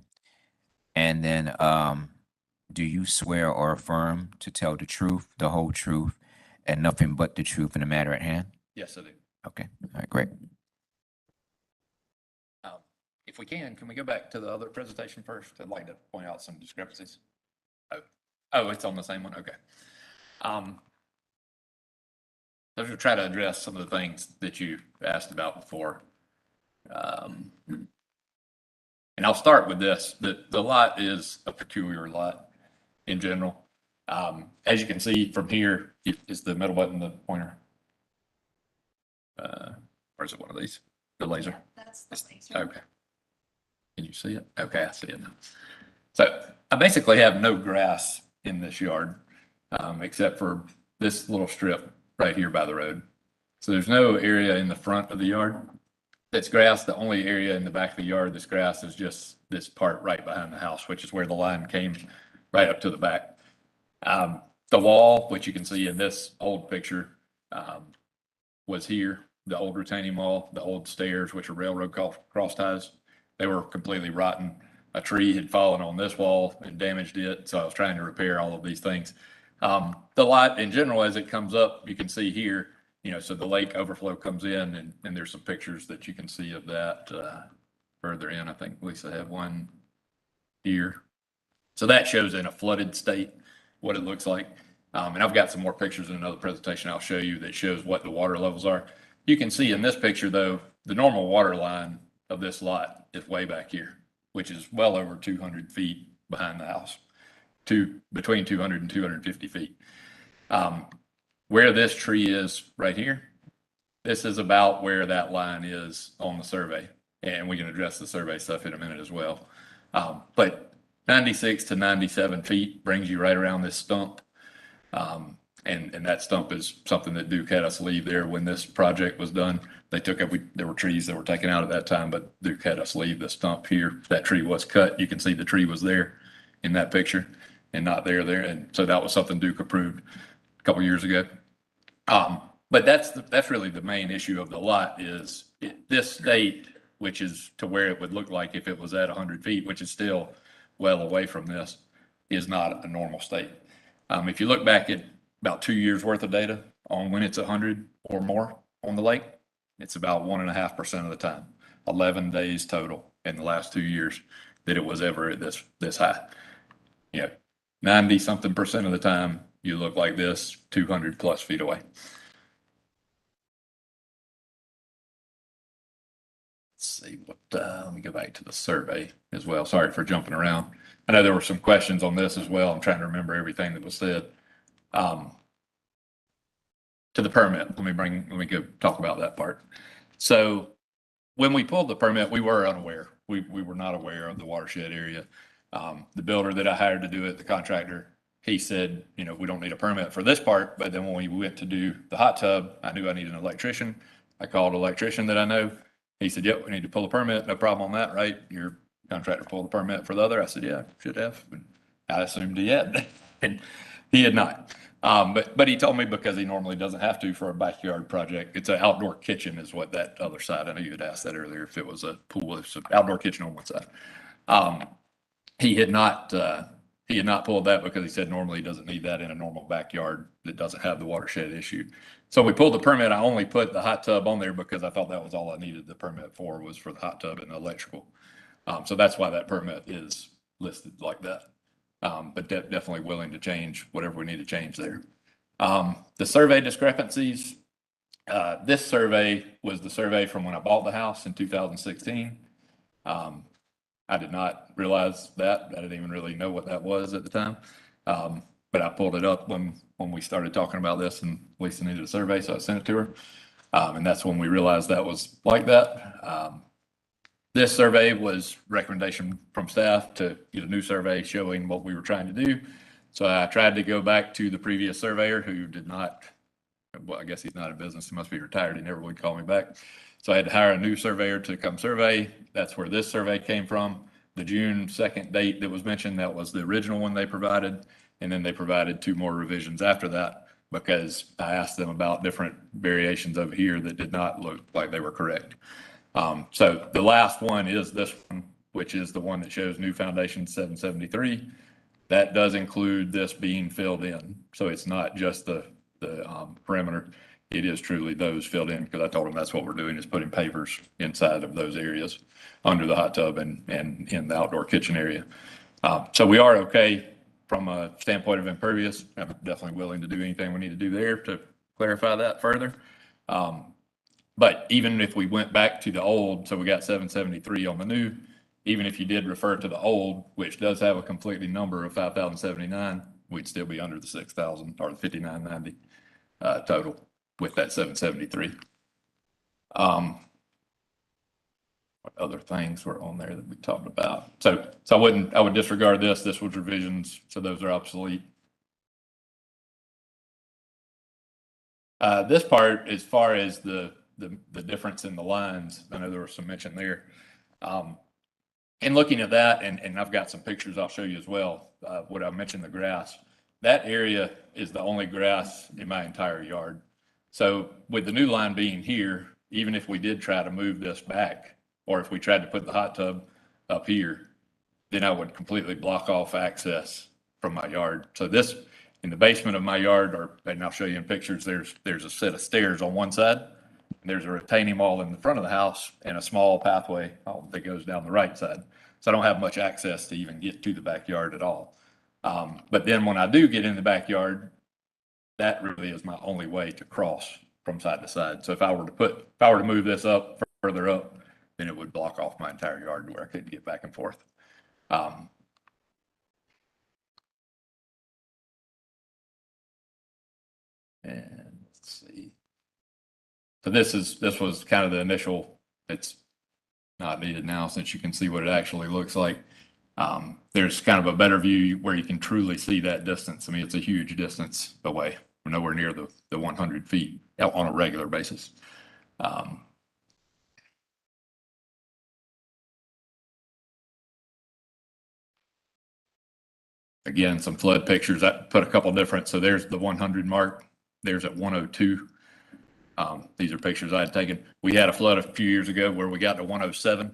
And then, do you swear or affirm to tell the truth, the whole truth, and nothing but the truth in the matter at hand? Yes, I do. Okay, all right, great. If we can we go back to the other presentation first? I'd like to point out some discrepancies. Oh, it's on the same one? Okay. I was going to try to address some of the things that you asked about before. And I'll start with this. The lot is a peculiar lot in general. As you can see from here, is the middle button the pointer? Or is it one of these? The laser? That's the laser. Okay. Can you see it? Okay, I see it now. So I basically have no grass in this yard, except for this little strip right here by the road. So there's no area in the front of the yard that's grass. The only area in the back of the yard that's grass is just this part right behind the house, which is where the line came right up to the back. The wall, which you can see in this old picture, was here. The old retaining wall, the old stairs, which are railroad cross ties, they were completely rotten. A tree had fallen on this wall and damaged it, so I was trying to repair all of these things. The lot in general, as it comes up, you can see here, so the lake overflow comes in, and there's some pictures that you can see of that further in. I think Lisa had one here. So that shows in a flooded state what it looks like. And I've got some more pictures in another presentation I'll show you that shows what the water levels are. You can see in this picture, though, the normal water line of this lot is way back here, which is well over 200 feet behind the house, between 200 and 250 feet. Where this tree is right here, this is about where that line is on the survey. And we can address the survey stuff in a minute as well. But 96 to 97 feet brings you right around this stump. And that stump is something that Duke had us leave there when this project was done. They took up, there were trees that were taken out at that time, but Duke had us leave the stump here. That tree was cut. You can see the tree was there in that picture and not there. And so that was something Duke approved a couple years ago. But that's really the main issue of the lot is this state, which is to where it would look like if it was at 100 feet, which is still well away from this, is not a normal state. If you look back at about 2 years worth of data on when it's 100 or more on the lake, it's about 1.5% of the time, 11 days total in the last 2 years that it was ever at this high. 90-something% of the time you look like this 200 plus feet away. Let's see what, let me go back to the survey as well. Sorry for jumping around. I know there were some questions on this as well. I'm trying to remember everything that was said. To the permit, let me go talk about that part. So when we pulled the permit, we were unaware. We were not aware of the watershed area. The builder that I hired to do it, the contractor, he said, we don't need a permit for this part. But then when we went to do the hot tub, I knew I needed an electrician. I called an electrician that I know. He said, yep, we need to pull a permit. No problem on that, right? Your contractor pulled a permit for the other. I said, yeah, should have. I assumed he had, and he had not. But he told me because he normally doesn't have to for a backyard project. It's an outdoor kitchen is what that other side. I know you had asked that earlier. If it was a pool, it's an outdoor kitchen on one side. He had not pulled that because he said normally he doesn't need that in a normal backyard that doesn't have the watershed issue. So we pulled the permit. I only put the hot tub on there because I thought that was all I needed the permit for, was for the hot tub and the electrical. So that's why that permit is listed like that. But definitely willing to change whatever we need to change there. The survey discrepancies, this survey was the survey from when I bought the house in 2016. I did not realize that. I didn't even really know what that was at the time. But I pulled it up when we started talking about this, and Lisa needed a survey, so I sent it to her. And that's when we realized that was like that. This survey was recommendation from staff to get a new survey showing what we were trying to do. So I tried to go back to the previous surveyor who did not, well, I guess he's not in business. He must be retired. He never would call me back. So I had to hire a new surveyor to come survey. That's where this survey came from. The June 2nd date that was mentioned, that was the original one they provided. And then they provided 2 more revisions after that because I asked them about different variations over here that did not look like they were correct. So the last one is this one, which is the one that shows new foundation 773. That does include this being filled in. So it's not just the perimeter. It is truly those filled in, because I told them that's what we're doing, is putting pavers inside of those areas under the hot tub and in the outdoor kitchen area. So we are okay from a standpoint of impervious. I'm definitely willing to do anything we need to do there to clarify that further. But even if we went back to the old, so we got 773 on the new, even if you did refer to the old, which does have a completely number of 5,079, we'd still be under the 6,000 or the 5,990 total with that 773. What other things were on there that we talked about? So I would disregard this. This was revisions, so those are obsolete. This part, as far as the difference in the lines, I know there was some mention there. In looking at that, and I've got some pictures I'll show you as well, what I mentioned, the grass, that area is the only grass in my entire yard. So with the new line being here, even if we did try to move this back, or if we tried to put the hot tub up here, then I would completely block off access from my yard. So this, in the basement of my yard, and I'll show you in pictures, there's a set of stairs on one side, and there's a retaining wall in the front of the house and a small pathway that goes down the right side. So I don't have much access to even get to the backyard at all. But then when I do get in the backyard, that really is my only way to cross from side to side. So if I were to move this up further up, then it would block off my entire yard to where I couldn't get back and forth. And let's see. So this was kind of the initial. It's not needed now since you can see what it actually looks like. There's kind of a better view where you can truly see that distance. I mean, it's a huge distance away. We're nowhere near the 100 feet on a regular basis. Again, some flood pictures. I put a couple different. So there's the 100 mark. There's at 102. These are pictures I had taken. We had a flood a few years ago where we got to 107.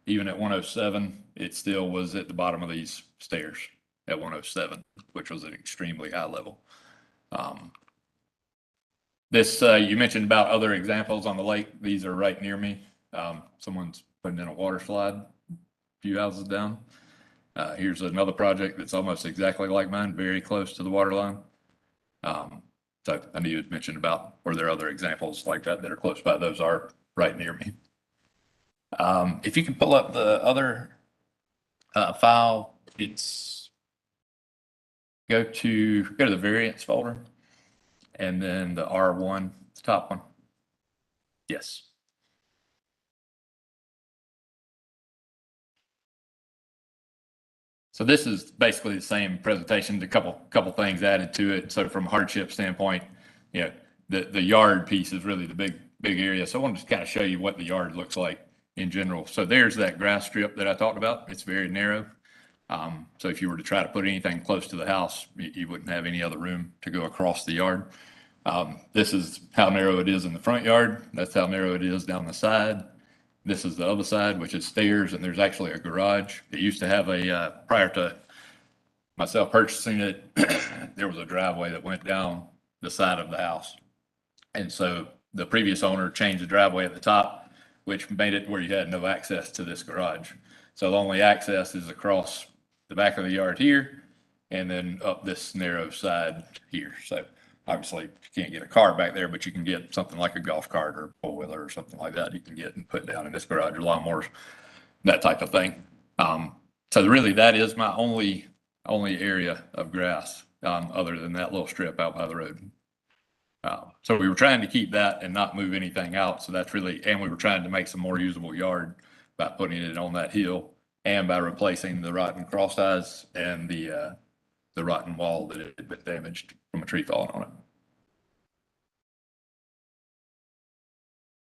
Even at 107, it still was at the bottom of these stairs at 107, which was an extremely high level. This, you mentioned about other examples on the lake. These are right near me. Someone's putting in a water slide a few houses down. Here's another project that's almost exactly like mine, very close to the water line. So I knew you had mentioned about, were there other examples like that that are close by? Those are right near me. If you can pull up the other file, it's go to the variance folder and then the R1, the top one. Yes. So this is basically the same presentation, a couple things added to it. So from a hardship standpoint, you know, the yard piece is really the big area. So I wanted to kind of show you what the yard looks like in general. So there's that grass strip that I talked about. It's very narrow. So if you were to try to put anything close to the house, you wouldn't have any other room to go across the yard. This is how narrow it is in the front yard. That's how narrow it is down the side. This is the other side, which is stairs, and there's actually a garage. It used to have prior to myself purchasing it, there was a driveway that went down the side of the house. And so the previous owner changed the driveway at the top, which made it where you had no access to this garage. So the only access is across the back of the yard here, and then up this narrow side here. So obviously you can't get a car back there, but you can get something like a golf cart or a four-wheeler or something like that. You can get and put down in this garage, lawnmowers, that type of thing. So really, that is my only area of grass, other than that little strip out by the road. So we were trying to keep that and not move anything out. So that's really, and we were trying to make some more usable yard by putting it on that hill and by replacing the rotten cross ties and the rotten wall that had been damaged from a tree falling on it.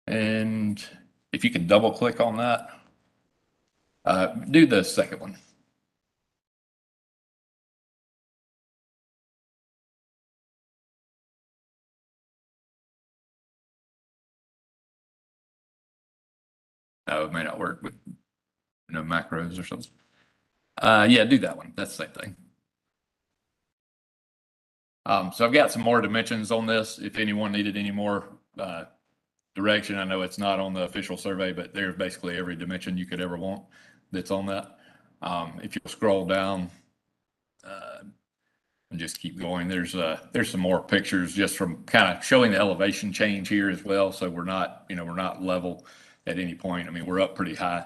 And if you can double click on that, do the second one. No, it may not work with no macros or something. Yeah, do that one. That's the same thing. So I've got some more dimensions on this. If anyone needed any more direction, I know it's not on the official survey, but there's basically every dimension you could ever want that's on that. If you scroll down and just keep going, there's some more pictures just from kind of showing the elevation change here as well. So we're not level at any point. I mean, we're up pretty high.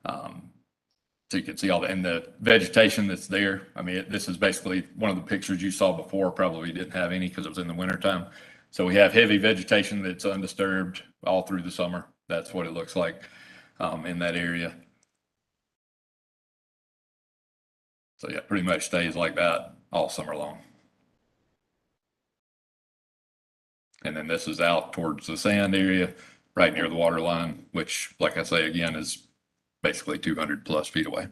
So you can see all and the vegetation that's there. I mean, this is basically one of the pictures you saw before. Probably didn't have any because it was in the wintertime. So we have heavy vegetation that's undisturbed all through the summer. That's what it looks like in that area. So yeah, pretty much stays like that all summer long. And then this is out towards the sand area, right near the water line, which, like I say, again, is basically 200 plus feet away.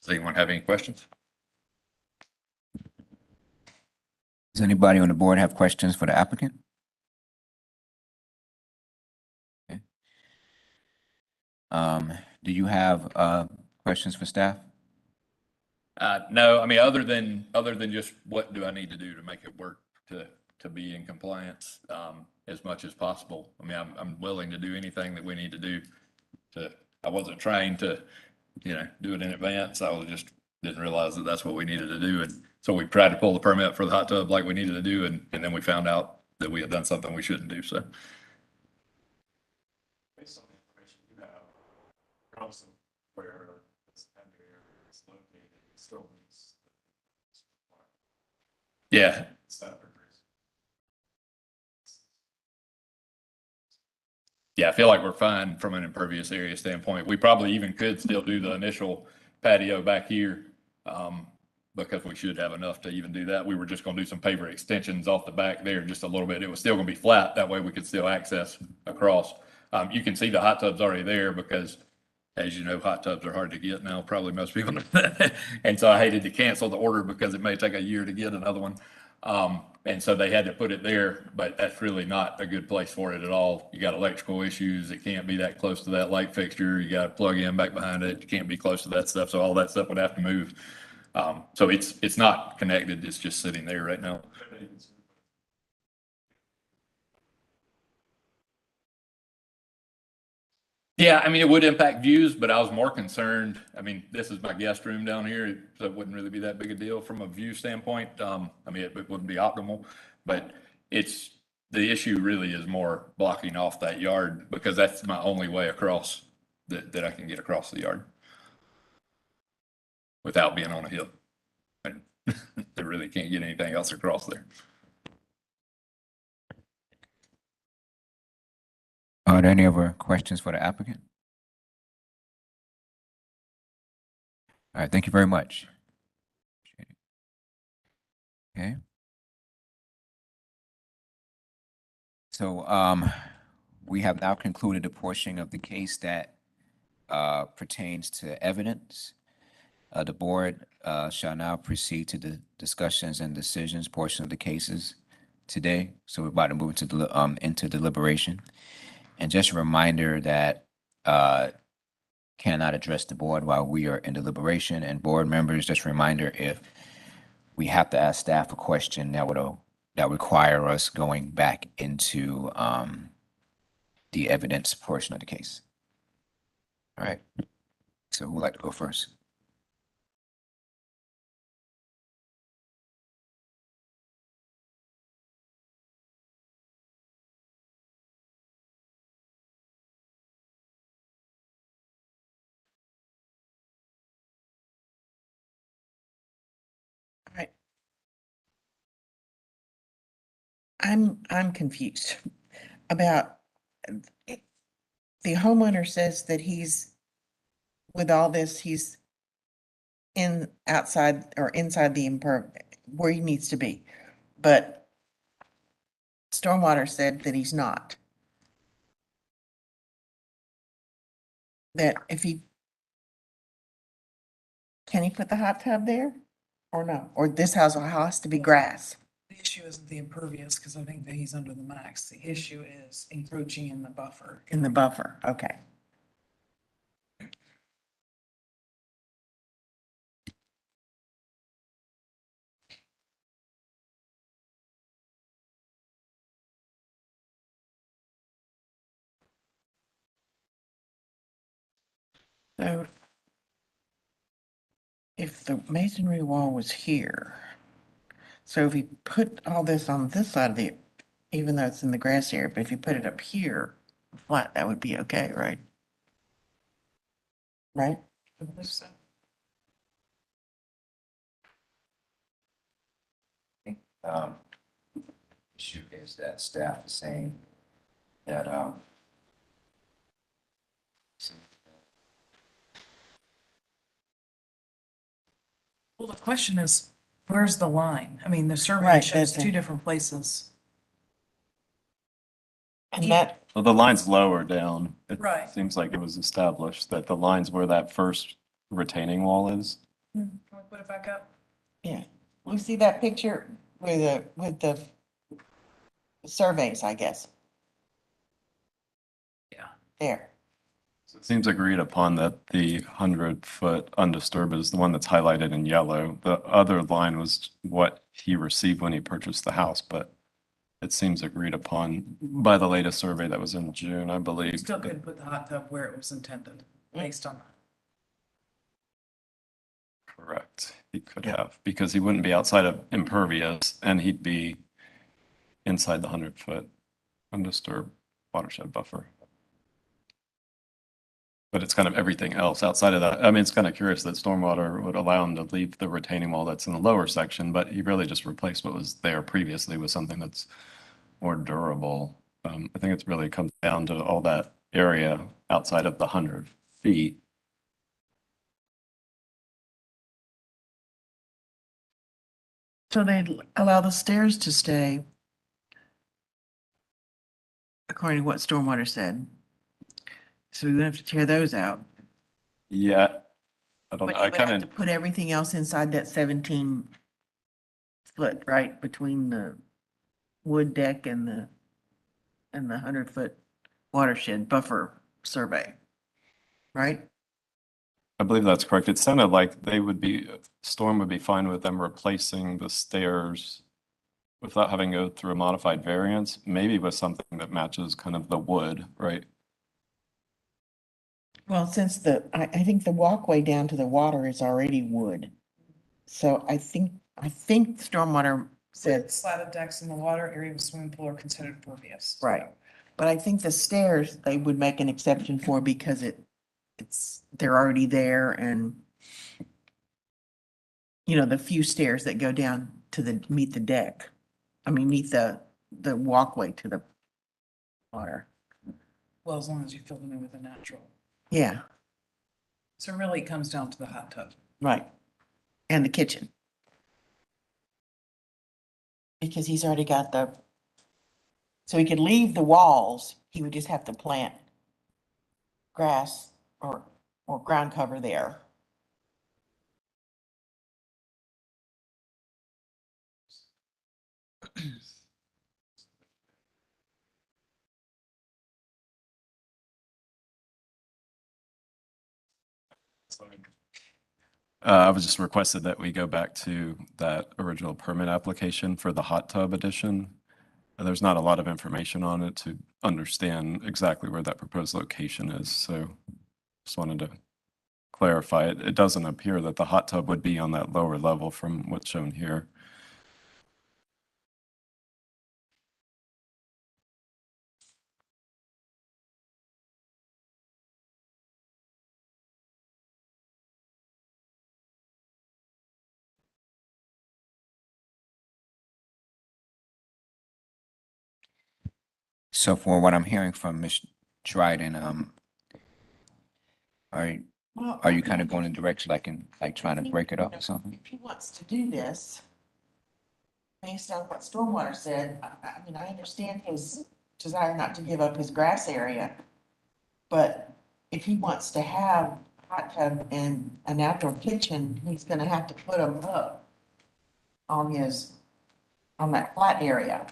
Does anyone have any questions? Does anybody on the board have questions for the applicant? Okay. Do you have questions for staff? No, I mean, other than just what do I need to do to make it work to be in compliance as much as possible. I mean, I'm willing to do anything that we need to do I wasn't trying to, do it in advance. I was just didn't realize that that's what we needed to do. And so we tried to pull the permit for the hot tub like we needed to do. And then we found out that we had done something we shouldn't do. So. Based on the information you have, regardless of where this area is located, it still needs. Yeah. Yeah, I feel like we're fine from an impervious area standpoint. We probably even could still do the initial patio back here because we should have enough to even do that. We were just going to do some paver extensions off the back there just a little bit. It was still going to be flat. That way we could still access across. You can see the hot tub's already there because, as you know, hot tubs are hard to get now. Probably most people know that. And so I hated to cancel the order because it may take a year to get another one. And so they had to put it there, but that's really not a good place for it at all. You got electrical issues. It can't be that close to that light fixture. You got to plug in back behind it. You can't be close to that stuff. So all that stuff would have to move. So it's not connected. It's just sitting there right now. Yeah, I mean, it would impact views, but I was more concerned. I mean, this is my guest room down here, so it wouldn't really be that big a deal from a view standpoint. I mean, it wouldn't be optimal, but the issue really is more blocking off that yard because that's my only way across that I can get across the yard without being on a hill. And they really can't get anything else across there. Are there any other questions for the applicant? All right, thank you very much. Okay. So we have now concluded a portion of the case that pertains to evidence. The board shall now proceed to the discussions and decisions portion of the cases today. So we're about to move into deliberation. And just a reminder that cannot address the board while we are in deliberation. And board members, just a reminder, if we have to ask staff a question that require us going back into the evidence portion of the case. All right. So who would like to go first? I'm confused about, the homeowner says that with all this, he's outside or inside the where he needs to be. But Stormwater said that he's not. That can he put the hot tub there or no? Or this house has to be grass? The issue isn't the impervious, because I think that he's under the max. The issue is encroaching in the buffer. In the buffer, okay. So if the masonry wall was here, so if he put all this on this side of even though it's in the grass area, but if you put it up here, flat, that would be okay, right? Right? I believe so. Issue is that staff is saying that, Well, the question is, where's the line? I mean, the survey Right, shows that's two it. different places. And that, Well, the line's lower down. It Right. seems like it was established that the line's where that first retaining wall is. Can we put it back up? yeah, we see that picture with the surveys, I guess. Yeah. There. It seems agreed upon that the 100-foot undisturbed is the one that's highlighted in yellow. The other line was what he received when he purchased the house, but it seems agreed upon by the latest survey that was in June, I believe. Still could put the hot tub where it was intended, based on that. Correct. He could have, because he wouldn't be outside of impervious and he'd be inside the 100-foot undisturbed watershed buffer. But it's kind of everything else outside of that. I mean, it's kind of curious that stormwater would allow him to leave the retaining wall that's in the lower section, but he really just replaced what was there previously with something that's more durable. I think it's really comes down to all that area outside of the 100 feet. So they'd allow the stairs to stay according to what Stormwater said. So we would have to tear those out. Yeah. I don't But know. you I would have kind to of, put everything else inside that 17 foot, right, between the wood deck and the 100-foot watershed buffer survey, right? I believe that's correct. It sounded like Storm would be fine with them replacing the stairs without having to go through a modified variance, maybe with something that matches kind of the wood, right? Well, since I think the walkway down to the water is already wood. So I think Stormwater said, Slatted decks in the water area with swimming pool are considered impervious. right. But I think the stairs, they would make an exception for because they're already there and the few stairs that go down to meet the deck. I mean, meet the walkway to the water. Well, as long as you fill them in with a natural. Yeah, So really it comes down to the hot tub. right. And the kitchen. Because he's already got so he could leave the walls, he would just have to plant grass or ground cover there. I was just requested that we go back to that original permit application for the hot tub addition. There's not a lot of information on it to understand exactly where that proposed location is, so just wanted to clarify it. It doesn't appear that the hot tub would be on that lower level from what's shown here. So for what I'm hearing from Ms. Dryden, Well, are you kind of going in direction like trying to break it up or something? if he wants to do this, based on what Stormwater said, I mean, I understand his desire not to give up his grass area. But if he wants to have a hot tub and an outdoor kitchen, he's gonna have to put them up on that flat area,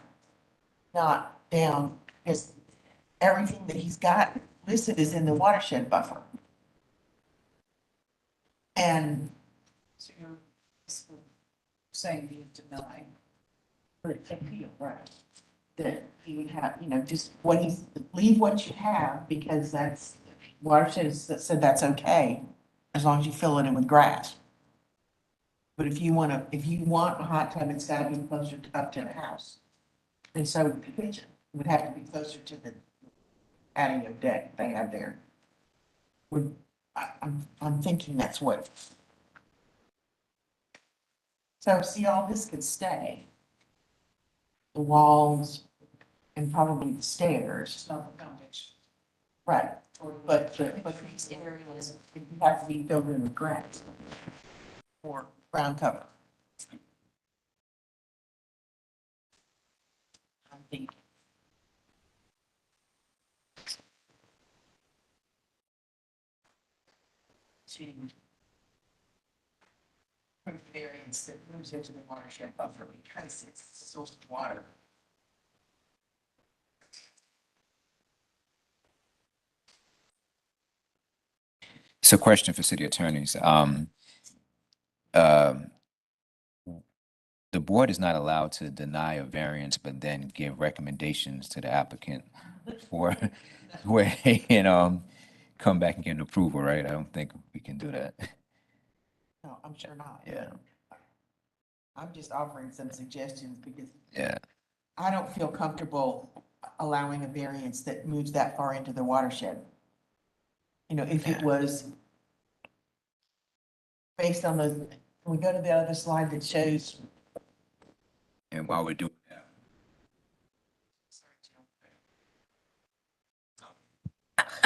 not down, because everything that he's got listed is in the watershed buffer. And So you're basically saying you deny. but appeal, right? That he would have, just what leave what you have, because that's, watershed that said that's okay, as long as you fill it in with grass. But if you want a hot tub, it's gotta be closer up to the house. And so the kitchen would have to be closer to the patio deck they have there. I'm thinking that's what. So see, all this could stay. The walls and probably the stairs. Not the foundation. Right, but these areas, you have to be filled in with grass or ground cover. I think. To variance that moves into the watershed buffer because it's a source of water. It's a question for city attorneys. The board is not allowed to deny a variance, but then give recommendations to the applicant for where they can come back and get an approval, right? I don't think we can do that. No, I'm sure not. Yeah. I'm just offering some suggestions because Yeah. I don't feel comfortable allowing a variance that moves that far into the watershed. If it was based on can we go to the other slide that shows? And while we're doing that,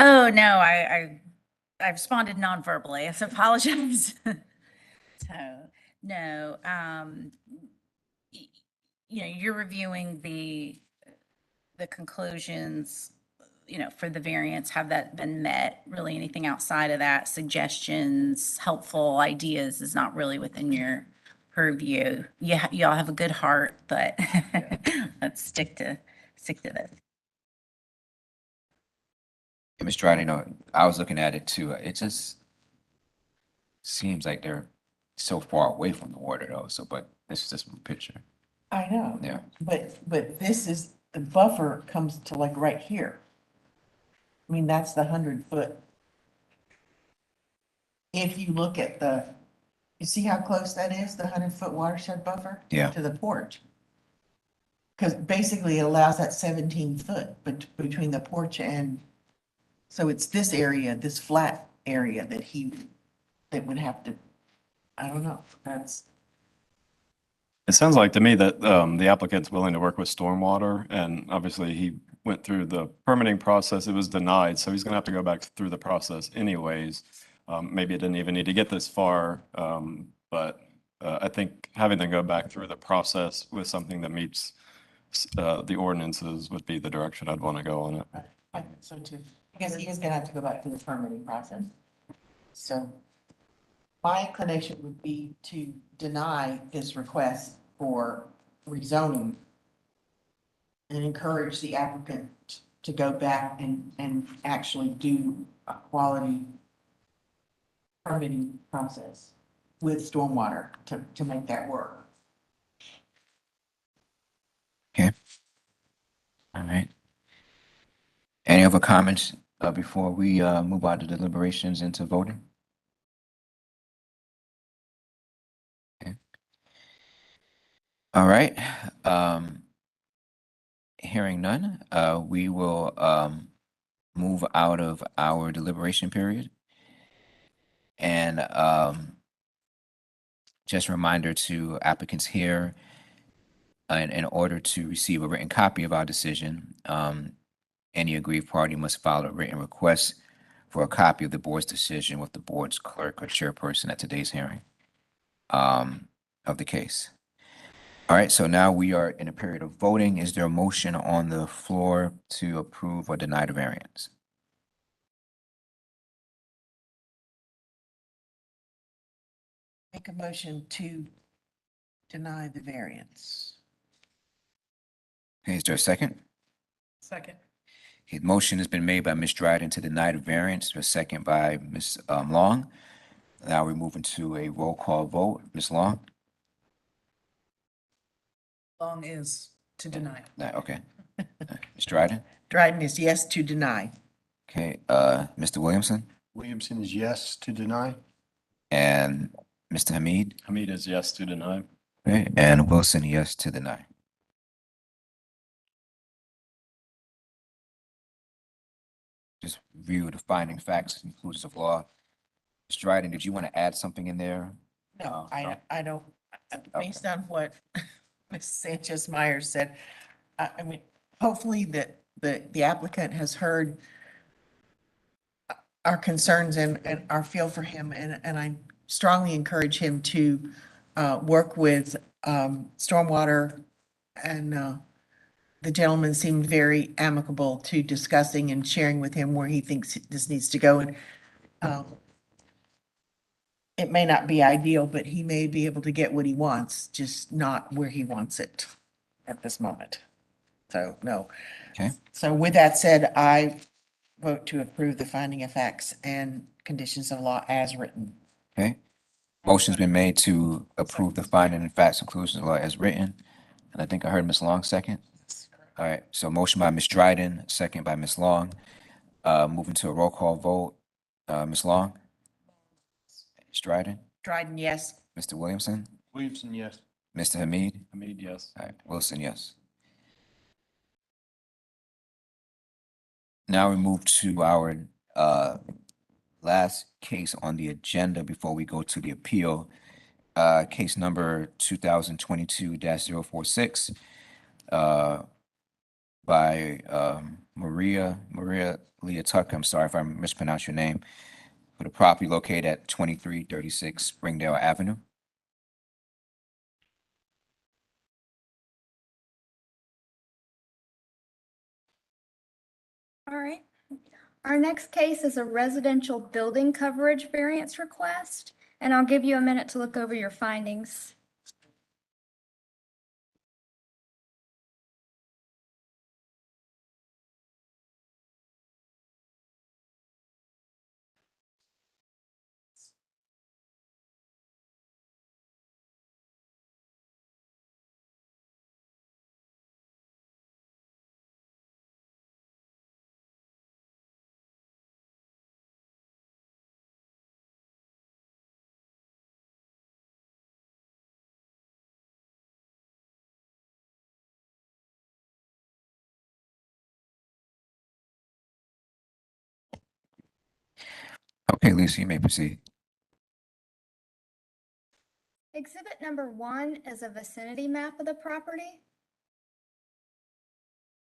Oh, no, I responded non-verbally. I apologize. So, no, you're reviewing the conclusions, for the variance. Have that been met? Really anything outside of that, suggestions, helpful ideas is not really within your purview. Yeah, y'all have a good heart, but let's stick to this. and Ms. Dryden, I was looking at it too. It just seems like they're so far away from the water though. So, but this is just a picture. I know. Yeah. But this is, the buffer comes to like right here. I mean, that's the 100-foot. If you look at you see how close that is, the 100-foot watershed buffer? Yeah. To the porch. Because basically it allows that 17-foot between the porch so it's this area, this flat area that would have to, I don't know, It sounds like to me that the applicant's willing to work with stormwater, and obviously he went through the permitting process. It was denied, so he's going to have to go back through the process anyways. Maybe it didn't even need to get this far, but I think having them go back through the process with something that meets the ordinances would be the direction I'd want to go on it. I think so too. Because he is gonna have to go back to the permitting process. So my inclination would be to deny this request for rezoning and encourage the applicant to go back and actually do a quality permitting process with stormwater to make that work. Okay. All right. Any other comments before we move on to deliberations into voting? Okay. All right. Hearing none, we will move out of our deliberation period. And just a reminder to applicants here, in order to receive a written copy of our decision, Any aggrieved party must file a written request for a copy of the board's decision with the board's clerk or chairperson at today's hearing of the case. All right, so now we are in a period of voting. Is there a motion on the floor to approve or deny the variance? Make a motion to deny the variance. Okay, is there a second? Second. Okay, the motion has been made by Ms. Dryden to deny the variance, a second by Ms. Long. Now we're moving to a roll call vote. Ms. Long? Long is to deny. Okay. Ms. Dryden? Dryden is yes to deny. Okay, Mr. Williamson? Williamson is yes to deny. And Mr. Hamid? Hamid is yes to deny. Okay, and Wilson, yes to deny. Just review the finding facts and conclusions of law. Ms. Dryden, did you want to add something in there? No, no. I don't, based on what Ms. Sanchez Myers said, I mean, hopefully that the applicant has heard our concerns and our feel for him, and I strongly encourage him to work with Stormwater, and the gentleman seemed very amicable to discussing and sharing with him where he thinks this needs to go. And it may not be ideal, but he may be able to get what he wants, just not where he wants it at this moment. So, no. Okay. So with that said, I vote to approve the finding of facts and conditions of law as written. Okay. Motion's been made to approve the finding and facts and conclusions of law as written. And I think I heard Ms. Long second. All right, so motion by Ms. Dryden, second by Ms. Long. Moving to a roll call vote. Ms. Long? Ms. Dryden? Dryden, yes. Mr. Williamson? Williamson, yes. Mr. Hamid? Hamid, yes. All right, Wilson, yes. Now we move to our last case on the agenda before we go to the appeal. Case number 2022-046 by Maria Leah Tucker. I'm sorry if I mispronounced your name. For the property located at 2336 Springdale Avenue. All right. Our next case is a residential building coverage variance request, and I'll give you a minute to look over your findings. Okay, Lisa, you may proceed. Exhibit number 1 is a vicinity map of the property.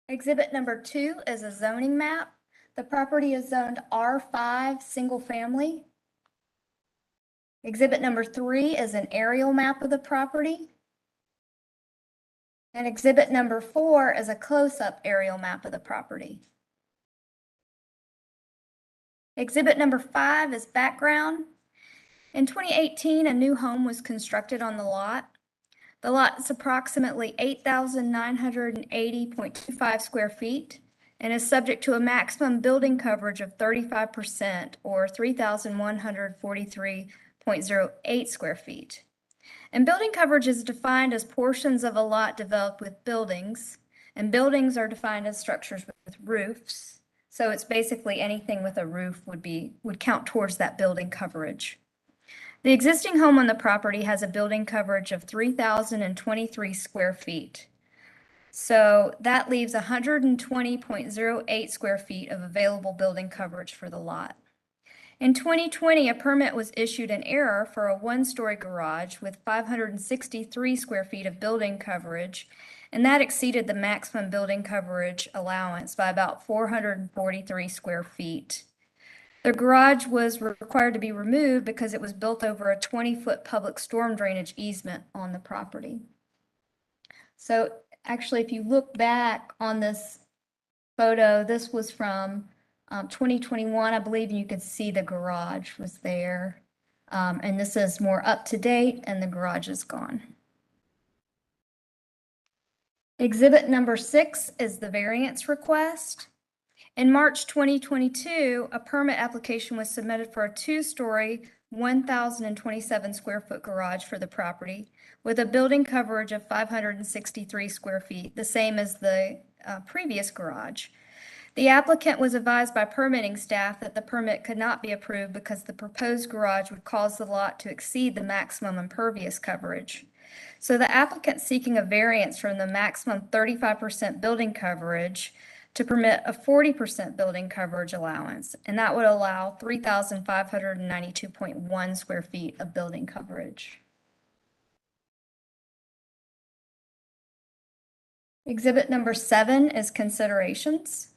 Exhibit number 2 is a zoning map. The property is zoned R5 single family. Exhibit number 3 is an aerial map of the property. And exhibit number 4 is a close-up aerial map of the property. Exhibit number 5 is background. In 2018, a new home was constructed on the lot. The lot is approximately 8,980.25 square feet and is subject to a maximum building coverage of 35% or 3,143.08 square feet. And building coverage is defined as portions of a lot developed with buildings, and buildings are defined as structures with roofs. So it's basically anything with a roof would count towards that building coverage. The existing home on the property has a building coverage of 3,023 square feet. So that leaves 120.08 square feet of available building coverage for the lot. In 2020, a permit was issued in error for a one-story garage with 563 square feet of building coverage, and that exceeded the maximum building coverage allowance by about 443 square feet. The garage was required to be removed because it was built over a 20-foot public storm drainage easement on the property. So actually, if you look back on this photo, this was from 2021, I believe, and you could see the garage was there. And this is more up to date, and the garage is gone. Exhibit number 6 is the variance request. In March 2022, a permit application was submitted for a 2-story, 1,027 square foot garage for the property with a building coverage of 563 square feet, the same as the previous garage. The applicant was advised by permitting staff that the permit could not be approved because the proposed garage would cause the lot to exceed the maximum impervious coverage. So the applicant seeking a variance from the maximum 35% building coverage to permit a 40% building coverage allowance, and that would allow 3,592.1 square feet of building coverage. Exhibit number 7 is considerations.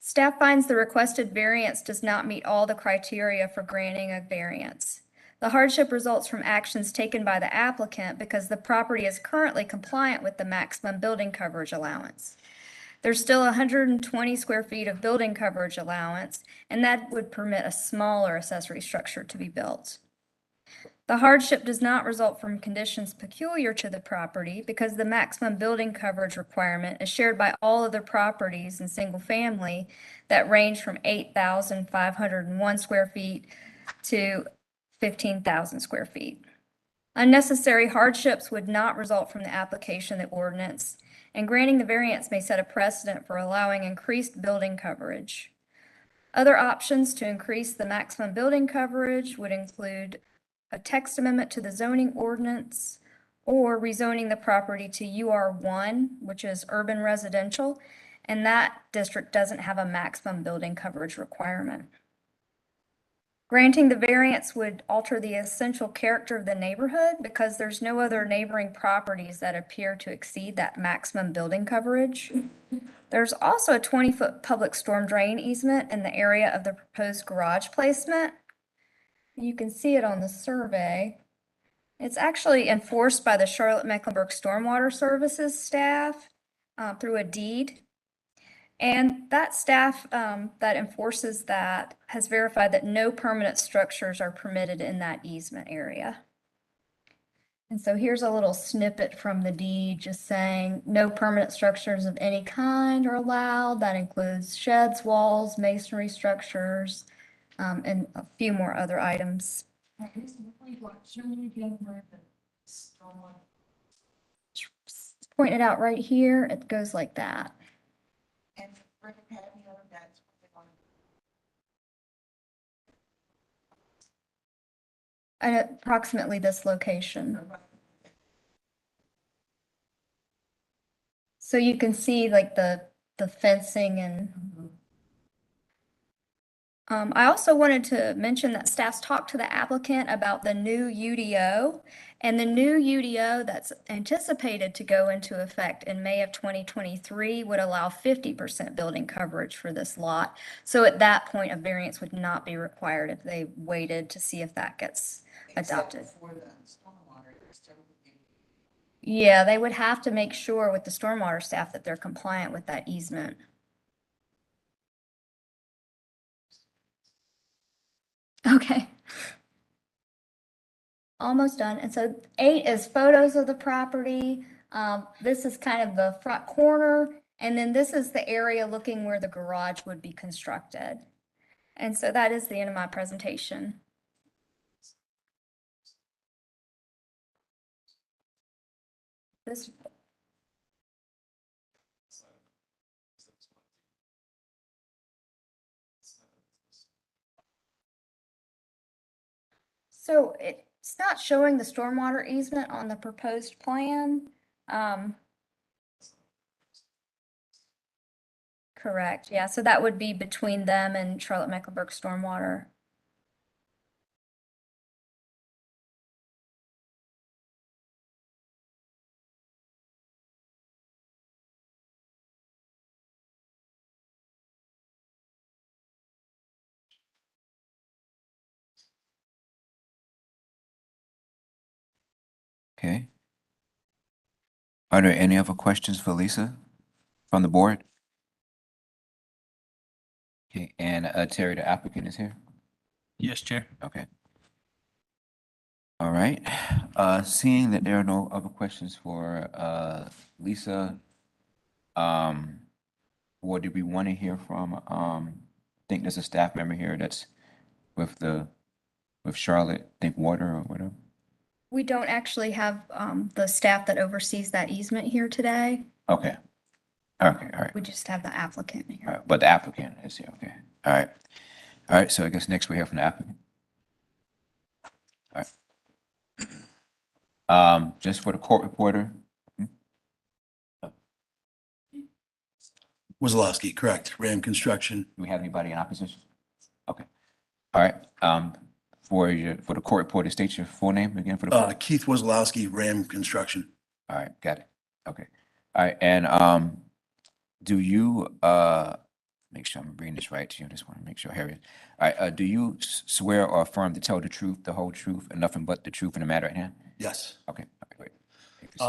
Staff finds the requested variance does not meet all the criteria for granting a variance. The hardship results from actions taken by the applicant because the property is currently compliant with the maximum building coverage allowance. There's still 120 square feet of building coverage allowance, and that would permit a smaller accessory structure to be built. The hardship does not result from conditions peculiar to the property because the maximum building coverage requirement is shared by all other properties in single family that range from 8,501 square feet to 15,000 square feet. Unnecessary hardships would not result from the application of the ordinance, and granting the variance may set a precedent for allowing increased building coverage. Other options to increase the maximum building coverage would include a text amendment to the zoning ordinance or rezoning the property to UR1, which is urban residential, and that district doesn't have a maximum building coverage requirement. Granting the variance would alter the essential character of the neighborhood because there's no other neighboring properties that appear to exceed that maximum building coverage. There's also a 20-foot public storm drain easement in the area of the proposed garage placement. You can see it on the survey. It's actually enforced by the Charlotte-Mecklenburg Stormwater Services staff through a deed. And that staff that enforces that has verified that no permanent structures are permitted in that easement area. And so here's a little snippet from the deed just saying no permanent structures of any kind are allowed. That includes sheds, walls, masonry structures, and a few more other items. Pointed out right here, it goes like that. At approximately this location. So you can see like the fencing and I also wanted to mention that staff's talked to the applicant about the new UDO, and the new UDO that's anticipated to go into effect in May of 2023 would allow 50% building coverage for this lot. So at that point, a variance would not be required if they waited to see if that gets adopted. Yeah, they would have to make sure with the stormwater staff that they're compliant with that easement. Okay. Almost done. And so 8 is photos of the property. This is kind of the front corner. And then this is the area looking where the garage would be constructed. And so that is the end of my presentation. This. So it's not showing the stormwater easement on the proposed plan. Correct. Yeah, so that would be between them and Charlotte-Mecklenburg Stormwater. Okay. Are there any other questions for Lisa from the board? Okay, and Terry, the applicant is here? Yes, Chair. Okay. All right, seeing that there are no other questions for Lisa, what do we want to hear from? I think there's a staff member here that's with Charlotte, I think Water or whatever. We don't actually have the staff that oversees that easement here today. Okay. Okay, all right. We just have the applicant All here. right, but the applicant is here, okay. All right. All right, so I guess next we hear from the applicant. All right. Just for the court reporter, Wazalowski, correct. Ram Construction. do we have anybody in opposition? Okay. All right, for the court reporter, state your full name again for the court. Keith Wazalowski, Ram Construction. All right, got it. Okay. All right, and do you make sure I'm bringing this right to you? I just want to make sure, Harriet. All right, do you swear or affirm to tell the truth, the whole truth, and nothing but the truth in the matter at hand? Yes. Okay, great. Take this.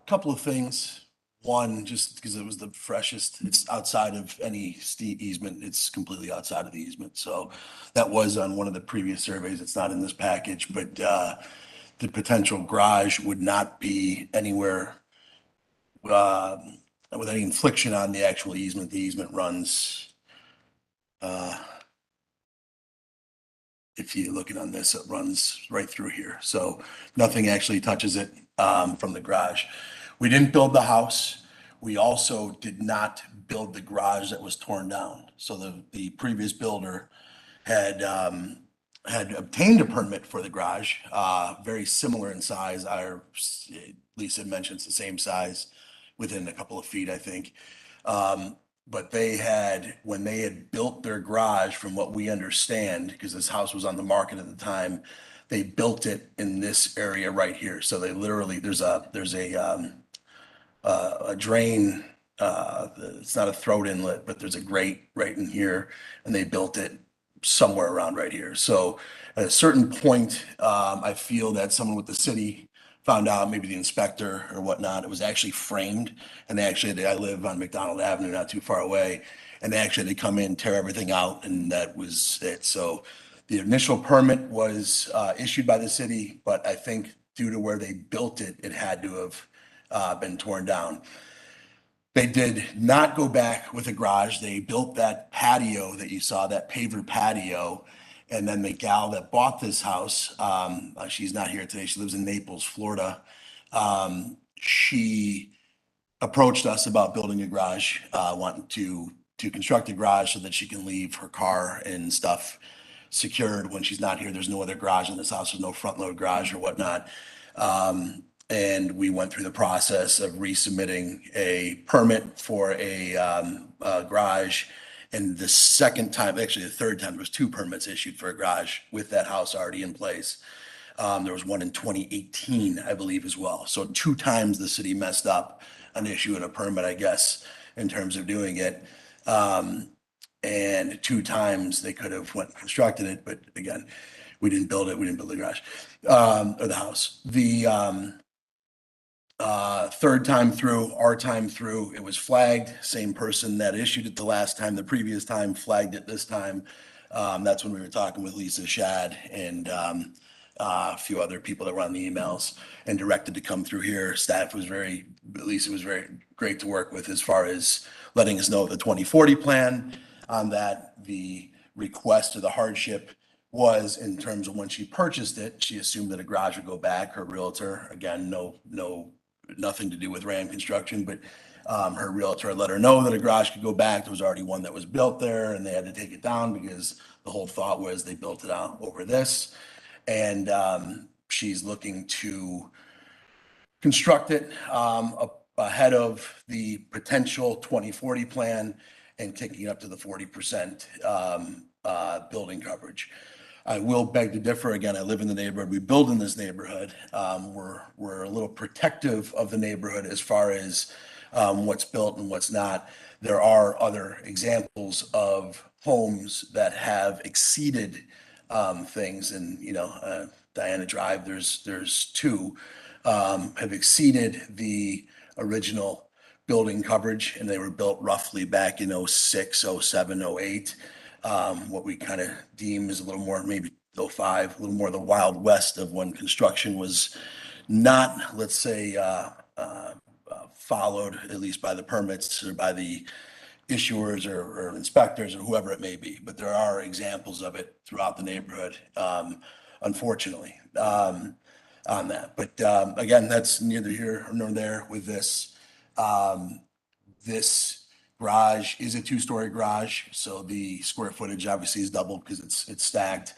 Couple of things. One, just because it was the freshest, it's outside of any easement. It's completely outside of the easement. So that was on one of the previous surveys. It's not in this package, but the potential garage would not be anywhere with any infliction on the actual easement. The easement runs, if you're looking on this, it runs right through here. So nothing actually touches it from the garage. We didn't build the house. We also did not build the garage that was torn down. So the previous builder had obtained a permit for the garage, very similar in size. Lisa mentioned it's the same size, within a couple of feet, I think. But when they had built their garage, from what we understand, because this house was on the market at the time, they built it in this area right here. So they literally, there's a drain, it's not a throat inlet, but there's a grate right in here, and they built it somewhere around right here. So at a certain point, I feel that someone with the city found out, maybe the inspector or whatnot, it was actually framed. And I live on McDonald Avenue, not too far away. And they come in, tear everything out, and that was it. So the initial permit was issued by the city, but I think due to where they built it, it had to have been torn down. They did not go back with a garage. They built that patio that you saw, that paver patio. And then the gal that bought this house, she's not here today. She lives in Naples, Florida. She approached us about building a garage, wanting to construct a garage so that she can leave her car and stuff secured when she's not here. There's no other garage in this house. There's no front load garage or whatnot. And we went through the process of resubmitting a permit for a garage. And the second time, actually the third time, there was 2 permits issued for a garage with that house already in place. There was one in 2018, I believe, as well. So 2 times the city messed up on issuing a permit, I guess, in terms of doing it. And 2 times they could have went and constructed it, but again, we didn't build it. We didn't build the garage or the house. The third time through, our time through, it was flagged. Same person that issued it the last time, the previous time, flagged it this time. That's when we were talking with Lisa Shad and a few other people that were on the emails and directed to come through here. Lisa was very great to work with as far as letting us know the 2040 plan on that. The request or the hardship was in terms of when she purchased it, she assumed that a garage would go back. Her realtor, again, nothing to do with Ram Construction, but her realtor let her know that a garage could go back. There was already one that was built there and they had to take it down because the whole thought was they built it out over this. And she's looking to construct it ahead of the potential 2040 plan and taking it up to the 40% building coverage. I will beg to differ. Again, I live in the neighborhood. We build in this neighborhood. We're a little protective of the neighborhood as far as what's built and what's not. There are other examples of homes that have exceeded things, and Diana Drive. There's 2 have exceeded the original building coverage, and they were built roughly back in 06, 07, 08. What we kind of deem is a little more, maybe 05, a little more the Wild West of when construction was not, let's say, followed at least by the permits or by the issuers or inspectors or whoever it may be. But there are examples of it throughout the neighborhood, unfortunately, on that. But again, that's neither here nor there with this. This garage is a two-story garage, so the square footage obviously is doubled because it's stacked.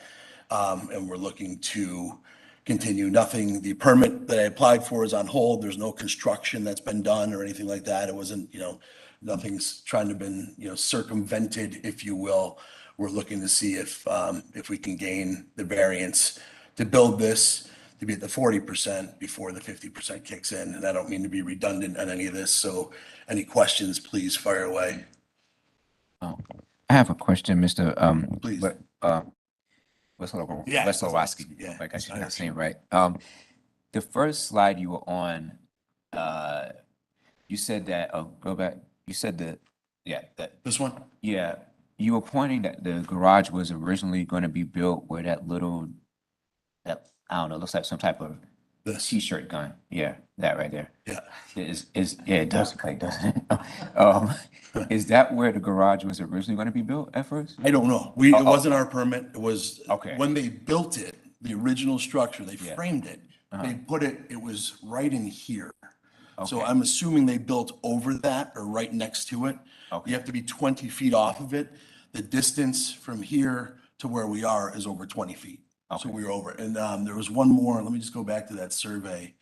And we're looking to continue. Nothing, the permit that I applied for is on hold. There's no construction that's been done or anything like that. It wasn't, nothing's trying to been, circumvented, if you will. We're looking to see if we can gain the variance to build this to be at the 40% before the 50% kicks in. And I don't mean to be redundant on any of this. So any questions, please fire away. I have a question, Mr. Please. Yeah. Weslowski. Yeah. Like I should not say it right. The first slide you were on, you said that, go back, you said that, This one? yeah, you were pointing that the garage was originally going to be built where that I don't know, looks like some type of This. T-shirt gun. Yeah, that right there. Yeah. Yeah, it does look like, doesn't it? Is that where the garage was originally going to be built at first? I don't know. It wasn't our permit. It was, Okay. when they built it, the original structure, they Yeah. framed it. They put it was right in here. So Okay. I'm assuming they built over that or right next to it. Okay. You have to be 20 feet off of it. The distance from here to where we are is over 20 feet. So Okay. we were over. And there was one more. Let me just go back to that survey.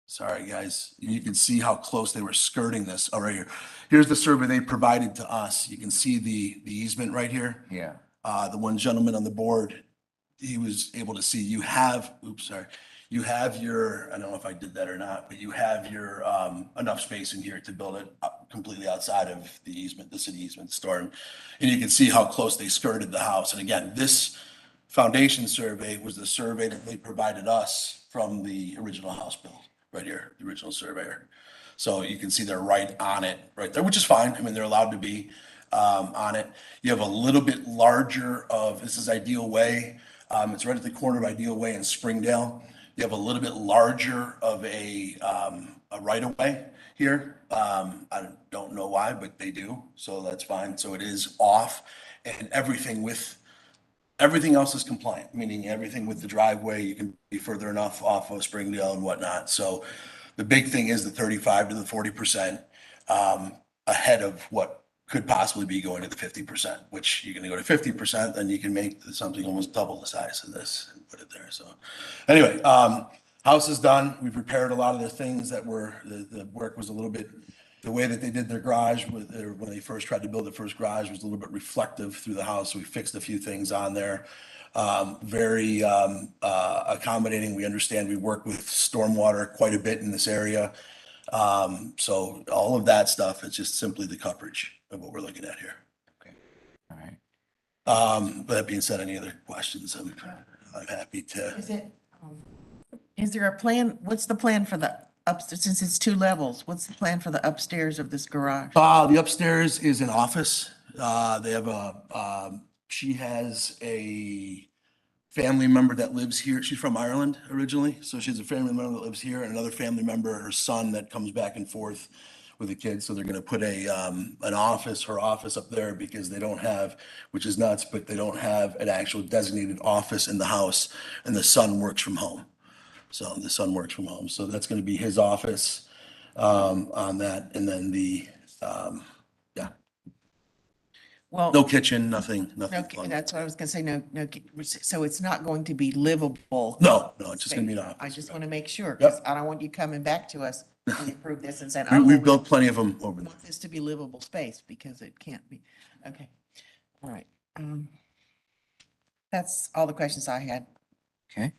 Sorry, guys. You can see how close they were skirting this. Oh, right here. Here's the survey they provided to us. You can see the easement right here. Yeah. The one gentleman on the board, he was able to see you have, you have your, I don't know if I did that or not, but you have your enough space in here to build it completely outside of the easement, the city easement storm. And you can see how close they skirted the house. And again, this foundation survey was the survey that they provided us from the original house build, right here, the original surveyor. So you can see they're right on it, right there, which is fine. I mean, they're allowed to be on it. You have a little bit larger of, this is Ideal Way. It's right at the corner of Ideal Way and Springdale. You have a little bit larger of a right of way here. I don't know why, but they do. So that's fine. So it is off, and everything else is compliant, meaning everything with the driveway, you can be further enough off of Springdale and whatnot. So the big thing is the 35 to the 40% ahead of what could possibly be going to the 50%, which you're going to go to 50%, then you can make something almost double the size of this and put it there. So anyway, house is done. We've repaired a lot of the things that were, the work was a little bit, the way that they did their garage when they first tried to build the first garage was a little bit reflective through the house. So we fixed a few things on there. Very accommodating. We understand we work with stormwater quite a bit in this area. So all of that stuff is just simply the coverage of what we're looking at here. Okay. All right. But that being said, any other questions? I'm happy to. Is there a plan? What's the plan for the upstairs? Since it's 2 levels, what's the plan for the upstairs of this garage? The upstairs is an office. They have she has a family member that lives here. She's from Ireland originally. So she has a family member that lives here and another family member, her son, that comes back and forth with the kids. So they're going to put an office, her office up there because they don't have, which is nuts, but they don't have an actual designated office in the house, and the son works from home. So the son works from home. So that's going to be his office on that. And then Well, no kitchen, nothing. okay, that's what I was gonna say. No, so it's not going to be livable. No, it's just going to be an office. I just want to make sure, Yep. because I don't want you coming back to us and approve this and saying, We've built plenty of them over I there. want this to be livable space because it can't be. Okay. All right. That's all the questions I had. Okay.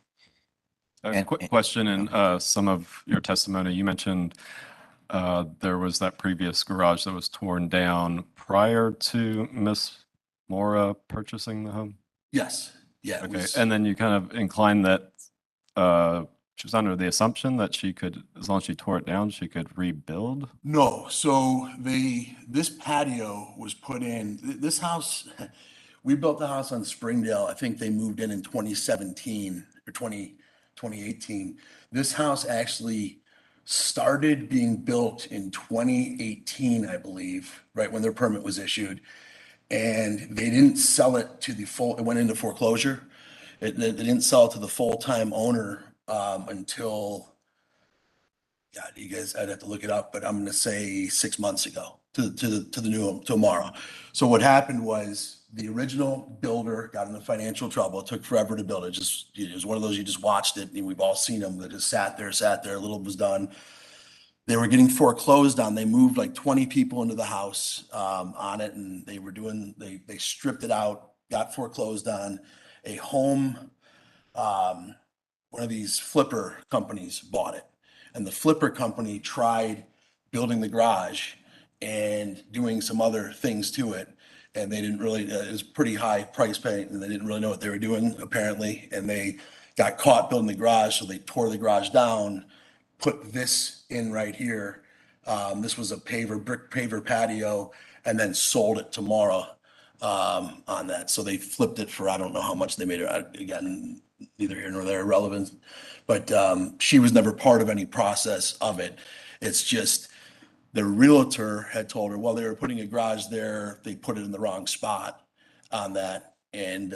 A And- quick question in some of your testimony, you mentioned there was that previous garage that was torn down prior to Miss Mora purchasing the home? Yes. Yeah. it Okay, was- and then you kind of inclined that she was under the assumption that she could, as long as she tore it down, she could rebuild? No, so this patio was put in, this house, we built the house on Springdale. I think they moved in 2017 or 2018. This house actually started being built in 2018, I believe, right when their permit was issued. And they didn't sell it to the full, it went into foreclosure. They didn't sell it to the full-time owner until, God, you guys, I'd have to look it up, but I'm gonna say 6 months ago to the new, tomorrow. So what happened was the original builder got into financial trouble. It took forever to build it. It was one of those, you just watched it and we've all seen them that just sat there, little was done. They were getting foreclosed on. They moved like 20 people into the house on it, and they stripped it out, got foreclosed on. A home, one of these flipper companies bought it. And the flipper company tried building the garage and doing some other things to it. And they didn't really, it was pretty high price point, and they didn't really know what they were doing apparently. And they got caught building the garage, so they tore the garage down, put this in right here. This was a brick paver patio, and then sold it tomorrow on that. So they flipped it for, I don't know how much they made it. Again, neither here nor there, irrelevant. But she was never part of any process of it. It's just the realtor had told her, well, they were putting a garage there. They put it in the wrong spot on that. And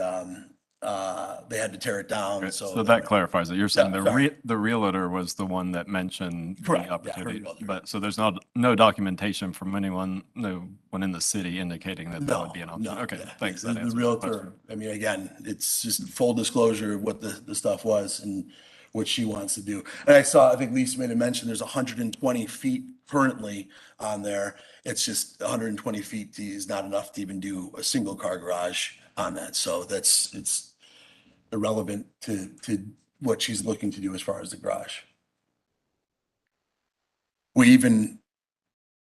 they had to tear it down. Okay, So so that clarifies it. You're saying Yeah, sorry. the realtor was the one that mentioned Correct, the yeah, her opportunity, realtor. but so there's no documentation from anyone, no one in the city indicating that that would be an option. No, Okay, yeah. thanks. The That the answers my question. realtor, I mean, again, it's just full disclosure of what the stuff was and what she wants to do. And I think Lisa made a mention, there's 120 feet currently on there. It's just 120 feet is not enough to even do a single car garage on that. So it's irrelevant to what she's looking to do as far as the garage.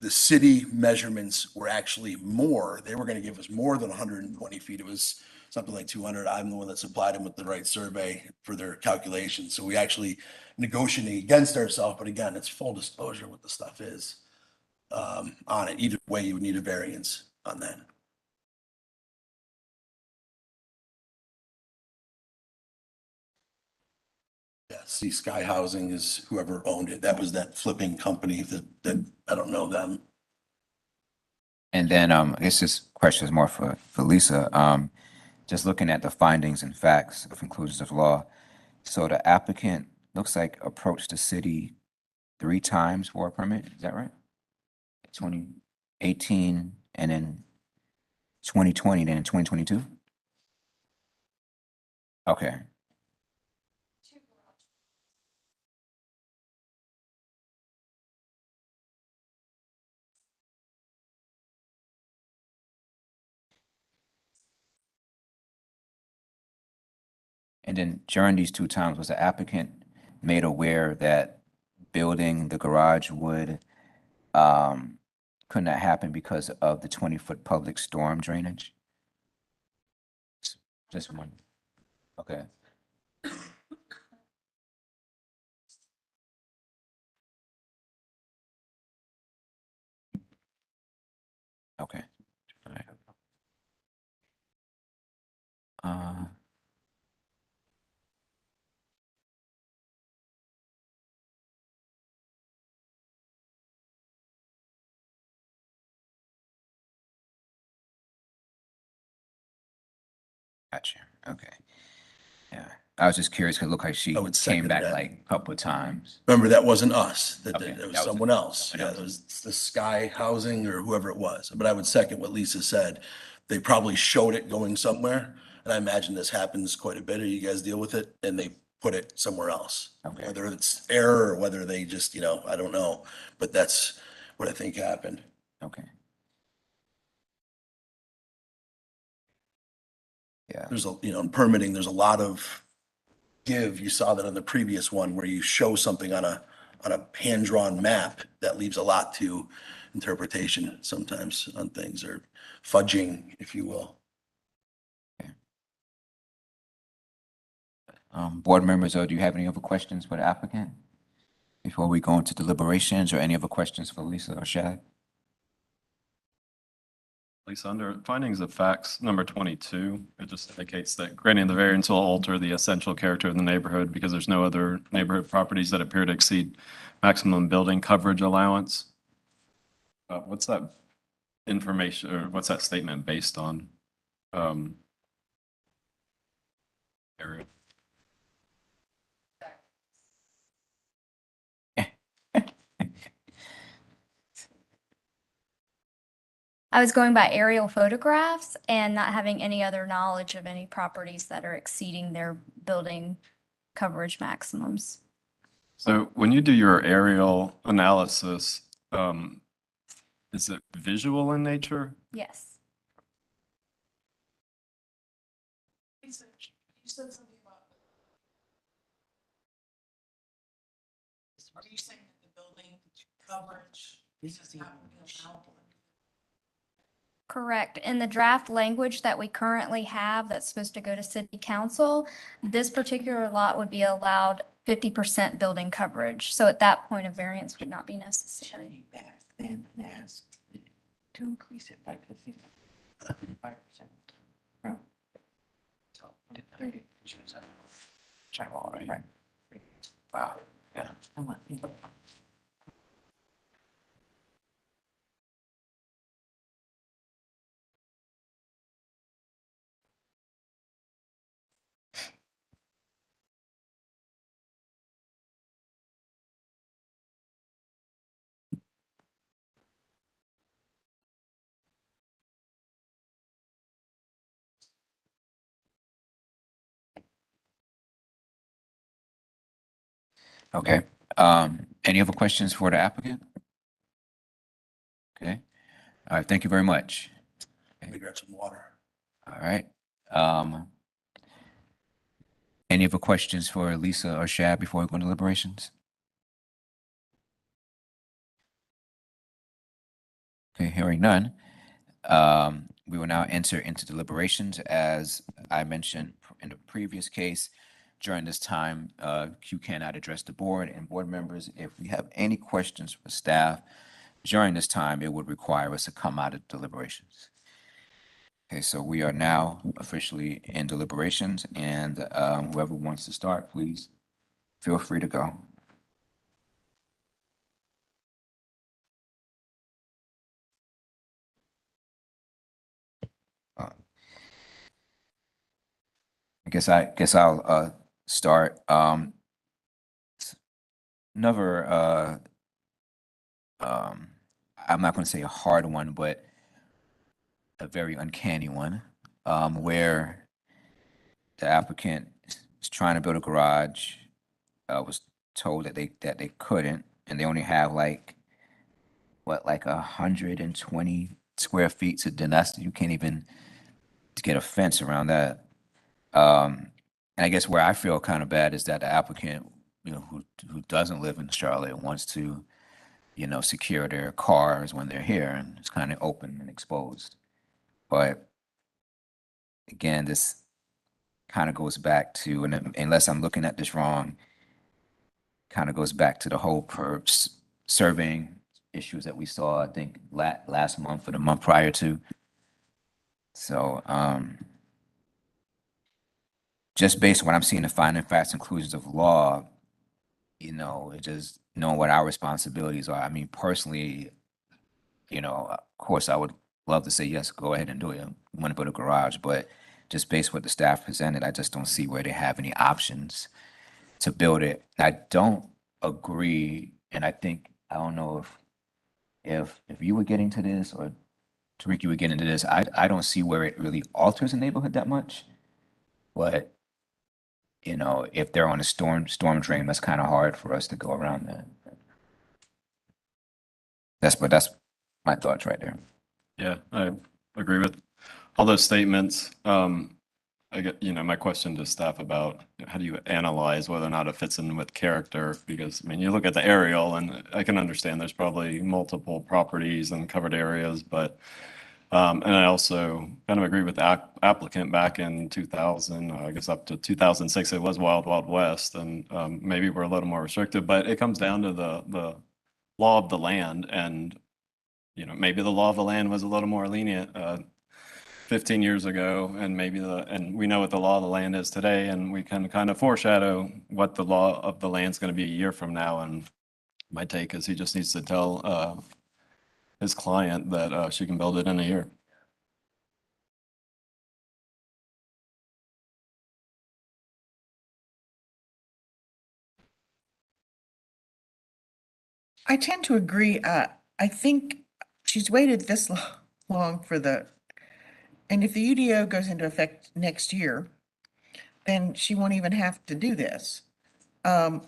The city measurements were actually more. They were going to give us more than 120 feet. It was something like 200. I'm the one that supplied them with the right survey for their calculations. So we actually negotiating against ourselves. But again, it's full disclosure what the stuff is on it. Either way, you would need a variance on that. Yeah, see, Sky Housing is whoever owned it. That was that flipping company that I don't know them. And then, I guess this question is more for Lisa. Just looking at the findings and facts of conclusions of law. So the applicant looks like approached the city 3 times for a permit. Is that right? 2018 and then 2020, then in 2022? Okay. And then during these 2 times, was the applicant made aware that building the garage could not happen because of the 20-foot public storm drainage? Just one. Okay. Okay. All right. Gotcha. Okay. Yeah. I was just curious because it looked like she I would came second back that. like a couple of times. Remember, that wasn't us. That Okay, it that was was someone else. someone Yeah, else. it was the Sky Housing or whoever it was. But I would second what Lisa said. They probably showed it going somewhere. And I imagine this happens quite a bit. Or you guys deal with it and they put it somewhere else. Okay. Whether it's error or whether they just, I don't know. But that's what I think happened. Okay. Yeah. There's in permitting, there's a lot of give. You saw that on the previous one where you show something on a hand-drawn map that leaves a lot to interpretation sometimes on things, or fudging, if you will. Board members, do you have any other questions for the applicant? Before we go into deliberations, or any other questions for Lisa or Shad? Lisa, under findings of facts, number 22, it just indicates that granting the variance will alter the essential character of the neighborhood because there's no other neighborhood properties that appear to exceed maximum building coverage allowance. What's that information, or what's that statement based on? Area. I was going by aerial photographs and not having any other knowledge of any properties that are exceeding their building coverage maximums. So when you do your aerial analysis, is it visual in nature? Yes. You said something about. Are you saying that the building coverage is not allowed? Correct. In the draft language that we currently have that's supposed to go to city council, this particular lot would be allowed 50% building coverage. So at that point, a variance would not be necessary. To increase it by 5%. Right. Wow, yeah. Okay, any other questions for the applicant? Okay, all right, thank you very much. We got some water. All right, any other questions for Lisa or Shad before we go into deliberations? Okay, hearing none, we will now enter into deliberations. As I mentioned in the previous case, during this time, Q cannot address the board and board members. If we have any questions for staff during this time, it would require us to come out of deliberations. Okay, so we are now officially in deliberations, and whoever wants to start, please feel free to go. I guess I'll start. Another I'm not going to say a hard one, but a very uncanny one, where the applicant is trying to build a garage, was told that they couldn't, and they only have like 120 square feet. So then you can't even get a fence around that. And I guess where I feel kind of bad is that the applicant, who doesn't live in Charlotte, wants to, secure their cars when they're here, and it's kind of open and exposed. But again, this kind of goes back to, and unless I'm looking at this wrong, kind of goes back to the whole surveying issues that we saw, I think, last month or the month prior to. So, just based on what I'm seeing, the finding facts, inclusions of law, it just knowing what our responsibilities are. I mean, personally, of course, I would love to say, yes, go ahead and do it. I want to build a garage, but just based on what the staff presented, I just don't see where they have any options to build it. I don't agree, and I don't know if you were getting to this, or Tariq, you were getting to this. I don't see where it really alters the neighborhood that much, but if they're on a storm drain, that's kind of hard for us to go around that. That's my thoughts right there. Yeah, I agree with all those statements. I get, my question to staff about how do you analyze whether or not it fits in with character? Because, you look at the aerial, and I can understand there's probably multiple properties and covered areas, but And I also kind of agree with the applicant back in 2000, I guess up to 2006, it was Wild Wild West. And maybe we're a little more restrictive, but it comes down to the law of the land. And, you know, maybe the law of the land was a little more lenient 15 years ago, and and we know what the law of the land is today, and we can kind of foreshadow what the law of the land's going to be a year from now. And my take is he just needs to tell his client that she can build it in a year. I tend to agree. I think she's waited this long for and if the UDO goes into effect next year, then she won't even have to do this. I'm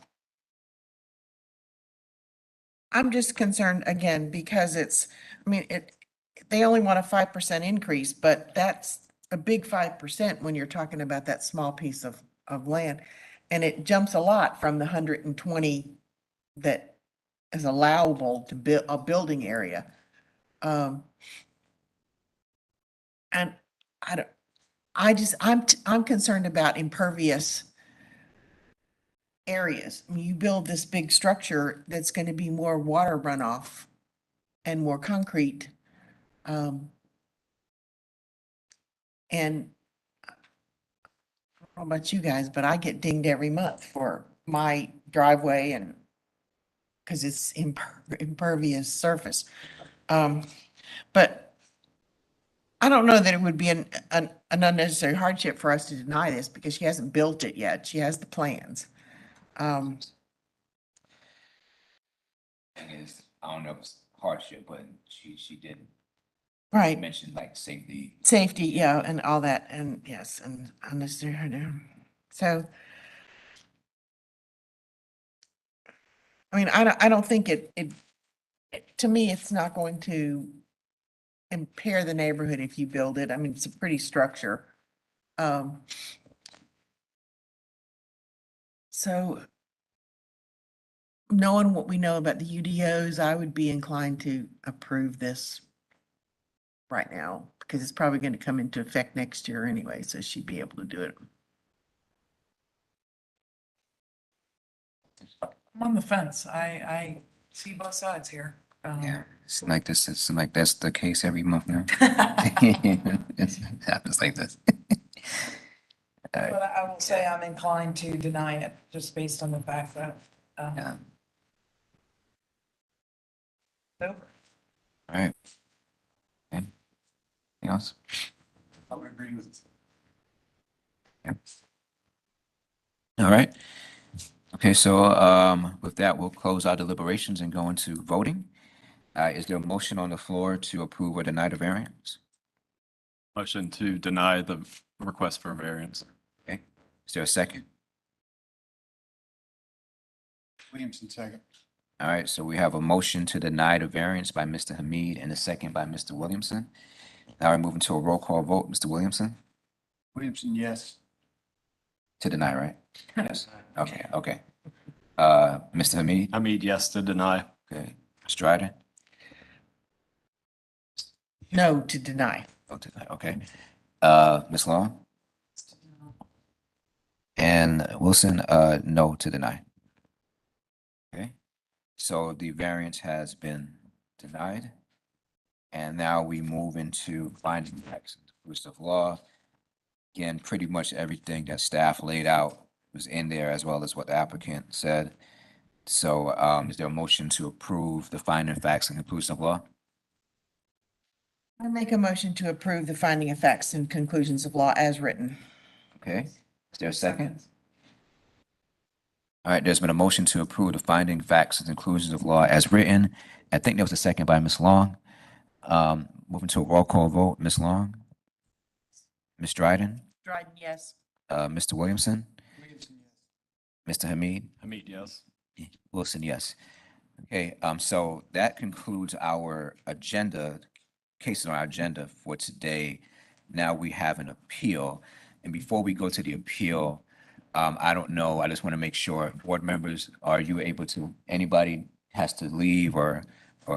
just concerned again, because they only want a 5% increase, but that's a big 5% when you're talking about that small piece of land. And it jumps a lot from the 120 that is allowable to build a building area. And I'm concerned about impervious areas. I mean, you build this big structure that's going to be more water runoff and more concrete. And I don't know about you guys, but I get dinged every month for my driveway and because it's impervious surface. But I don't know that it would be an unnecessary hardship for us to deny this because she hasn't built it yet. She has the plans. Thing is, I don't know if it's hardship, but she did Right. mention like safety. Safety, yeah, and all that, and yes, and unnecessary. So, I mean, I don't think to me, it's not going to impair the neighborhood if you build it. I mean, it's a pretty structure. So knowing what we know about the UDOs, I would be inclined to approve this right now because it's probably going to come into effect next year anyway, so she'd be able to do it. I'm on the fence. I see both sides here. Yeah, it's like this. It's like that's the case every month now. It happens like this. But I will say I'm inclined to deny it just based on the fact that, Yeah. it's over. All right. Okay. Anything else? I would agree with. Yeah. All right. Okay, so with that, we'll close our deliberations and go into voting. Is there a motion on the floor to approve or deny the variance? Motion to deny the request for variance. Okay. Is there a second? Williamson, second. All right, so we have a motion to deny the variance by Mr. Hamid and a second by Mr. Williamson. Now we're moving to a roll call vote. Mr. Williamson? Williamson, yes. To deny, right? Yes. Okay, okay. Mr. Hamid? Hamid, yes to deny. Okay. Mr. Ryder? No, to deny. Oh, to deny, okay. Ms. Long? And Wilson, no to deny. Okay, so the variance has been denied. And now we move into finding facts and conclusive law. Again, pretty much everything that staff laid out was in there as well as what the applicant said. So is there a motion to approve the finding facts and conclusive law? I make a motion to approve the finding of facts and conclusions of law as written. Okay, is there a second? All right, there's been a motion to approve the finding facts and conclusions of law as written. I think there was a second by Ms. Long. Moving to a roll call vote, Ms. Long? Ms. Dryden? Dryden, yes. Mr. Williamson? Williamson, yes. Mr. Hamid? Hamid, yes. Wilson, yes. Okay, so that concludes our agenda, cases on our agenda for today. Now we have an appeal. And before we go to the appeal, I don't know, I just want to make sure, board members, are you able to, anybody has to leave or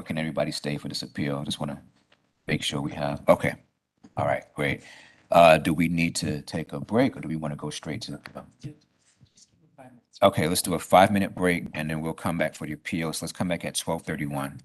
can everybody stay for this appeal? I just want to Make sure we have, okay. All right, great. Do we need to take a break or do we want to go straight to? Okay, let's do a 5-minute break and then we'll come back for the appeals. Let's come back at 12:31.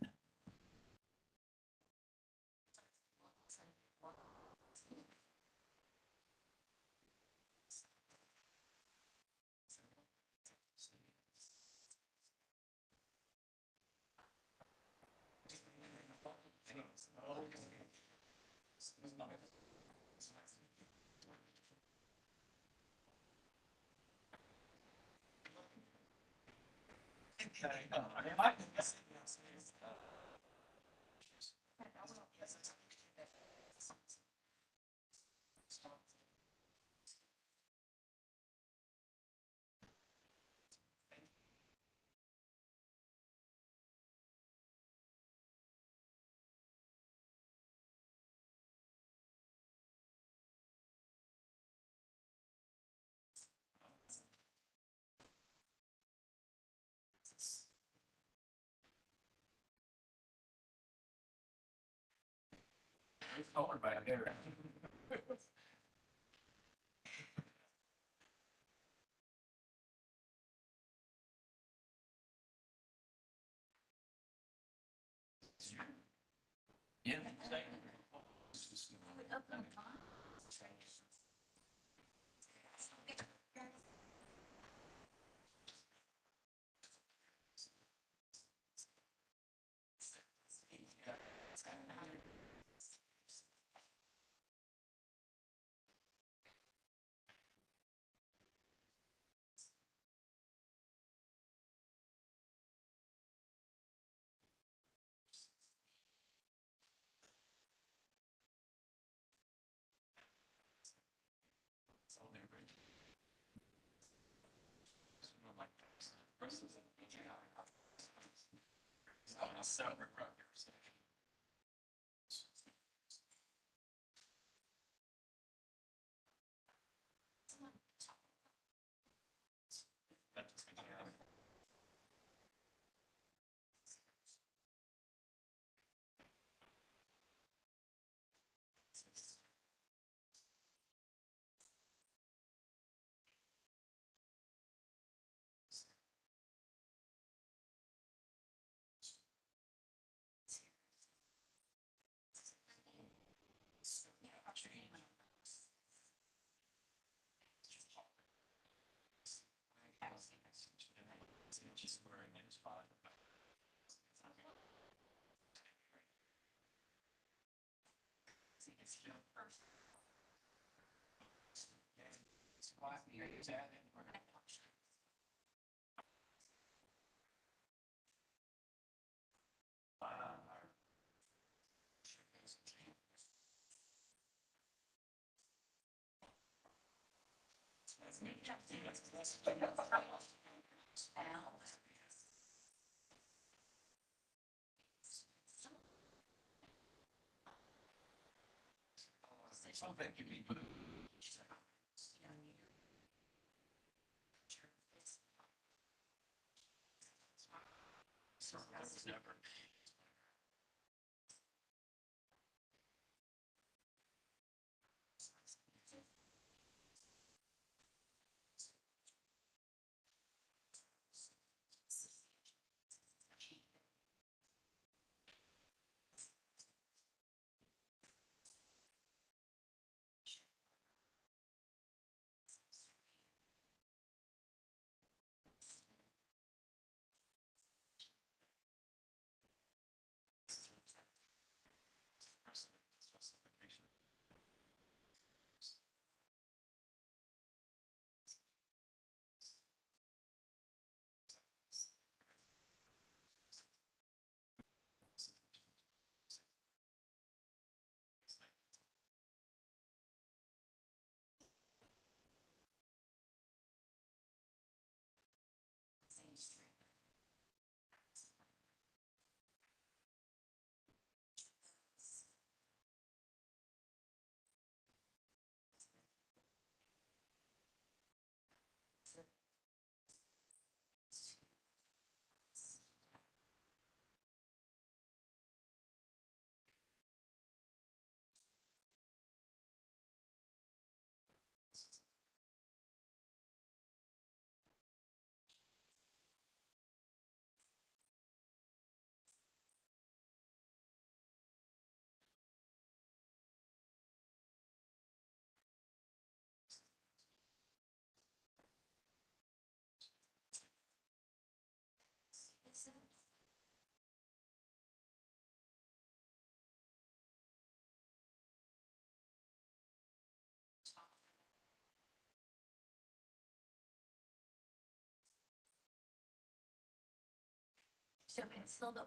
So it's still the word.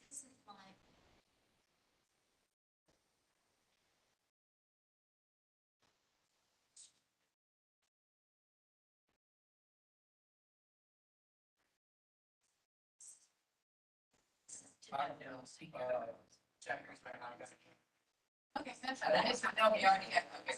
This is my. Okay, that's all right. No, we already have, okay.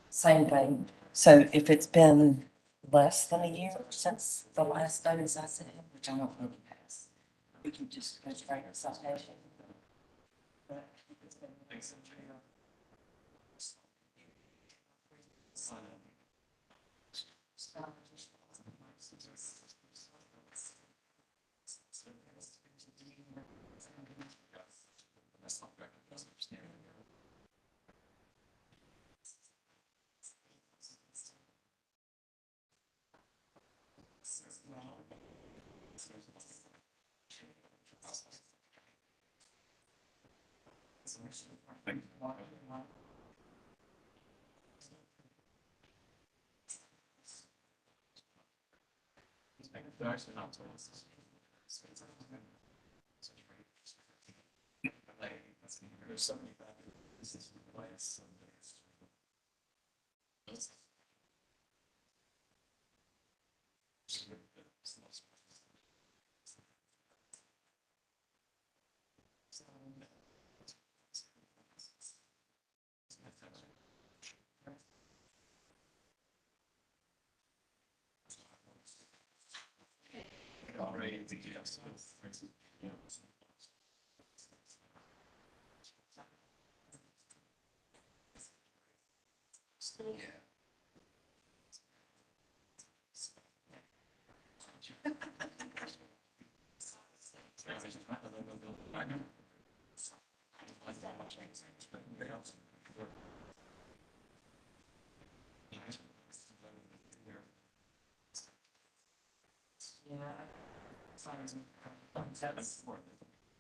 Same thing. So if it's been less than a year since the last notice I sent him, which I don't know if it has, we can just go straight to citation.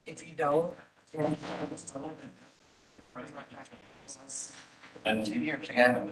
If you don't, then. And 2 years ago.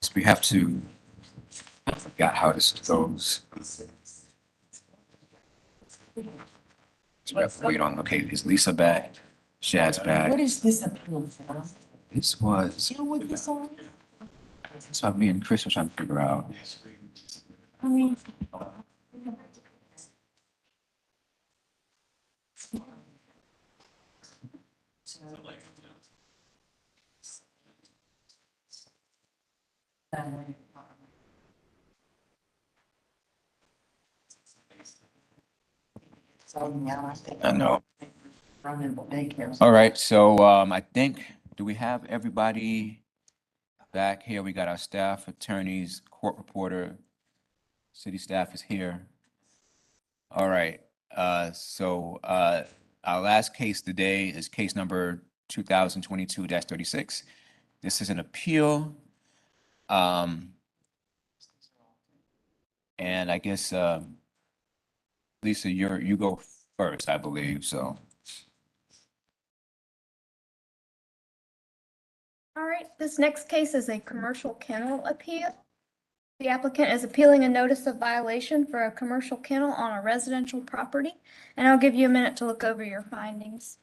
So we have to, I forgot how this goes. So we have to wait on, okay, is Lisa back? Shad's back. What is this appeal for? This was, Deal with this already? that's what me and Chris were trying to figure out. I mean. So now I think. I know. Running the daycare. All right, so I think, do we have everybody back here? We got our staff, attorneys, court reporter, city staff is here. All right, so our last case today is case number 2022-36. This is an appeal. And I guess Lisa, you go first, I believe, so. All right, this next case is a commercial kennel appeal. The applicant is appealing a notice of violation for a commercial kennel on a residential property, and I'll give you a minute to look over your findings.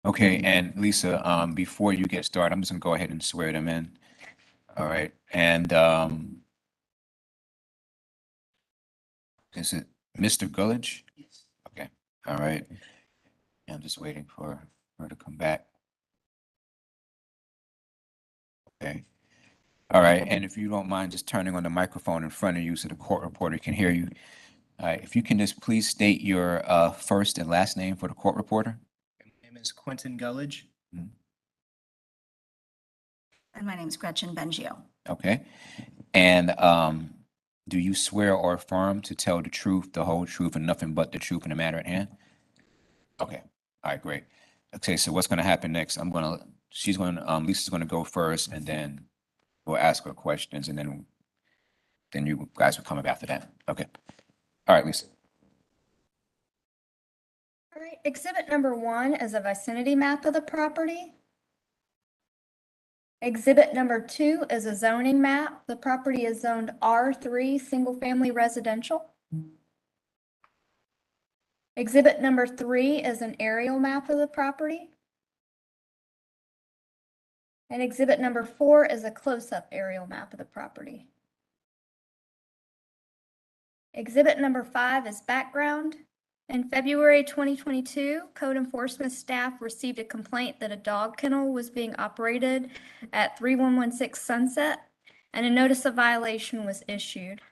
Okay, and Lisa, before you get started, I'm just gonna go ahead and swear them in. All right, and is it Mr. Gullidge? Yes. Okay, all right. Yeah, I'm just waiting for her to come back. Okay. All right, and if you don't mind just turning on the microphone in front of you so the court reporter can hear you. All right, if you can just please state your first and last name for the court reporter. My name is Quentin Gullidge. Mhm. And my name is Gretchen Bengio. Okay, and do you swear or affirm to tell the truth, the whole truth, and nothing but the truth in the matter at hand? Okay, all right, great. Okay, so what's gonna happen next? Lisa's gonna go first, and then we'll ask her questions, and then you guys will come up after that. Okay. All right, Lisa. All right, exhibit number 1 is a vicinity map of the property. Exhibit number 2 is a zoning map. The property is zoned R3, single-family residential. Exhibit number 3 is an aerial map of the property. And exhibit number 4 is a close-up aerial map of the property. Exhibit number 5 is background. In February 2022, code enforcement staff received a complaint that a dog kennel was being operated at 3116 Sunset, and a notice of violation was issued.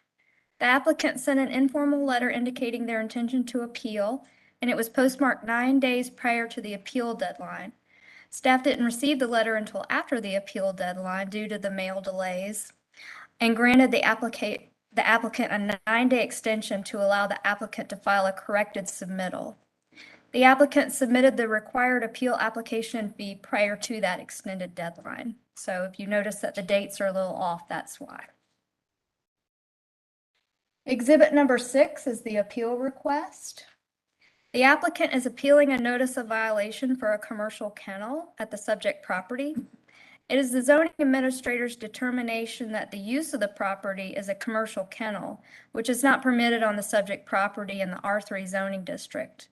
The applicant sent an informal letter indicating their intention to appeal, and it was postmarked 9 days prior to the appeal deadline. Staff didn't receive the letter until after the appeal deadline due to the mail delays, and granted the applicant a 9-day extension to allow the applicant to file a corrected submittal. The applicant submitted the required appeal application fee prior to that extended deadline. So if you notice that the dates are a little off, that's why. Exhibit number 6 is the appeal request. The applicant is appealing a notice of violation for a commercial kennel at the subject property. It is the zoning administrator's determination that the use of the property is a commercial kennel, which is not permitted on the subject property in the R3 zoning district.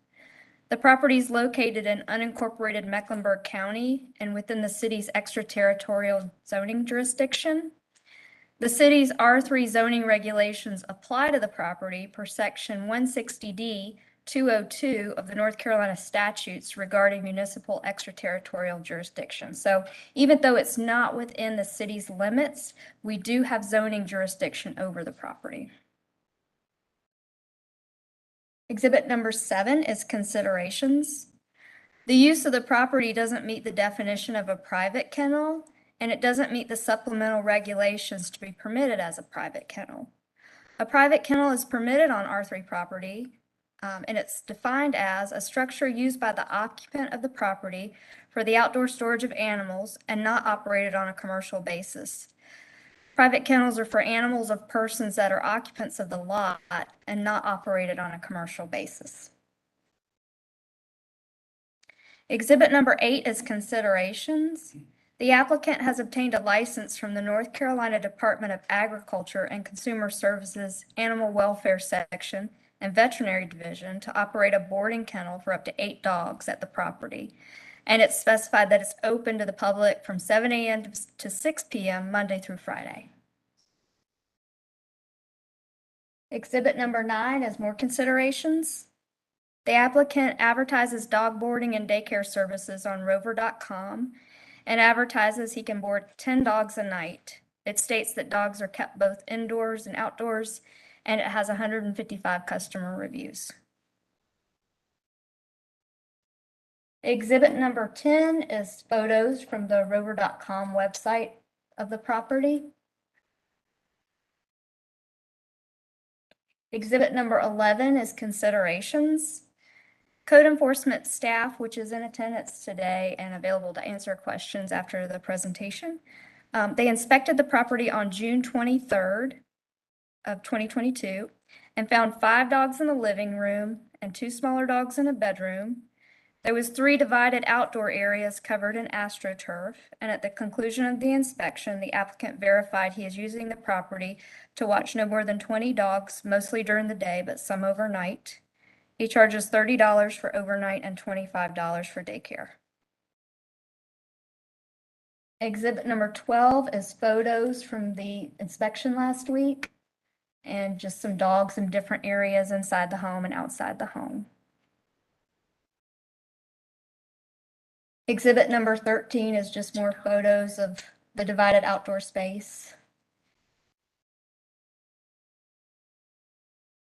The property is located in unincorporated Mecklenburg County and within the city's extraterritorial zoning jurisdiction. The city's R3 zoning regulations apply to the property per section 160D 202 of the North Carolina statutes regarding municipal extraterritorial jurisdiction. So even though it's not within the city's limits, we do have zoning jurisdiction over the property. Exhibit number 7 is considerations. The use of the property doesn't meet the definition of a private kennel, and it doesn't meet the supplemental regulations to be permitted as a private kennel. A private kennel is permitted on R3 property, and it's defined as a structure used by the occupant of the property for the outdoor storage of animals and not operated on a commercial basis. Private kennels are for animals of persons that are occupants of the lot and not operated on a commercial basis. Exhibit number 8 is considerations. The applicant has obtained a license from the North Carolina Department of Agriculture and Consumer Services Animal Welfare Section and Veterinary Division to operate a boarding kennel for up to 8 dogs at the property. And it's specified that it's open to the public from 7 a.m. to 6 p.m. Monday through Friday. Exhibit number 9 is more considerations. The applicant advertises dog boarding and daycare services on rover.com and advertises he can board 10 dogs a night. It states that dogs are kept both indoors and outdoors, and it has 155 customer reviews. Exhibit number 10 is photos from the rover.com website of the property. Exhibit number 11 is considerations. Code enforcement staff, which is in attendance today and available to answer questions after the presentation, they inspected the property on June 23rd of 2022 and found 5 dogs in the living room and 2 smaller dogs in a bedroom. There was 3 divided outdoor areas covered in AstroTurf, and at the conclusion of the inspection, the applicant verified he is using the property to watch no more than 20 dogs, mostly during the day, but some overnight. He charges $30 for overnight and $25 for daycare. Exhibit number 12 is photos from the inspection last week and just some dogs in different areas inside the home and outside the home. Exhibit number 13 is just more photos of the divided outdoor space.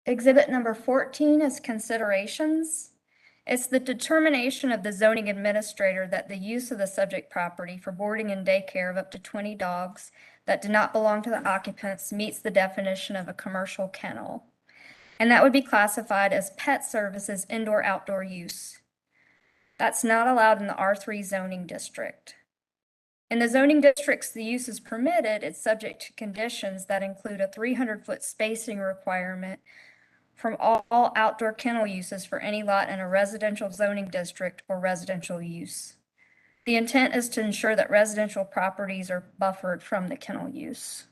Exhibit number 14 is considerations. It's the determination of the zoning administrator that the use of the subject property for boarding and daycare of up to 20 dogs that do not belong to the occupants meets the definition of a commercial kennel. And that would be classified as pet services indoor-outdoor use. That's not allowed in the R3 zoning district. In the zoning districts the use is permitted, it's subject to conditions that include a 300-foot spacing requirement from all outdoor kennel uses for any lot in a residential zoning district or residential use. The intent is to ensure that residential properties are buffered from the kennel use.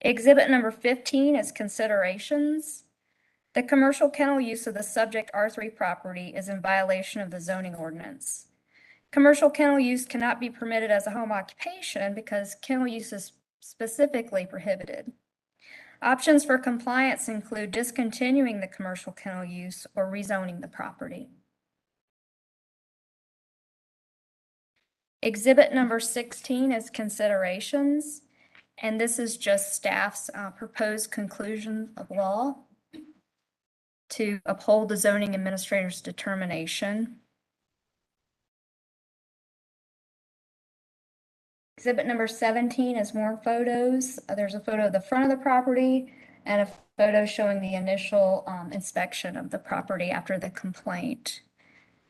Exhibit number 15 is considerations. The commercial kennel use of the subject R3 property is in violation of the zoning ordinance. Commercial kennel use cannot be permitted as a home occupation because kennel use is specifically prohibited. Options for compliance include discontinuing the commercial kennel use or rezoning the property. Exhibit number 16 is considerations, and this is just staff's proposed conclusion of law to uphold the zoning administrator's determination. Exhibit number 17 is more photos. There's a photo of the front of the property and a photos showing the initial inspection of the property after the complaint.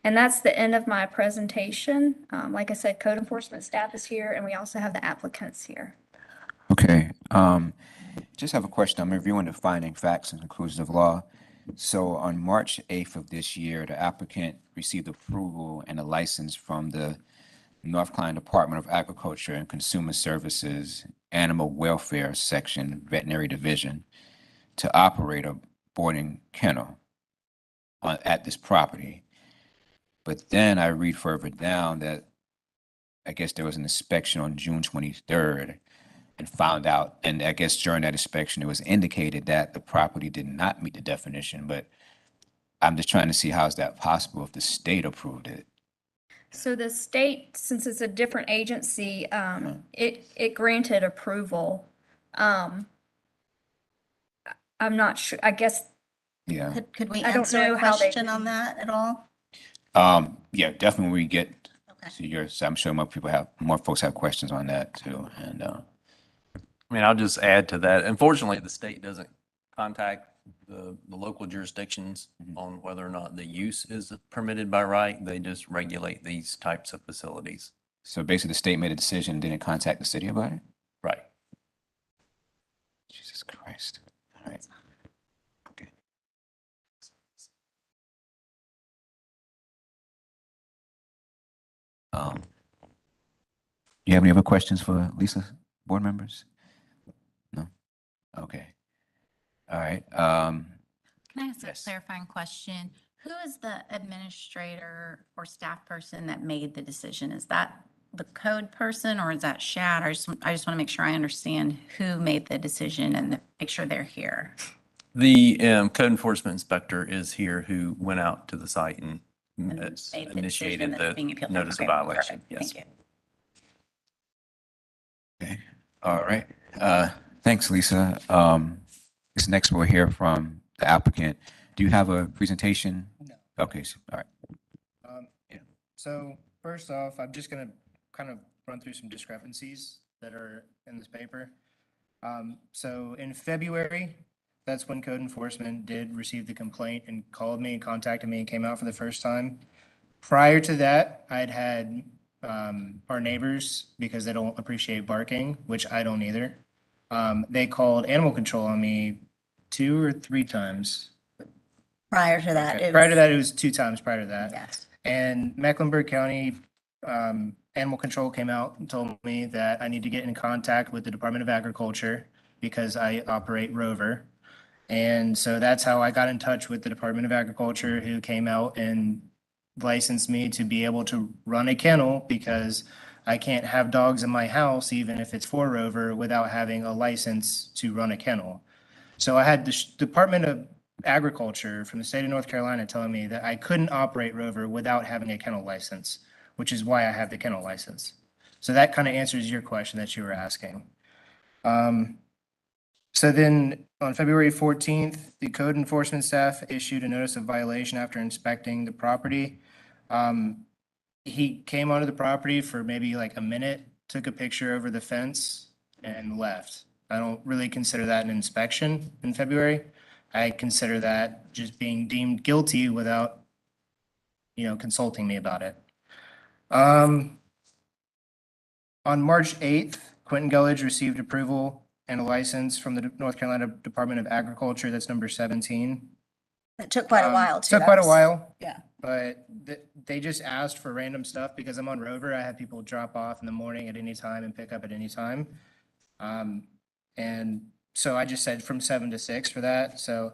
And that's the end of my presentation. Like I said, code enforcement staff is here, and we also have the applicants here. Okay, just have a question. I'm reviewing the finding facts and conclusions of law. So on March 8th of this year, the applicant received approval and a license from the North Carolina Department of Agriculture and Consumer Services Animal Welfare Section Veterinary Division to operate a boarding kennel at this property. But then I read further down that I guess there was an inspection on June 23rd and found out, and I guess during that inspection, it was indicated that the property did not meet the definition, but I'm just trying to see how is that possible if the state approved it? So the state, since it's a different agency, it granted approval. I'm not sure, I guess, Yeah. Could we I don't answer know a how they- question on that at all? Yeah, definitely when we get Okay. to yours, I'm sure more folks have questions on that too. And, I mean, I'll just add to that. Unfortunately, the state doesn't contact the local jurisdictions on whether or not the use is permitted by right. They just regulate these types of facilities. so basically the state made a decision, didn't contact the city about it? Right. Jesus Christ. All right. Okay. You have any other questions for Lisa, board members? No? Okay. All right. Can I ask a Yes. clarifying question? Who is the administrator or staff person that made the decision? Is that the code person or is that Shad? I just want to make sure I understand who made the decision and make sure they're here. The code enforcement inspector is here who went out to the site and And made the decision initiated that's being the appealed. notice of Okay, violation. perfect. Yes. Thank you. Okay. All right. Thanks, Lisa. This next we'll hear from the applicant. Do you have a presentation? No. Okay, all right. Yeah. So first off, I'm just gonna kind of run through some discrepancies that are in this paper. So in February, that's when code enforcement did receive the complaint and called me and contacted me and came out for the first time. Prior to that, I'd had our neighbors, because they don't appreciate barking, which I don't either. They called animal control on me 2 or 3 times. Prior to that, Okay. it Prior to was, that, it was 2 times prior to that. yes. And Mecklenburg County Animal Control came out and told me that I need to get in contact with the Department of Agriculture because I operate Rover. And so that's how I got in touch with the Department of Agriculture, who came out and licensed me to be able to run a kennel because I can't have dogs in my house, even if it's for Rover, without having a license to run a kennel. So I had the Department of Agriculture from the state of North Carolina telling me that I couldn't operate Rover without having a kennel license, which is why I have the kennel license. So that kind of answers your question that you were asking. So then on February 14th, the code enforcement staff issued a notice of violation after inspecting the property. He came onto the property for maybe like a minute, took a picture over the fence and left. I don't really consider that an inspection in February. I consider that just being deemed guilty without, consulting me about it. On March 8th, Quentin Gullidge received approval and a license from the North Carolina Department of Agriculture. That's number 17. It took quite a while too. Took That quite a was- while. Yeah. But they just asked for random stuff because I'm on Rover. I have people drop off in the morning at any time and pick up at any time. And so I just said from 7 to 6 for that. So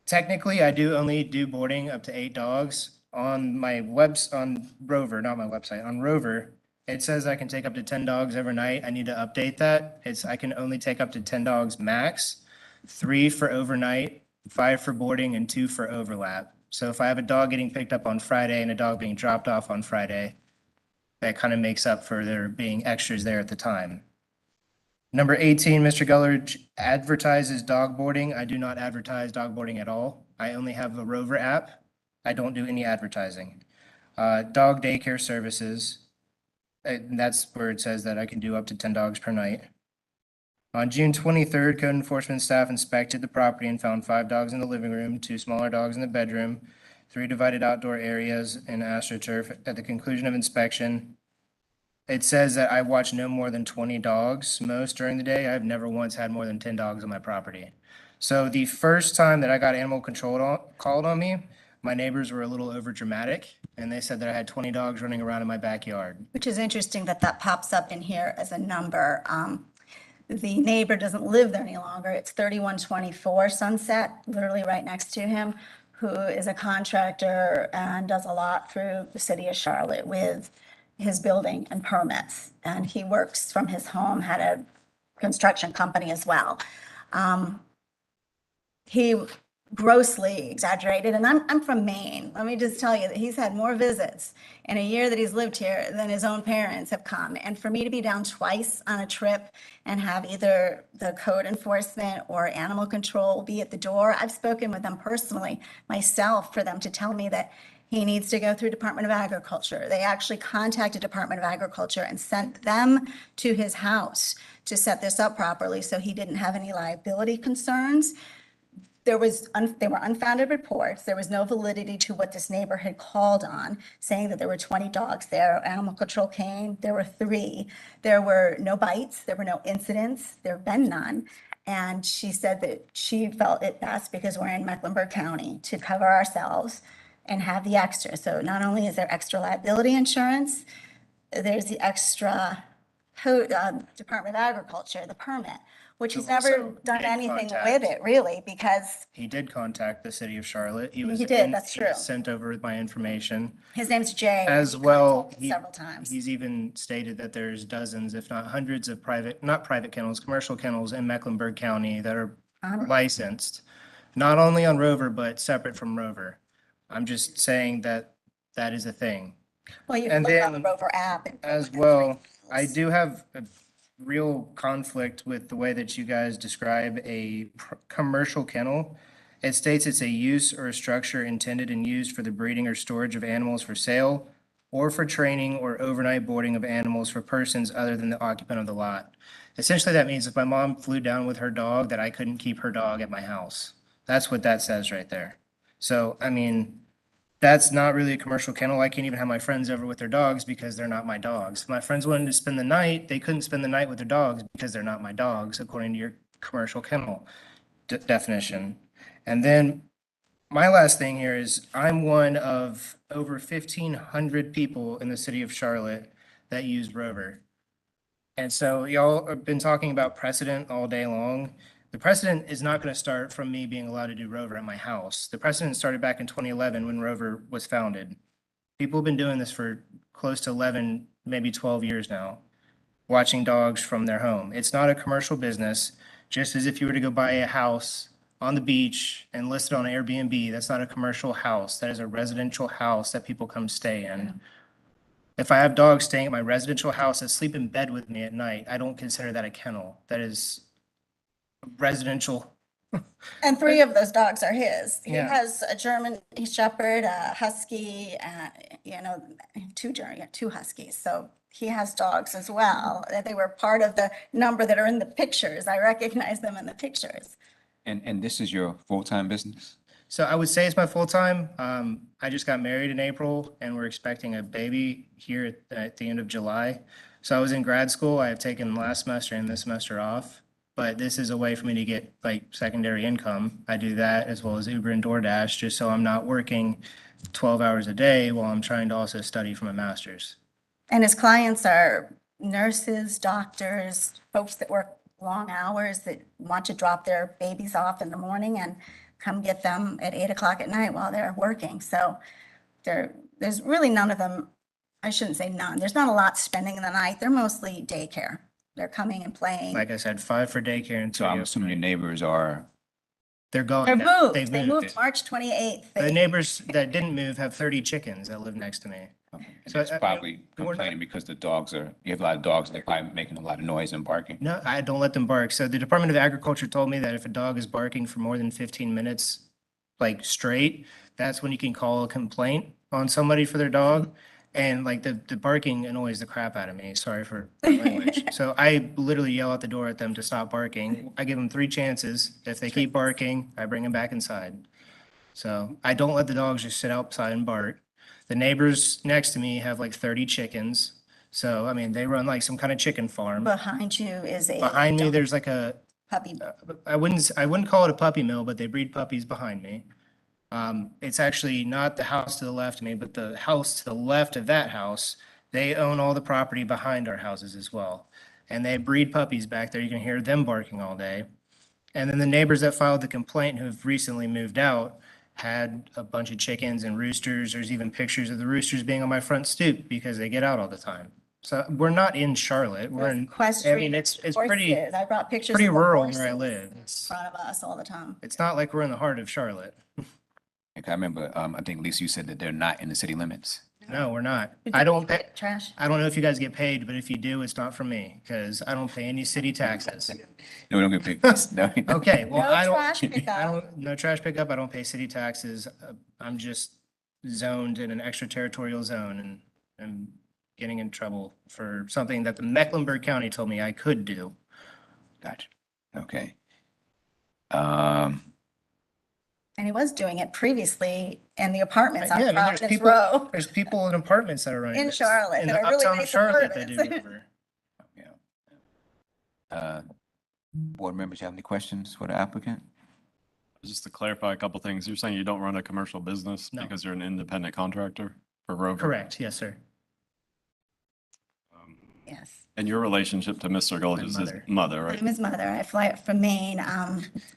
technically, I do only do boarding up to 8 dogs. On my on Rover, not my website, on Rover, it says I can take up to 10 dogs overnight. I need to update that. I can only take up to 10 dogs max, 3 for overnight, 5 for boarding, and 2 for overlap. So if I have a dog getting picked up on Friday and a dog being dropped off on Friday, that kind of makes up for there being extras there at the time. Number 18, Mr. Gullidge advertises dog boarding. I do not advertise dog boarding at all. I only have a Rover app. I don't do any advertising. Dog daycare services, and that's where it says that I can do up to 10 dogs per night. On June 23rd, code enforcement staff inspected the property and found 5 dogs in the living room, 2 smaller dogs in the bedroom, 3 divided outdoor areas, and AstroTurf. At the conclusion of inspection, it says that I watch no more than 20 dogs most during the day. I've never once had more than 10 dogs on my property. So the first time that I got animal control called on me, my neighbors were a little over dramatic, and they said that I had 20 dogs running around in my backyard. Which is interesting that that pops up in here as a number. The neighbor doesn't live there any longer. It's 3124 Sunset, literally right next to him, who is a contractor and does a lot through the city of Charlotte with his building and permits. And he works from his home, had a construction company as well. He grossly exaggerated, and I'm from Maine. Let me just tell you that he's had more visits in a year that he's lived here than his own parents have come. And for me to be down twice on a trip and have either the code enforcement or animal control be at the door, I've spoken with them personally myself for them to tell me that he needs to go through Department of Agriculture. They actually contacted Department of Agriculture and sent them to his house to set this up properly so he didn't have any liability concerns. They were unfounded reports. There was no validity to what this neighbor had called on, saying that there were 20 dogs there. Animal control came, there were 3. There were no bites, there were no incidents, there have been none. And she said that she felt it best because we're in Mecklenburg County to cover ourselves and have the extra. So not only is there extra liability insurance, there's the extra Department of Agriculture, the permit, which he's never Also done did anything contact- with it really, because He did contact the city of Charlotte. He did, that's he true. Sent over my information. his name's Jay. As He well, contacted he- several times. He's even stated that there's dozens, if not hundreds of not private kennels, commercial kennels in Mecklenburg County that are licensed, not only on Rover, but separate from Rover. I'm just saying that that is a thing. Well, you can and look on the then Rover app. and As look at well, the I reviews. do have a real conflict with the way that you guys describe a commercial kennel. It states it's a use or a structure intended and used for the breeding or storage of animals for sale or for training or overnight boarding of animals for persons other than the occupant of the lot. Essentially, that means if my mom flew down with her dog, that I couldn't keep her dog at my house. That's what that says right there. So, I mean, that's not really a commercial kennel. I can't even have my friends over with their dogs because they're not my dogs. If my friends wanted to spend the night, they couldn't spend the night with their dogs because they're not my dogs, according to your commercial kennel definition. And then my last thing here is I'm one of over 1,500 people in the city of Charlotte that use Rover. And so y'all have been talking about precedent all day long. The precedent is not going to start from me being allowed to do Rover at my house. The precedent started back in 2011 when Rover was founded. People have been doing this for close to 11, maybe 12 years now, watching dogs from their home. It's not a commercial business, just as if you were to go buy a house on the beach and list it on Airbnb. That's not a commercial house. That is a residential house that people come stay in. If I have dogs staying at my residential house that sleep in bed with me at night, I don't consider that a kennel. That is residential. And 3 of those dogs are his. He Yeah. has a German Shepherd, a Husky, 2 Huskies. So he has dogs as well. They were part of the number that are in the pictures. I recognize them in the pictures. And this is your full-time business? So I would say it's my full-time. I just got married in April and we're expecting a baby here at the end of July. So I was in grad school. I have taken last semester and this semester off, but this is a way for me to get like secondary income. I do that as well as Uber and DoorDash, just so I'm not working 12 hours a day while I'm trying to also study for my master's. And his clients are nurses, doctors, folks that work long hours that want to drop their babies off in the morning and come get them at 8 o'clock at night while they're working. So there's really none of them, I shouldn't say none, there's not a lot spending in the night. They're mostly daycare. They're coming and playing. Like I said, 5 for daycare and 2 So I'm assuming your neighbors are, they're gone. They're now. moved. They've They moved March 28th. The They- neighbors that didn't move have 30 chickens that live next to me. So it's probably complaining because the dogs you have a lot of dogs, they're probably making a lot of noise and barking. No, I don't let them bark. So the Department of Agriculture told me that if a dog is barking for more than 15 minutes, like straight, that's when you can call a complaint on somebody for their dog. And like the barking annoys the crap out of me. Sorry for the language. So I literally yell out the door at them to stop barking. I give them 3 chances. If they keep barking, I bring them back inside. So I don't let the dogs just sit outside and bark. The neighbors next to me have like 30 chickens. So, I mean, they run like some kind of chicken farm. Behind you is a. Behind me, there's like a, Puppy. I wouldn't call it a puppy mill, but they breed puppies behind me. It's actually not the house to the left of me, but the house to the left of that house. They own all the property behind our houses as well. And they breed puppies back there. You can hear them barking all day. And then the neighbors that filed the complaint who have recently moved out had a bunch of chickens and roosters. There's even pictures of the roosters being on my front stoop because they get out all the time. So we're not in Charlotte. We're in, I mean, it's pretty, Horses. I brought pictures. pretty of the rural where I horses live. In It's, front of us all the time. it's not like we're in the heart of Charlotte. Like I remember, I think Lisa, you said that they're not in the city limits. No, we're not. We I don't pay, get trash. I don't know if you guys get paid, but if you do, it's not from me because I don't pay any city taxes. No, we don't get picked. No. Okay, well, No I don't, trash pickup. no trash pickup. I don't pay city taxes. I'm just zoned in an extraterritorial zone and I'm getting in trouble for something that the Mecklenburg County told me I could do. Gotcha. Okay. And he was doing it previously in the apartments on Yeah, I mean, Providence Row there's people in apartments that are running in this. Charlotte In that the are really uptown of nice Charlotte that do apartments. Uber. Board members, you have any questions for the applicant? Just to clarify a couple things, you're saying you don't run a commercial business No. because you're an independent contractor for Rover? Correct, yes, sir. Yes. And your relationship to Mr. Gold is his mother, right? I'm his mother. I fly up from Maine.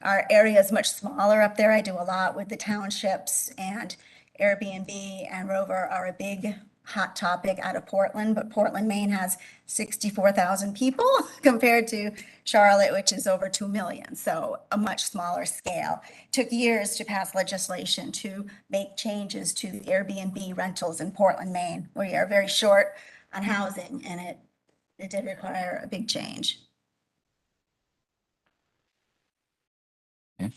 Our area is much smaller up there. I do a lot with the townships, and Airbnb and Rover are a big hot topic out of Portland, but Portland, Maine has 64,000 people compared to Charlotte, which is over 2 million. So a much smaller scale. Took years to pass legislation to make changes to the Airbnb rentals in Portland, Maine. We are very short on housing, and it did require a big change. Yeah.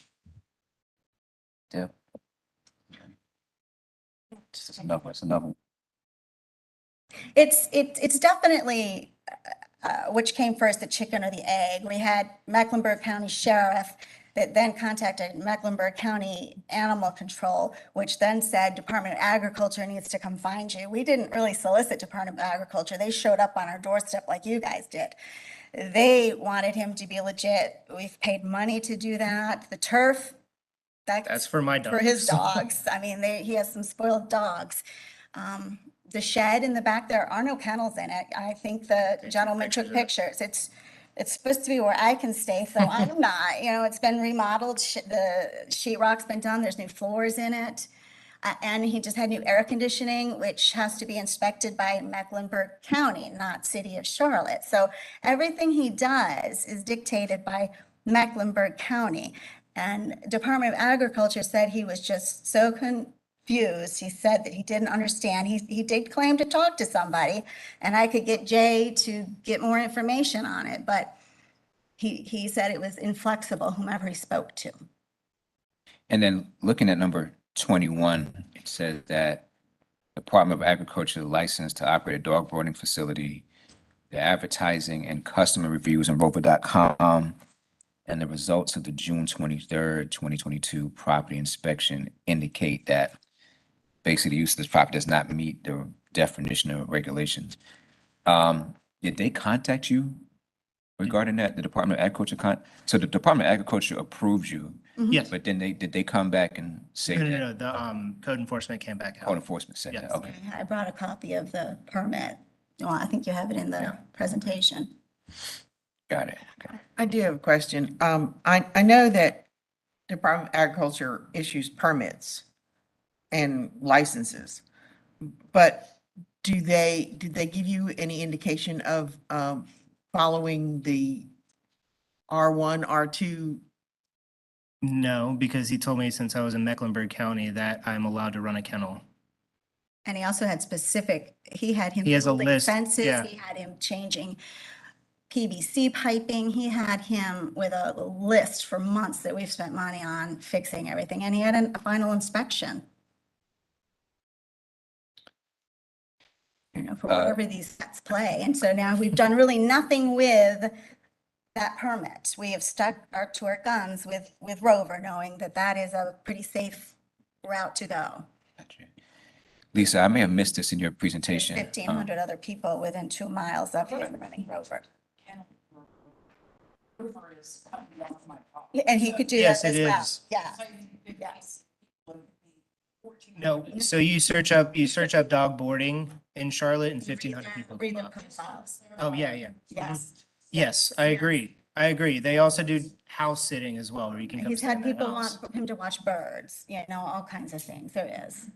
It's enough. It's enough. It's definitely, which came first, the chicken or the egg? We had Mecklenburg County Sheriff that then contacted Mecklenburg County Animal Control, which then said Department of Agriculture needs to come find you. We didn't really solicit Department of Agriculture. They showed up on our doorstep like you guys did. They wanted him to be legit. We've paid money to do that. The turf, That's for my dogs. for his dogs. I mean, he has some spoiled dogs. The shed in the back, there are no kennels in it. I think the gentleman took pictures. It's supposed to be where I can stay, so I'm not. It's been remodeled. The sheetrock's been done. There's new floors in it. And he just had new air conditioning, which has to be inspected by Mecklenburg County, not City of Charlotte. So everything he does is dictated by Mecklenburg County. And Department of Agriculture said he was just so confused. He said that he didn't understand. He did claim to talk to somebody, and I could get Jay to get more information on it, but he said it was inflexible, whomever he spoke to. And then looking at number 21, it says that Department of Agriculture license to operate a dog boarding facility, the advertising and customer reviews on Rover.com, and the results of the June 23rd, 2022 property inspection indicate that basically the use of this property does not meet the definition of regulations. Did they contact you regarding that, the Department of Agriculture? So the Department of Agriculture approved you, Yes. but then did they come back and say that? No, the code enforcement came back out. Code enforcement said that, Yes. okay. I brought a copy of the permit. Well, I think you have it in the presentation. Got it. Okay. I do have a question. I know that Department of Agriculture issues permits and licenses, but did they give you any indication of following the R1, R2? No, because he told me since I was in Mecklenburg County that I'm allowed to run a kennel. And he also had he had him He has a building list, fences, yeah. he had him changing PVC piping, he had him with a list for months that we've spent money on fixing everything, and he had a final inspection. for whatever these sets play. And so now we've done really nothing with that permit. We have stuck to our guns with Rover, knowing that that is a pretty safe route to go. Lisa, I may have missed this in your presentation. 1,500 other people within 2 miles of him running Rover. Rover is coming off my property. Yeah, and he could do Yes, that as it well. is. Yeah, So you- yes. No, so you search up dog boarding in Charlotte and 1,500 people. Read the profiles. Oh, yeah, yeah. Yes. Yes, I agree. I agree. They also do house sitting as well, where you can come He's stay had in their people house. want him to watch birds, all kinds of things. There is.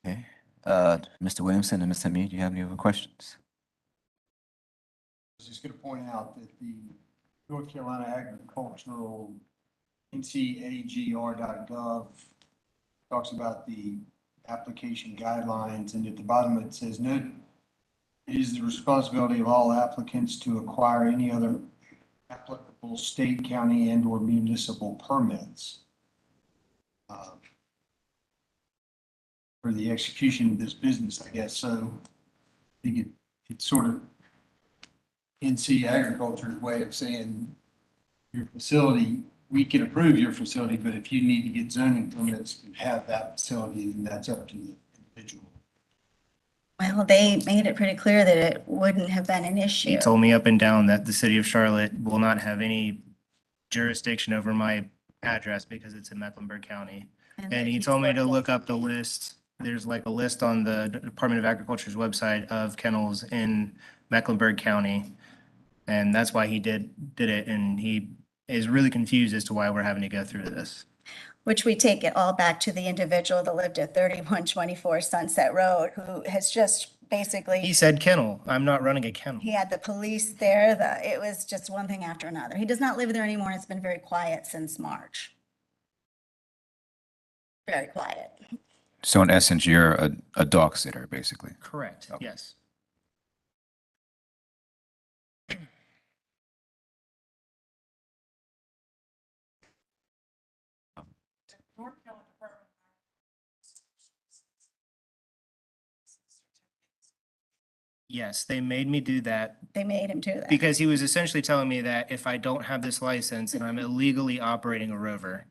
Okay. Mr. Williamson and Ms. Hamid, do you have any other questions? I was just going to point out that the North Carolina Agricultural ncagr.gov talks about the application guidelines, and at the bottom it says, "Note, it is the responsibility of all applicants to acquire any other applicable state, county, and/or municipal permits for the execution of this business, I guess." So I think it's sort of NC Agriculture's way of saying your facility, we can approve your facility, but if you need to get zoning permits to have that facility, then that's up to the individual. Well, they made it pretty clear that it wouldn't have been an issue. He told me up and down that the city of Charlotte will not have any jurisdiction over my address because it's in Mecklenburg County. And he told me to look up the list. There's like a list on the Department of Agriculture's website of kennels in Mecklenburg County. And that's why he did it. And he is really confused as to why we're having to go through this. Which we take it all back to the individual that lived at 3124 Sunset Road, who has just basically. He said kennel. I'm not running a kennel. He had the police there, it was just one thing after another. He does not live there anymore. It's been very quiet since March. Very quiet. So in essence, you're a dog sitter, basically. Correct, yes. North Carolina Department. Yes, they made me do that They made him do that. because he was essentially telling me that if I don't have this license and I'm illegally operating a rover.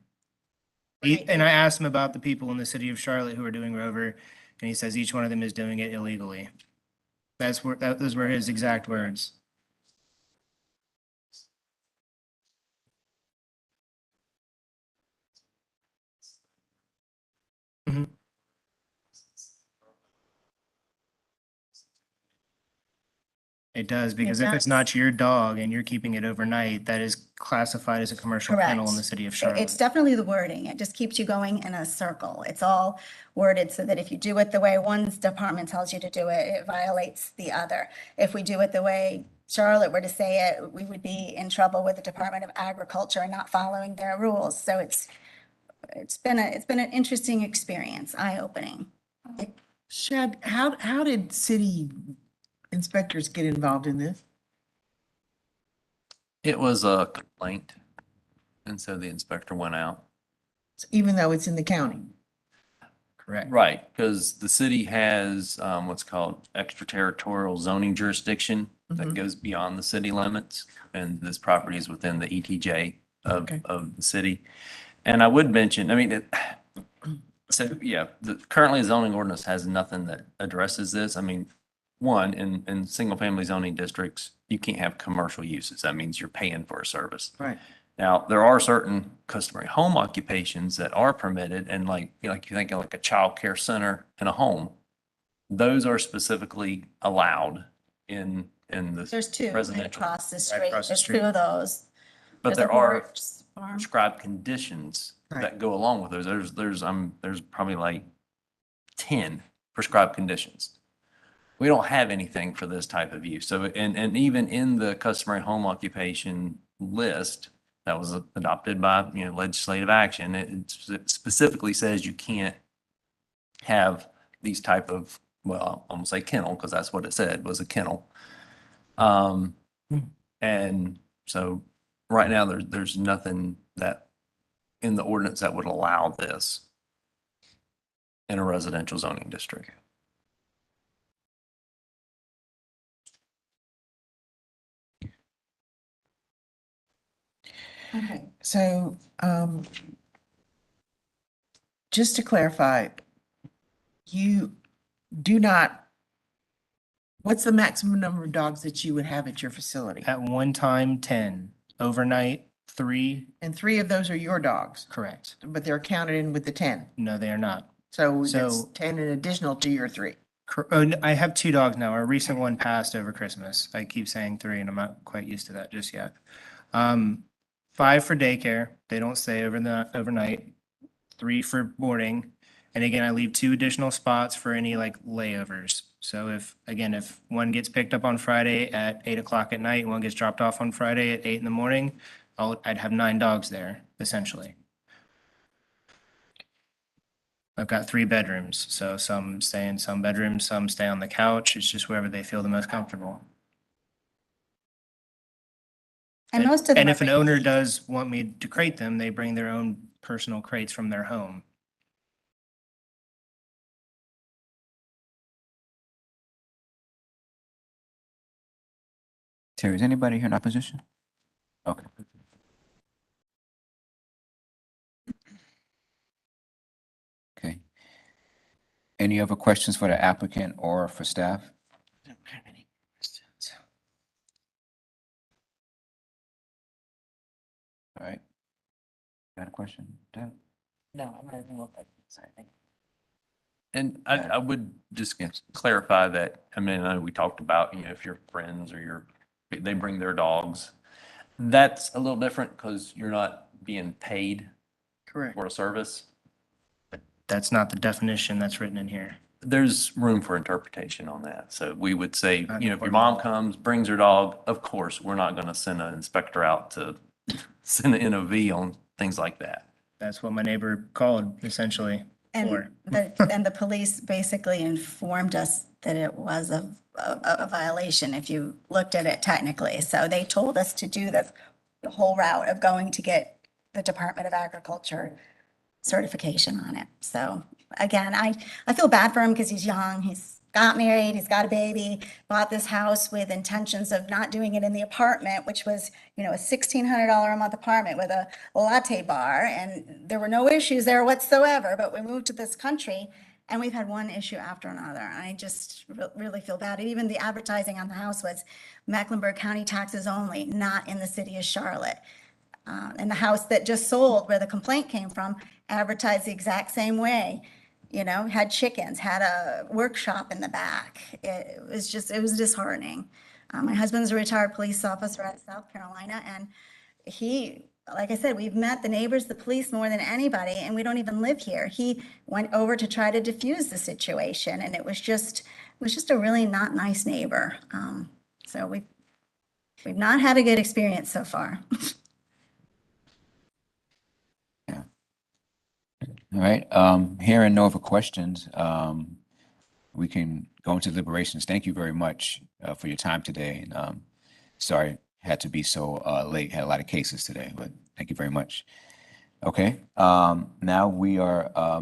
And I asked him about the people in the city of Charlotte who are doing rover, and he says each one of them is doing it illegally. Those were his exact words. Mhm. It does, because if it's does. not your dog and you're keeping it overnight, that is classified as a commercial kennel in Correct. the city of It's Charlotte. definitely the wording. It just keeps you going in a circle. It's all worded so that if you do it the way one department tells you to do it, it violates the other. If we do it the way Charlotte were to say it, we would be in trouble with the Department of Agriculture and not following their rules. So it's been an interesting experience, eye-opening. Shad, how did city inspectors get involved in this? It was a complaint, and so the inspector went out. Even though it's in the county? Correct. Right, because the city has what's called extraterritorial zoning jurisdiction that Mhm. goes beyond the city limits, and this property is within the ETJ Okay. of the city. And I would mention, I mean, so yeah, currently zoning ordinance has nothing that addresses this. I mean, one, in single-family zoning districts, you can't have commercial uses. That means you're paying for a service. Right. Now, there are certain customary home occupations that are permitted, and like you think of like a childcare center and a home. Those are specifically allowed in the There's two right residential. across the Right street. across the There's street. two of those. But There's a there are horse farm. prescribed conditions Right. that go along with those. There's probably like 10 prescribed conditions. We don't have anything for this type of use. So, and even in the customary home occupation list that was adopted by, legislative action, it specifically says you can't have these type of, well, I'm gonna say kennel, because that's what it said, was a kennel. And so right now, there's nothing that in the ordinance that would allow this in a residential zoning district. Okay, so, just to clarify, you do not, what's the maximum number of dogs that you would have at your facility? At one time, 10, overnight, 3, And 3 of those are your dogs, correct. but they're counted in with the 10. No, they are not. So that's So- 10 in additional to your 3. I have 2 dogs now. Our recent one passed over Christmas. I keep saying 3 and I'm not quite used to that just yet. 5 for daycare. They don't stay overnight. 3 for boarding. And again, I leave 2 additional spots for any like layovers. So if one gets picked up on Friday at 8 o'clock at night, one gets dropped off on Friday at 8 in the morning, I'd have 9 dogs there, essentially. I've got 3 bedrooms, so some stay in some bedrooms, some stay on the couch. It's just wherever they feel the most comfortable. And most of them. And are if an pretty owner neat. does want me to crate them, they bring their own personal crates from their home. Terry, is anybody here in opposition? Okay. Okay. Any other questions for the applicant or for staff? I don't have any questions. All right. Got a question? Deb? No, I'm not gonna look at this, I think. And I would just clarify that, I mean, I know we talked about, if your friends or they bring their dogs. That's a little different because you're not being paid Correct. for a service. That's not the definition that's written in here. There's room for interpretation on that. So we would say, Not if your important. mom comes, brings her dog, of course, we're not going to send an inspector out to send an NOV on things like that. That's what my neighbor called essentially for. And the police basically informed us that it was a violation if you looked at it technically. So they told us to do the whole route of going to get the Department of Agriculture certification on it. So again, I feel bad for him because he's young. He's got married, he's got a baby, bought this house with intentions of not doing it in the apartment, which was, a $1,600 a month apartment with a latte bar. And there were no issues there whatsoever, but we moved to this country and we've had one issue after another. I just really feel bad. And even the advertising on the house was Mecklenburg County taxes only, not in the city of Charlotte. And the house that just sold, where the complaint came from, advertised the exact same way. Had chickens, had a workshop in the back. It was disheartening. My husband's a retired police officer out of South Carolina, and like I said, we've met the neighbors, the police more than anybody, and we don't even live here. He went over to try to diffuse the situation, and it was just a really not nice neighbor. So we've not had a good experience so far. All right, hearing no other questions, we can go into deliberations. Thank you very much for your time today. And sorry it had to be so late, had a lot of cases today, but thank you very much. Okay, now we are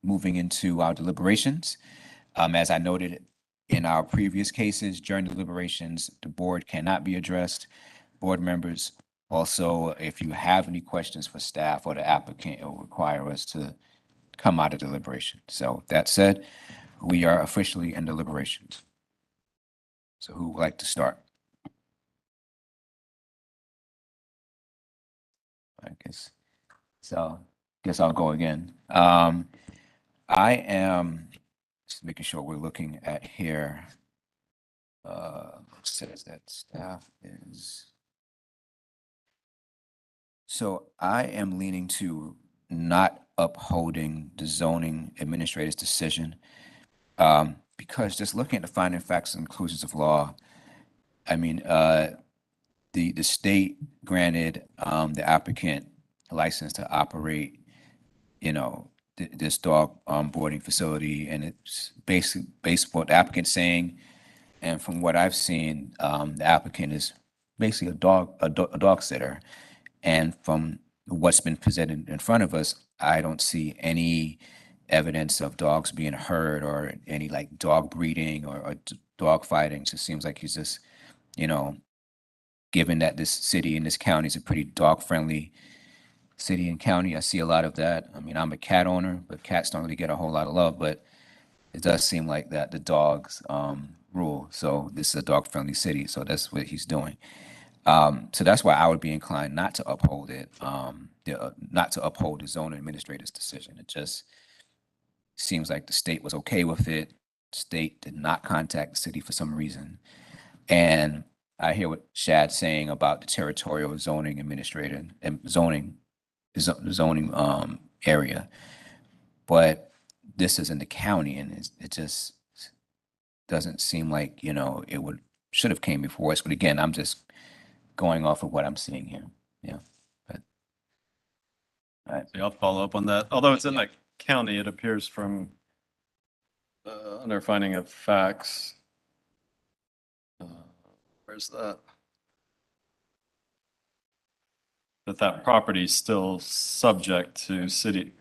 moving into our deliberations. As I noted in our previous cases, during deliberations, the board cannot be addressed. Board members, also, if you have any questions for staff or the applicant, it will require us to come out of deliberation. So that said, we are officially in deliberations. So who would like to start? I guess I'll go again. I am just making sure we're looking at here. It says that staff is. So I am leaning to not upholding the zoning administrator's decision. Because just looking at the finding facts and conclusions of law, I mean, the state granted the applicant a license to operate, this dog boarding facility, and it's based what the applicant's saying. And from what I've seen, the applicant is basically a dog sitter. And from what's been presented in front of us, I don't see any evidence of dogs being hurt or any like dog breeding or dog fighting. It just seems like he's just, you know, given that this city and this county is a pretty dog friendly city and county, I see a lot of that. I mean, I'm a cat owner, but cats don't really get a whole lot of love, but it does seem like that the dogs rule. So this is a dog friendly city. So that's what he's doing. So that's why I would be inclined not to uphold it, not to uphold the zoning administrator's decision. It just seems like the state was okay with it. State did not contact the city for some reason. And I hear what Shad's saying about the territorial zoning administrator and zoning area. But this is in the county, and it just doesn't seem like, you know, it should have came before us. But again, I'm just going off of what I'm seeing here. Yeah. But, all right. So I'll follow up on that. Although it's in the county, it appears from under finding of facts. Where's that? That property is still subject to city.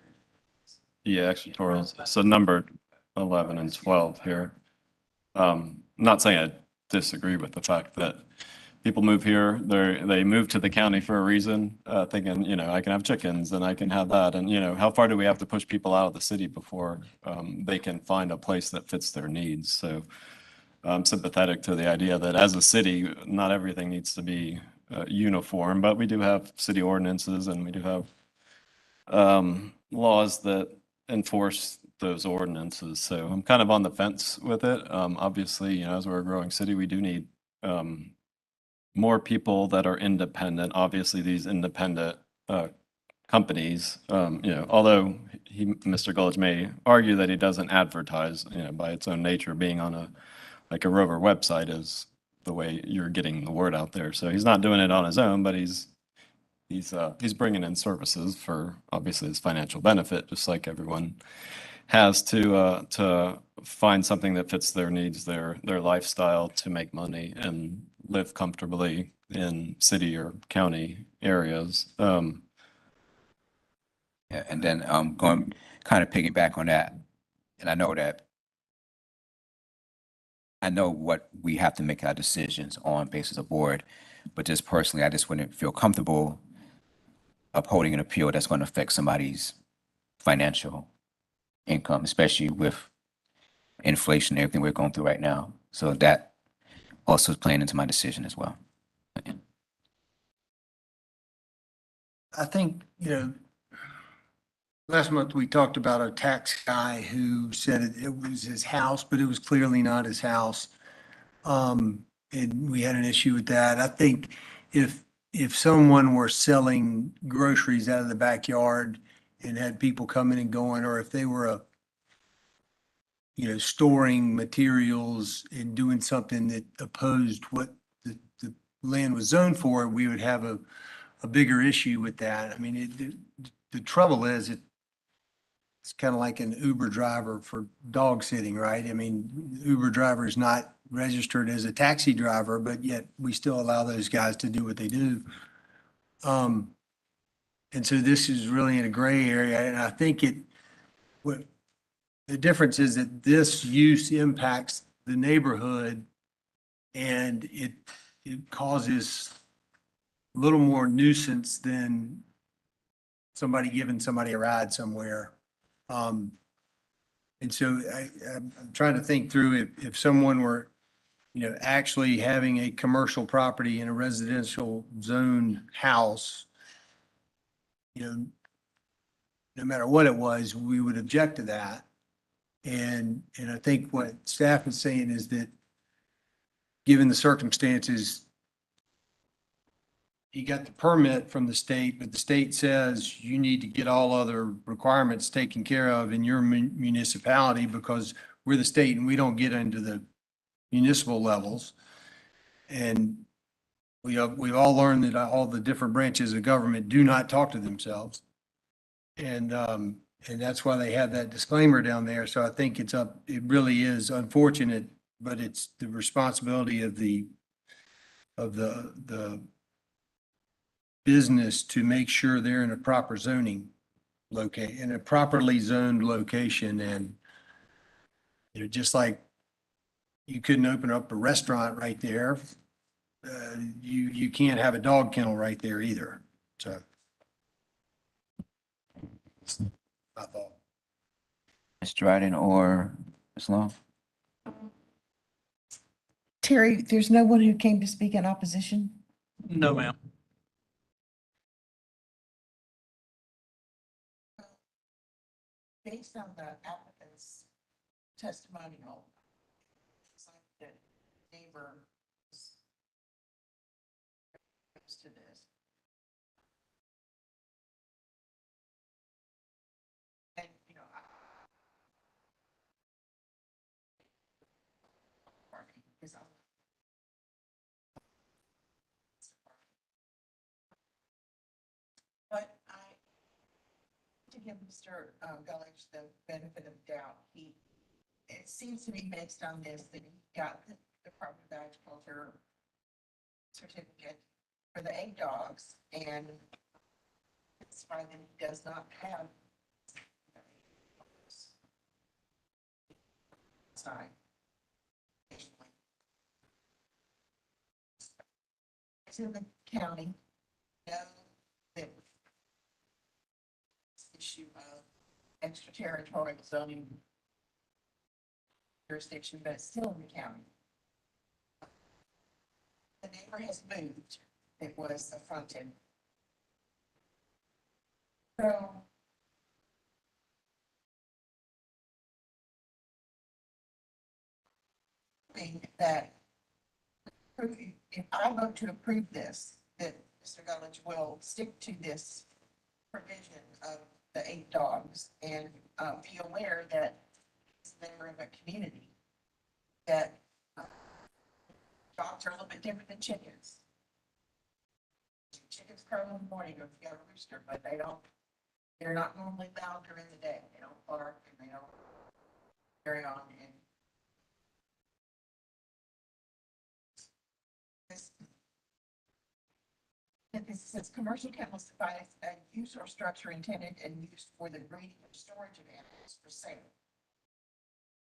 Yeah, extraterritorials. So numbered 11 and 12 here. Not saying I disagree with the fact that people move here, they move to the county for a reason, thinking, you know, I can have chickens and I can have that. And, you know, how far do we have to push people out of the city before they can find a place that fits their needs? So I'm sympathetic to the idea that as a city, not everything needs to be uniform, but we do have city ordinances and we do have laws that enforce those ordinances. So I'm kind of on the fence with it. Obviously, you know, as we're a growing city, we do need more people that are independent. Obviously, these independent companies, you know, although Mr. Gullidge may argue that he doesn't advertise, you know, by its own nature, being on a Rover website is the way you're getting the word out there. So he's not doing it on his own, but he's bringing in services for obviously his financial benefit, just like everyone has to find something that fits their needs, their lifestyle, to make money and live comfortably in city or county areas. Yeah, and then going kind of piggyback on that, and I know what we have to make our decisions on basis of board, but just personally, I just wouldn't feel comfortable upholding an appeal that's going to affect somebody's financial income, especially with inflation and everything we're going through right now. So that also is playing into my decision as well. I think, you know, last month we talked about a tax guy who said it was his house, but it was clearly not his house. And we had an issue with that. I think if someone were selling groceries out of the backyard and had people coming and going, or if they were storing materials and doing something that opposed what the land was zoned for, we would have a bigger issue with that. I mean, the trouble is it's kind of like an Uber driver for dog sitting, right? I mean, Uber driver is not registered as a taxi driver, but yet we still allow those guys to do what they do. And so this is really in a gray area, and I think what the difference is that this use impacts the neighborhood, and it causes a little more nuisance than somebody giving somebody a ride somewhere. And so I'm trying to think through if someone were, actually having a commercial property in a residential zone house, no matter what it was, we would object to that. And I think what staff is saying is that given the circumstances, he got the permit from the state, but the state says you need to get all other requirements taken care of in your municipality because we're the state and we don't get into the municipal levels. And we've all learned that all the different branches of government do not talk to themselves. And that's why they have that disclaimer down there. So I think it really is unfortunate, but it's the responsibility of the of the business to make sure they're in a proper zoning in a properly zoned location. And, you know, just like you couldn't open up a restaurant right there, you can't have a dog kennel right there either. So. My thought. Ms. Dryden or Ms. Long? Terry, there's no one who came to speak in opposition? No, ma'am. Based on the applicant's testimonial, it's like the neighbor is opposed to this. And, you know, parking is on. But to give Mr. Gullich the benefit of doubt, it seems to be based on this, that he got the Department of Agriculture certificate for the 8 dogs, and it's fine that he does not have sign. It's in the county, know that issue of extraterritorial zoning jurisdiction, but it's still in the county. The neighbor has moved. It was affronted. So that if I vote to approve this, that Mr. Gullich will stick to this provision of the 8 dogs and be aware that he's a member of a community, that dogs are a little bit different than chickens. Chickens crow in the morning if you got a rooster, but they're not normally loud during the day. They don't bark and they don't carry on. And this says commercial kennels defines a use or structure intended and used for the breeding or storage of animals for sale.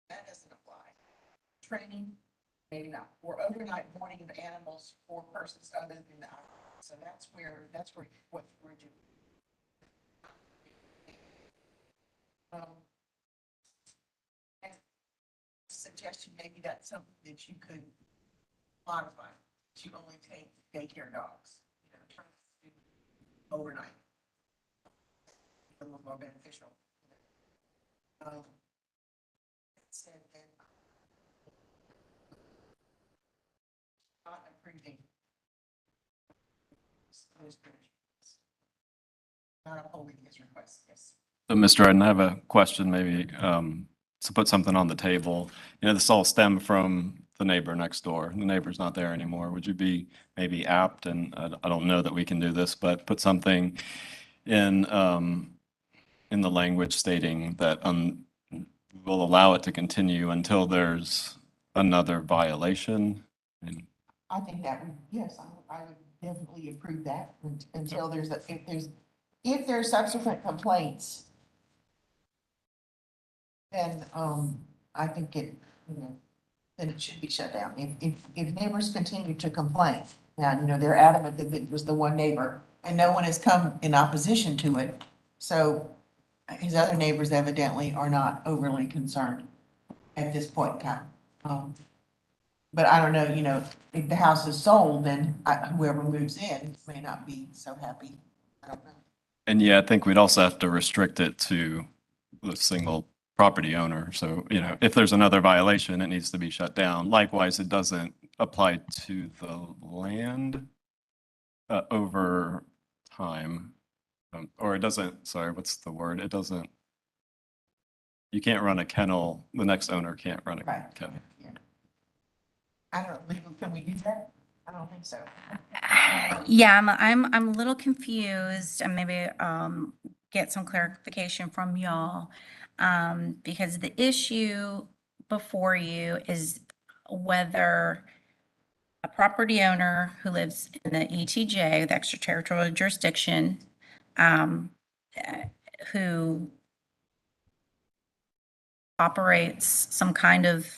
That doesn't apply. Training, maybe not, or overnight boarding of animals for persons other than the owner. So that's what we're doing. And suggestion, maybe that's something that you could modify. That you only take daycare dogs, you know, try to do overnight. A little more beneficial. Said that not approving those provisions. Not upholding his request, yes. So, Mr. Dryden, I have a question, maybe to put something on the table. You know, this all stemmed from the neighbor next door. The neighbor's not there anymore. Would you be maybe apt, and I don't know that we can do this, but put something in the language stating that will allow it to continue until there's another violation? And I think that would, yes, I would definitely approve that until if there's subsequent complaints, then, I think then it should be shut down. If neighbors continue to complain, now, you know, they're adamant that it was the one neighbor and no one has come in opposition to it. So his other neighbors evidently are not overly concerned at this point in time. But I don't know, you know, if the house is sold, then whoever moves in may not be so happy. I don't know. And yeah, I think we'd also have to restrict it to the single property owner. So, you know, if there's another violation, it needs to be shut down. Likewise, it doesn't apply to the land over time. Or it doesn't, sorry, what's the word? It doesn't, you can't run a kennel, the next owner can't run a kennel. Yeah. I don't know, legal, can we do that? I don't think so. Yeah, I'm a little confused and maybe get some clarification from y'all. Because the issue before you is whether a property owner who lives in the ETJ, the extraterritorial jurisdiction, who operates some kind of,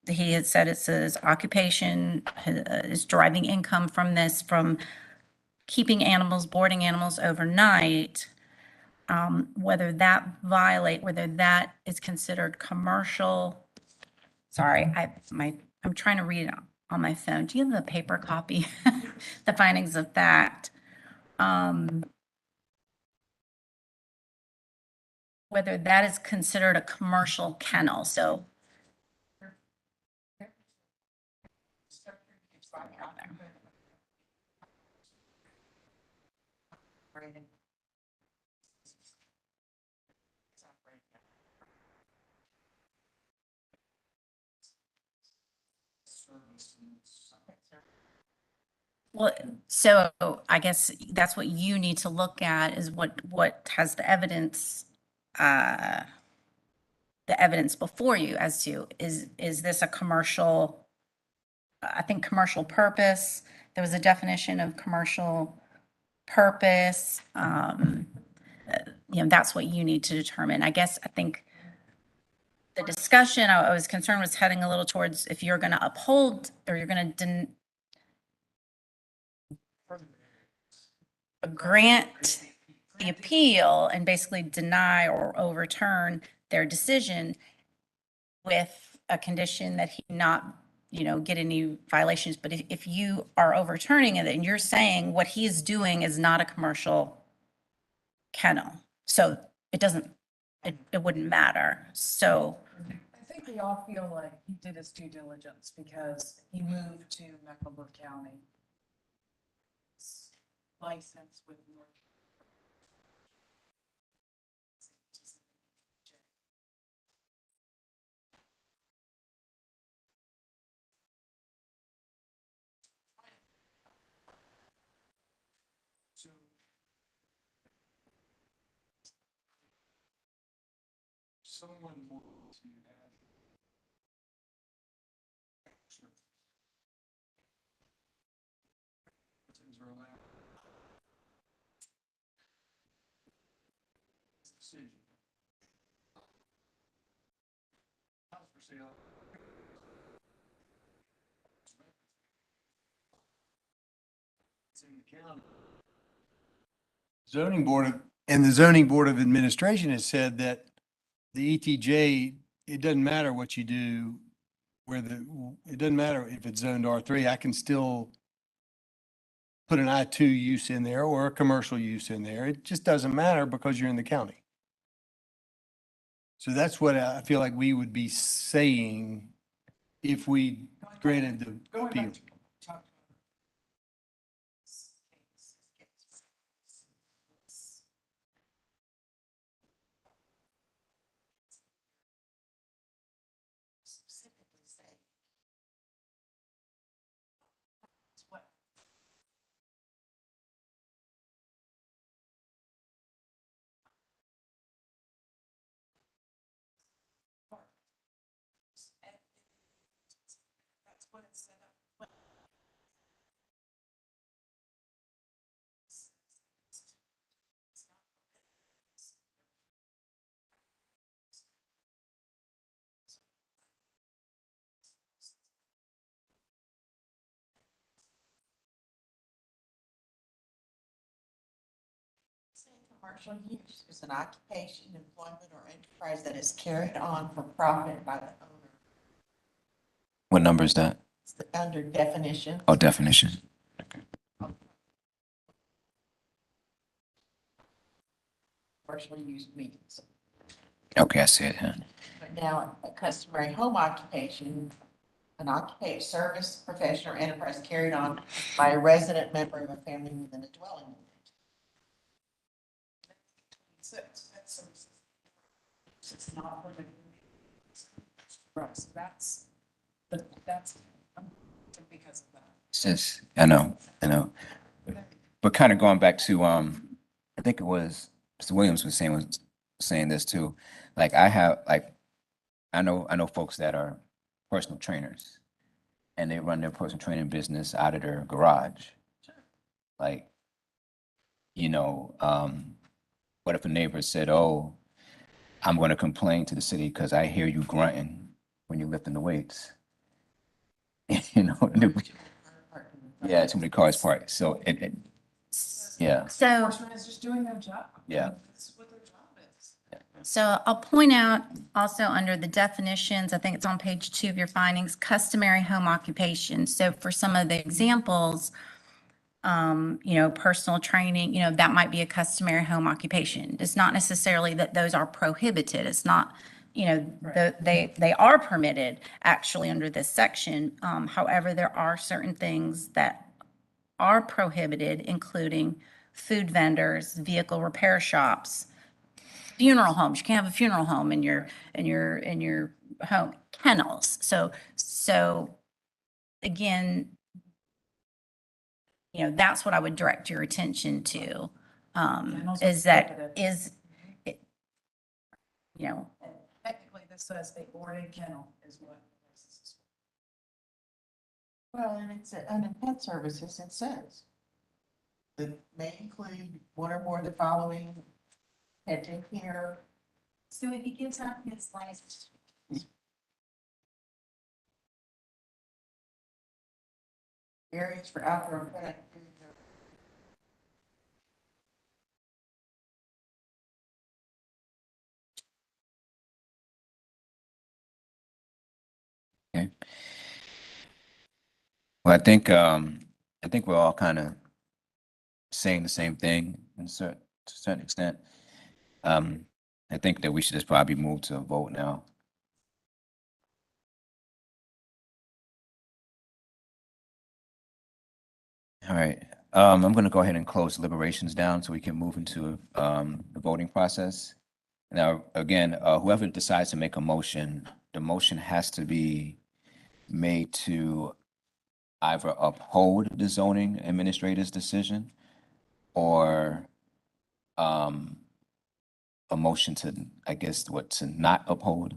he had said it's his occupation, is deriving income from this, from keeping animals, boarding animals overnight, whether that is considered commercial. Sorry, I'm trying to read it on my phone. Do you have the paper copy? The findings of fact. Whether that is considered a commercial kennel, so. Well, so I guess that's what you need to look at, is what has the evidence before you as to, is this a commercial, I think commercial purpose, there was a definition of commercial purpose. That's what you need to determine. I guess, I think the discussion I was concerned was heading a little towards, if you're going to uphold, or you're going to grant the appeal and basically deny or overturn their decision with a condition that he not, get any violations. But if you are overturning it and you're saying what he's doing is not a commercial kennel, so it wouldn't matter. So I think we all feel like he did his due diligence because he moved to Mecklenburg County. License with North. Someone wants to add. Things are allowed. Decision. House for sale. It's in the county. The zoning board of administration has said that the ETJ, it doesn't matter what you do, it doesn't matter if it's zoned R3, I can still put an I2 use in there or a commercial use in there. It just doesn't matter because you're in the county. So that's what I feel like we would be saying if we granted the appeal. That's what it's set up. Commercial use is an occupation, employment, or enterprise that is carried on for profit by the owner. What number is that? It's under definition. Oh, definition. Commercial use means. Okay, I see it. Yeah. But now, a customary home occupation, an occupation, service, profession, or enterprise carried on by a resident member of a family within a dwelling unit. It's not for the. Right, so that's because of that. Since, I know. But kind of going back to, I think it was, Mr. Williams was saying this too. Like I know folks that are personal trainers. and they run their personal training business out of their garage. Like, what if a neighbor said, "Oh, I'm going to complain to the city because I hear you grunting when you're lifting the weights." Yeah, too many cars parked. So yeah, So, Enforcement is just doing their job. yeah. That's what their job is. so I'll point out also under the definitions, I think it's on page 2 of your findings, customary home occupation. So for some of the examples, personal training, that might be a customary home occupation. It's not necessarily that those are prohibited. It's not, they are permitted actually under this section. However, there are certain things that are prohibited, including food vendors, vehicle repair shops, funeral homes. You can't have a funeral home in your home, kennels. So again, that's what I would direct your attention to, is that, Technically, this says a boarded kennel is what. Well, and it's, under pet services, it says that may include one or more of the following: pet care. So if he gives up his license. Areas for outdoor pet. Okay. Well, I think we're all kind of saying the same thing to a certain extent. I think that we should just probably move to a vote now. All right, I'm going to go ahead and close deliberations down so we can move into the voting process. Now, again, whoever decides to make a motion, the motion has to be made to either uphold the zoning administrator's decision or a motion to, I guess, to not uphold,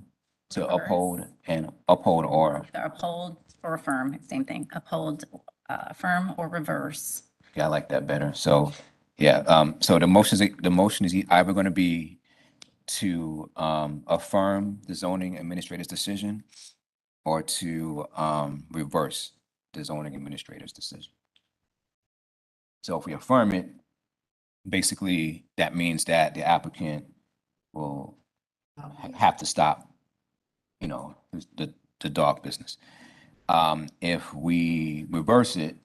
to Reverse. uphold and uphold or, the uphold or affirm, same thing, uphold, affirm or reverse. yeah, I like that better. So, yeah, so the motion is either going to be to affirm the zoning administrator's decision or to reverse the zoning administrator's decision. So if we affirm it, basically that means that the applicant will have to stop, the dog business. If we reverse it,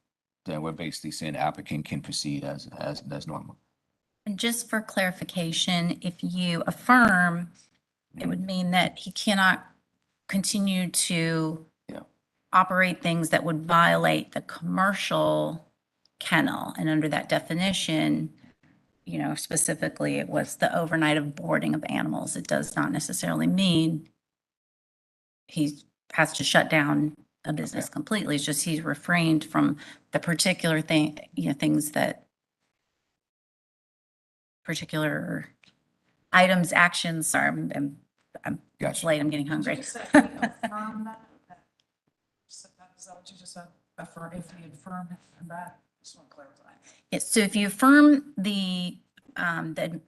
then we're basically saying the applicant can proceed as normal. And just for clarification, if you affirm, it would mean that he cannot continue to operate things that would violate the commercial kennel. And under that definition, specifically, it was the overnight of boarding of animals. It does not necessarily mean he has to shut down a business completely. It's just he's refrained from the particular things that particular items, actions. Sorry, I'm Gotcha. late. I'm getting hungry. Did you say affirm that? Is that what you just said? Affirm, if we affirm that? Just want to clarify. Yes, so if you affirm the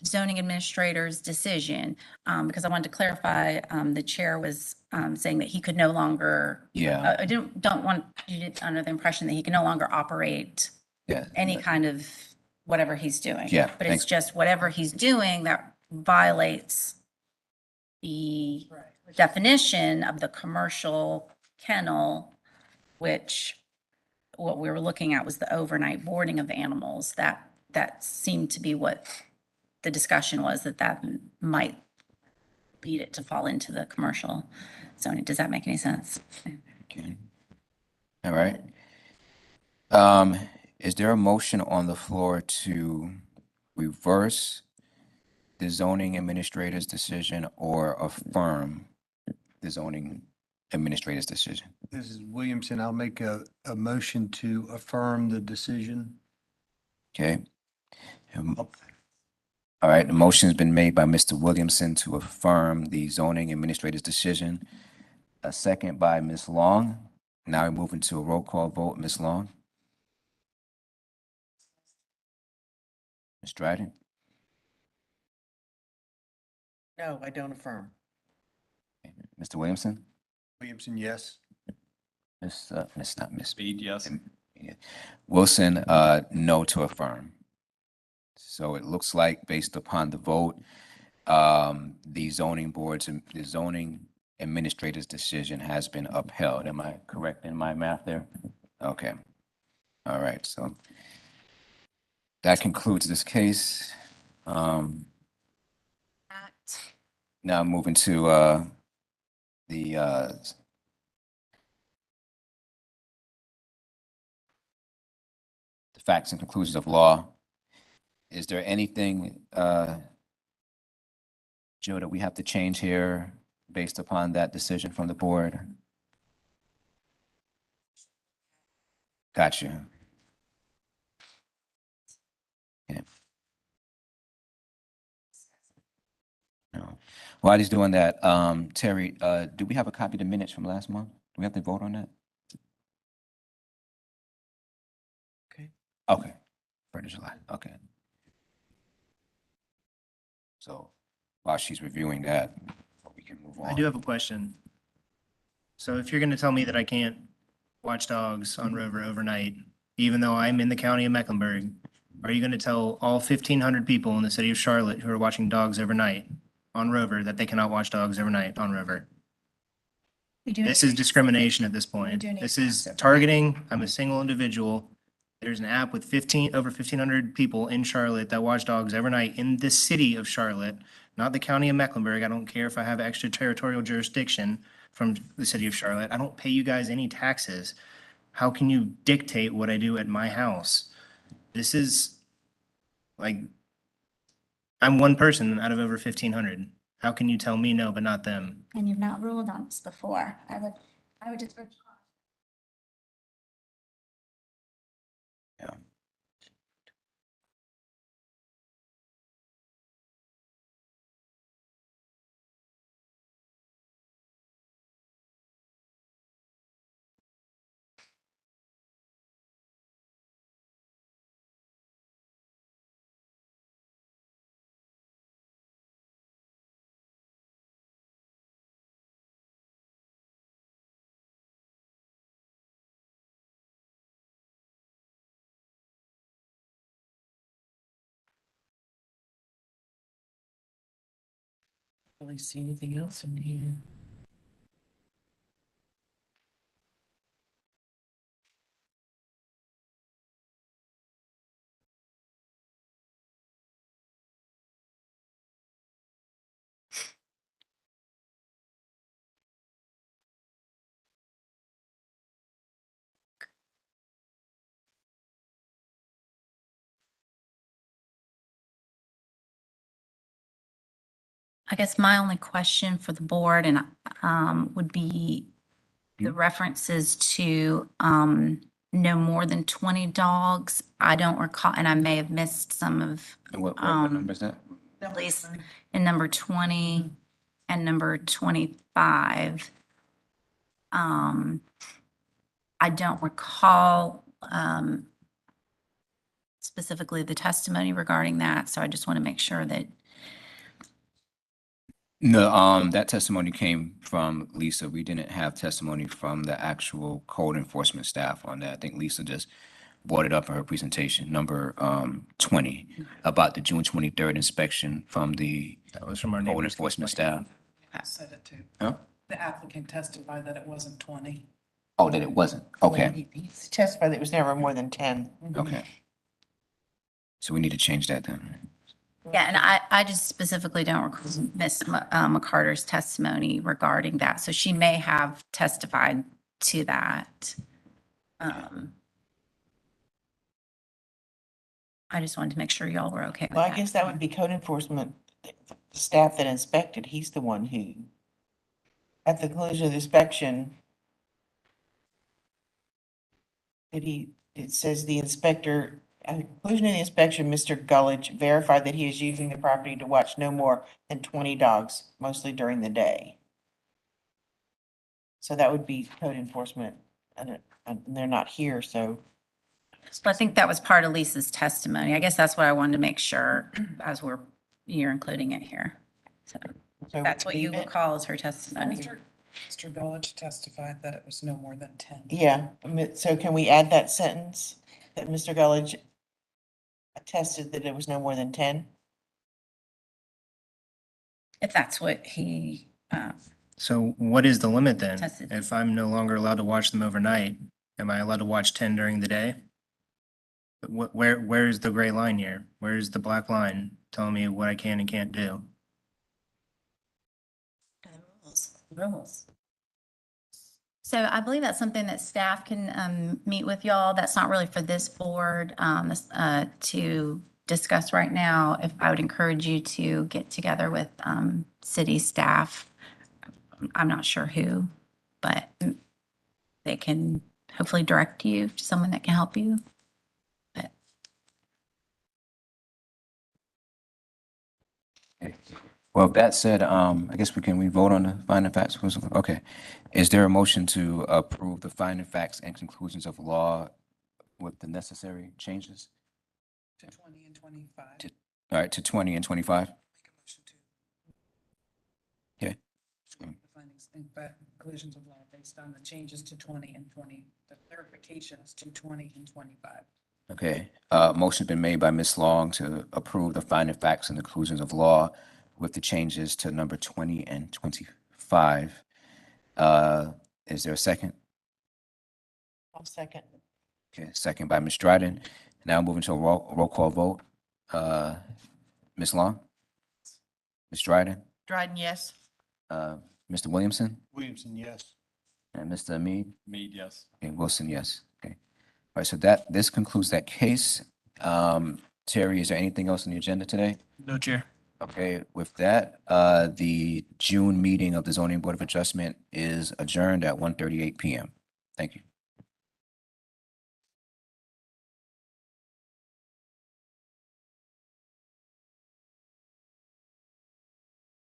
zoning administrator's decision, because I wanted to clarify, the chair was saying that he could no longer. Yeah. I don't want you to under the impression that he can no longer operate Yeah. any kind of whatever he's doing. Yeah, But it's thanks. just whatever he's doing that violates the definition of the commercial kennel, which what we were looking at was the overnight boarding of animals. That seemed to be what the discussion was, that might lead it to fall into the commercial zoning. Does that make any sense? Okay. All right. Is there a motion on the floor to reverse the zoning administrator's decision or affirm the zoning administrator's decision? This is Williamson. I'll make a motion to affirm the decision. Okay. All right, the motion's been made by Mr. Williamson to affirm the zoning administrator's decision. A second by Ms. Long. Now we're moving to a roll call vote. Ms. Long? Ms. Stratton? No, I don't affirm. Mr. Williamson? Williamson, yes. Not Miss Speed, yes. Wilson, no to affirm. So it looks like based upon the vote, the zoning boards and the zoning administrator's decision has been upheld. Am I correct in my math there? Okay. All right, so that concludes this case. Now moving to the facts and conclusions of law. Is there anything, Joe, that we have to change here based upon that decision from the board? Gotcha. Yeah. No. While he's doing that, Terry, do we have a copy of the minutes from last month? Do we have to vote on that? Okay. For July, okay. So while she's reviewing that, we can move on. I do have a question. So if you're gonna tell me that I can't watch dogs on Rover overnight, even though I'm in the county of Mecklenburg, are you gonna tell all 1,500 people in the city of Charlotte who are watching dogs overnight on Rover that they cannot watch dogs overnight on Rover? This is discrimination at this point. This is targeting. I'm a single individual. There's an app with over 1,500 people in Charlotte that watch dogs overnight in the city of Charlotte, not the county of Mecklenburg. I don't care if I have extraterritorial jurisdiction from the city of Charlotte. I don't pay you guys any taxes. How can you dictate what I do at my house? This is like, I'm one person out of over 1,500. How can you tell me no, but not them? And you've not ruled on this before. I would just. Yeah. Really see anything else in here? I guess my only question for the board and would be the references to no more than 20 dogs. I don't recall, and I may have missed some of What number is that? at least in number 20 and number 25. I don't recall specifically the testimony regarding that, so I just want to make sure that No, that testimony came from Lisa. We didn't have testimony from the actual code enforcement staff on that. I think Lisa just brought it up in her presentation, number 20, about the June 23rd inspection from the That was from our code neighbors. enforcement staff. Said it too. Huh? The applicant testified that it wasn't 20. Oh, that it wasn't. Okay, He testified that it was never more than 10. okay. So we need to change that then. yeah, and I just specifically don't recall Ms. McCarter's testimony regarding that, so she may have testified to that. I just wanted to make sure y'all were okay with Well, I that. guess that would be code enforcement, the staff that inspected, he's the one who, at the conclusion of the inspection, it says the inspector, at the conclusion of the inspection, Mr. Gullidge verified that he is using the property to watch no more than 20 dogs, mostly during the day. So that would be code enforcement and they're not here, so. So I think that was part of Lisa's testimony. I guess that's what I wanted to make sure as you're including it here. So so that's what you leave it. recall as her testimony. Mr. Village testified that it was no more than 10. Yeah, so can we add that sentence that Mr. Gullidge attested that it was no more than 10? If that's what he, So what is the limit then? Tested. If I'm no longer allowed to watch them overnight, am I allowed to watch 10 during the day? Where is the gray line here? Where's the black line telling me what I can and can't do? rules. So I believe that's something that staff can meet with y'all. That's not really for this board to discuss right now. If I would encourage you to get together with city staff. I'm not sure who, but they can hopefully direct you to someone that can help you. But Well, with that said, I guess we vote on the finding facts? Okay. Is there a motion to approve the finding facts and conclusions of law with the necessary changes? To 20 and 25. All right, to 20 and 25? Make a motion to Okay. the findings and conclusions of law based on the changes to 20 and 20, the clarifications to 20 and 25. Okay, motion been made by Ms. Long to approve the finding facts and conclusions of law with the changes to number 20 and 25. Is there a second? I'll second. Okay, second by Ms. Dryden. Now moving to a roll call vote. Ms. Long? Ms. Dryden? Dryden, yes. Mr. Williamson? Williamson, yes. And Mr. Mead? Mead, yes. Okay, Wilson, yes. Okay. All right, so this concludes that case. Terry, is there anything else on the agenda today? No, Chair. Okay, with that, the June meeting of the Zoning Board of Adjustment is adjourned at 1:38 p.m. Thank you.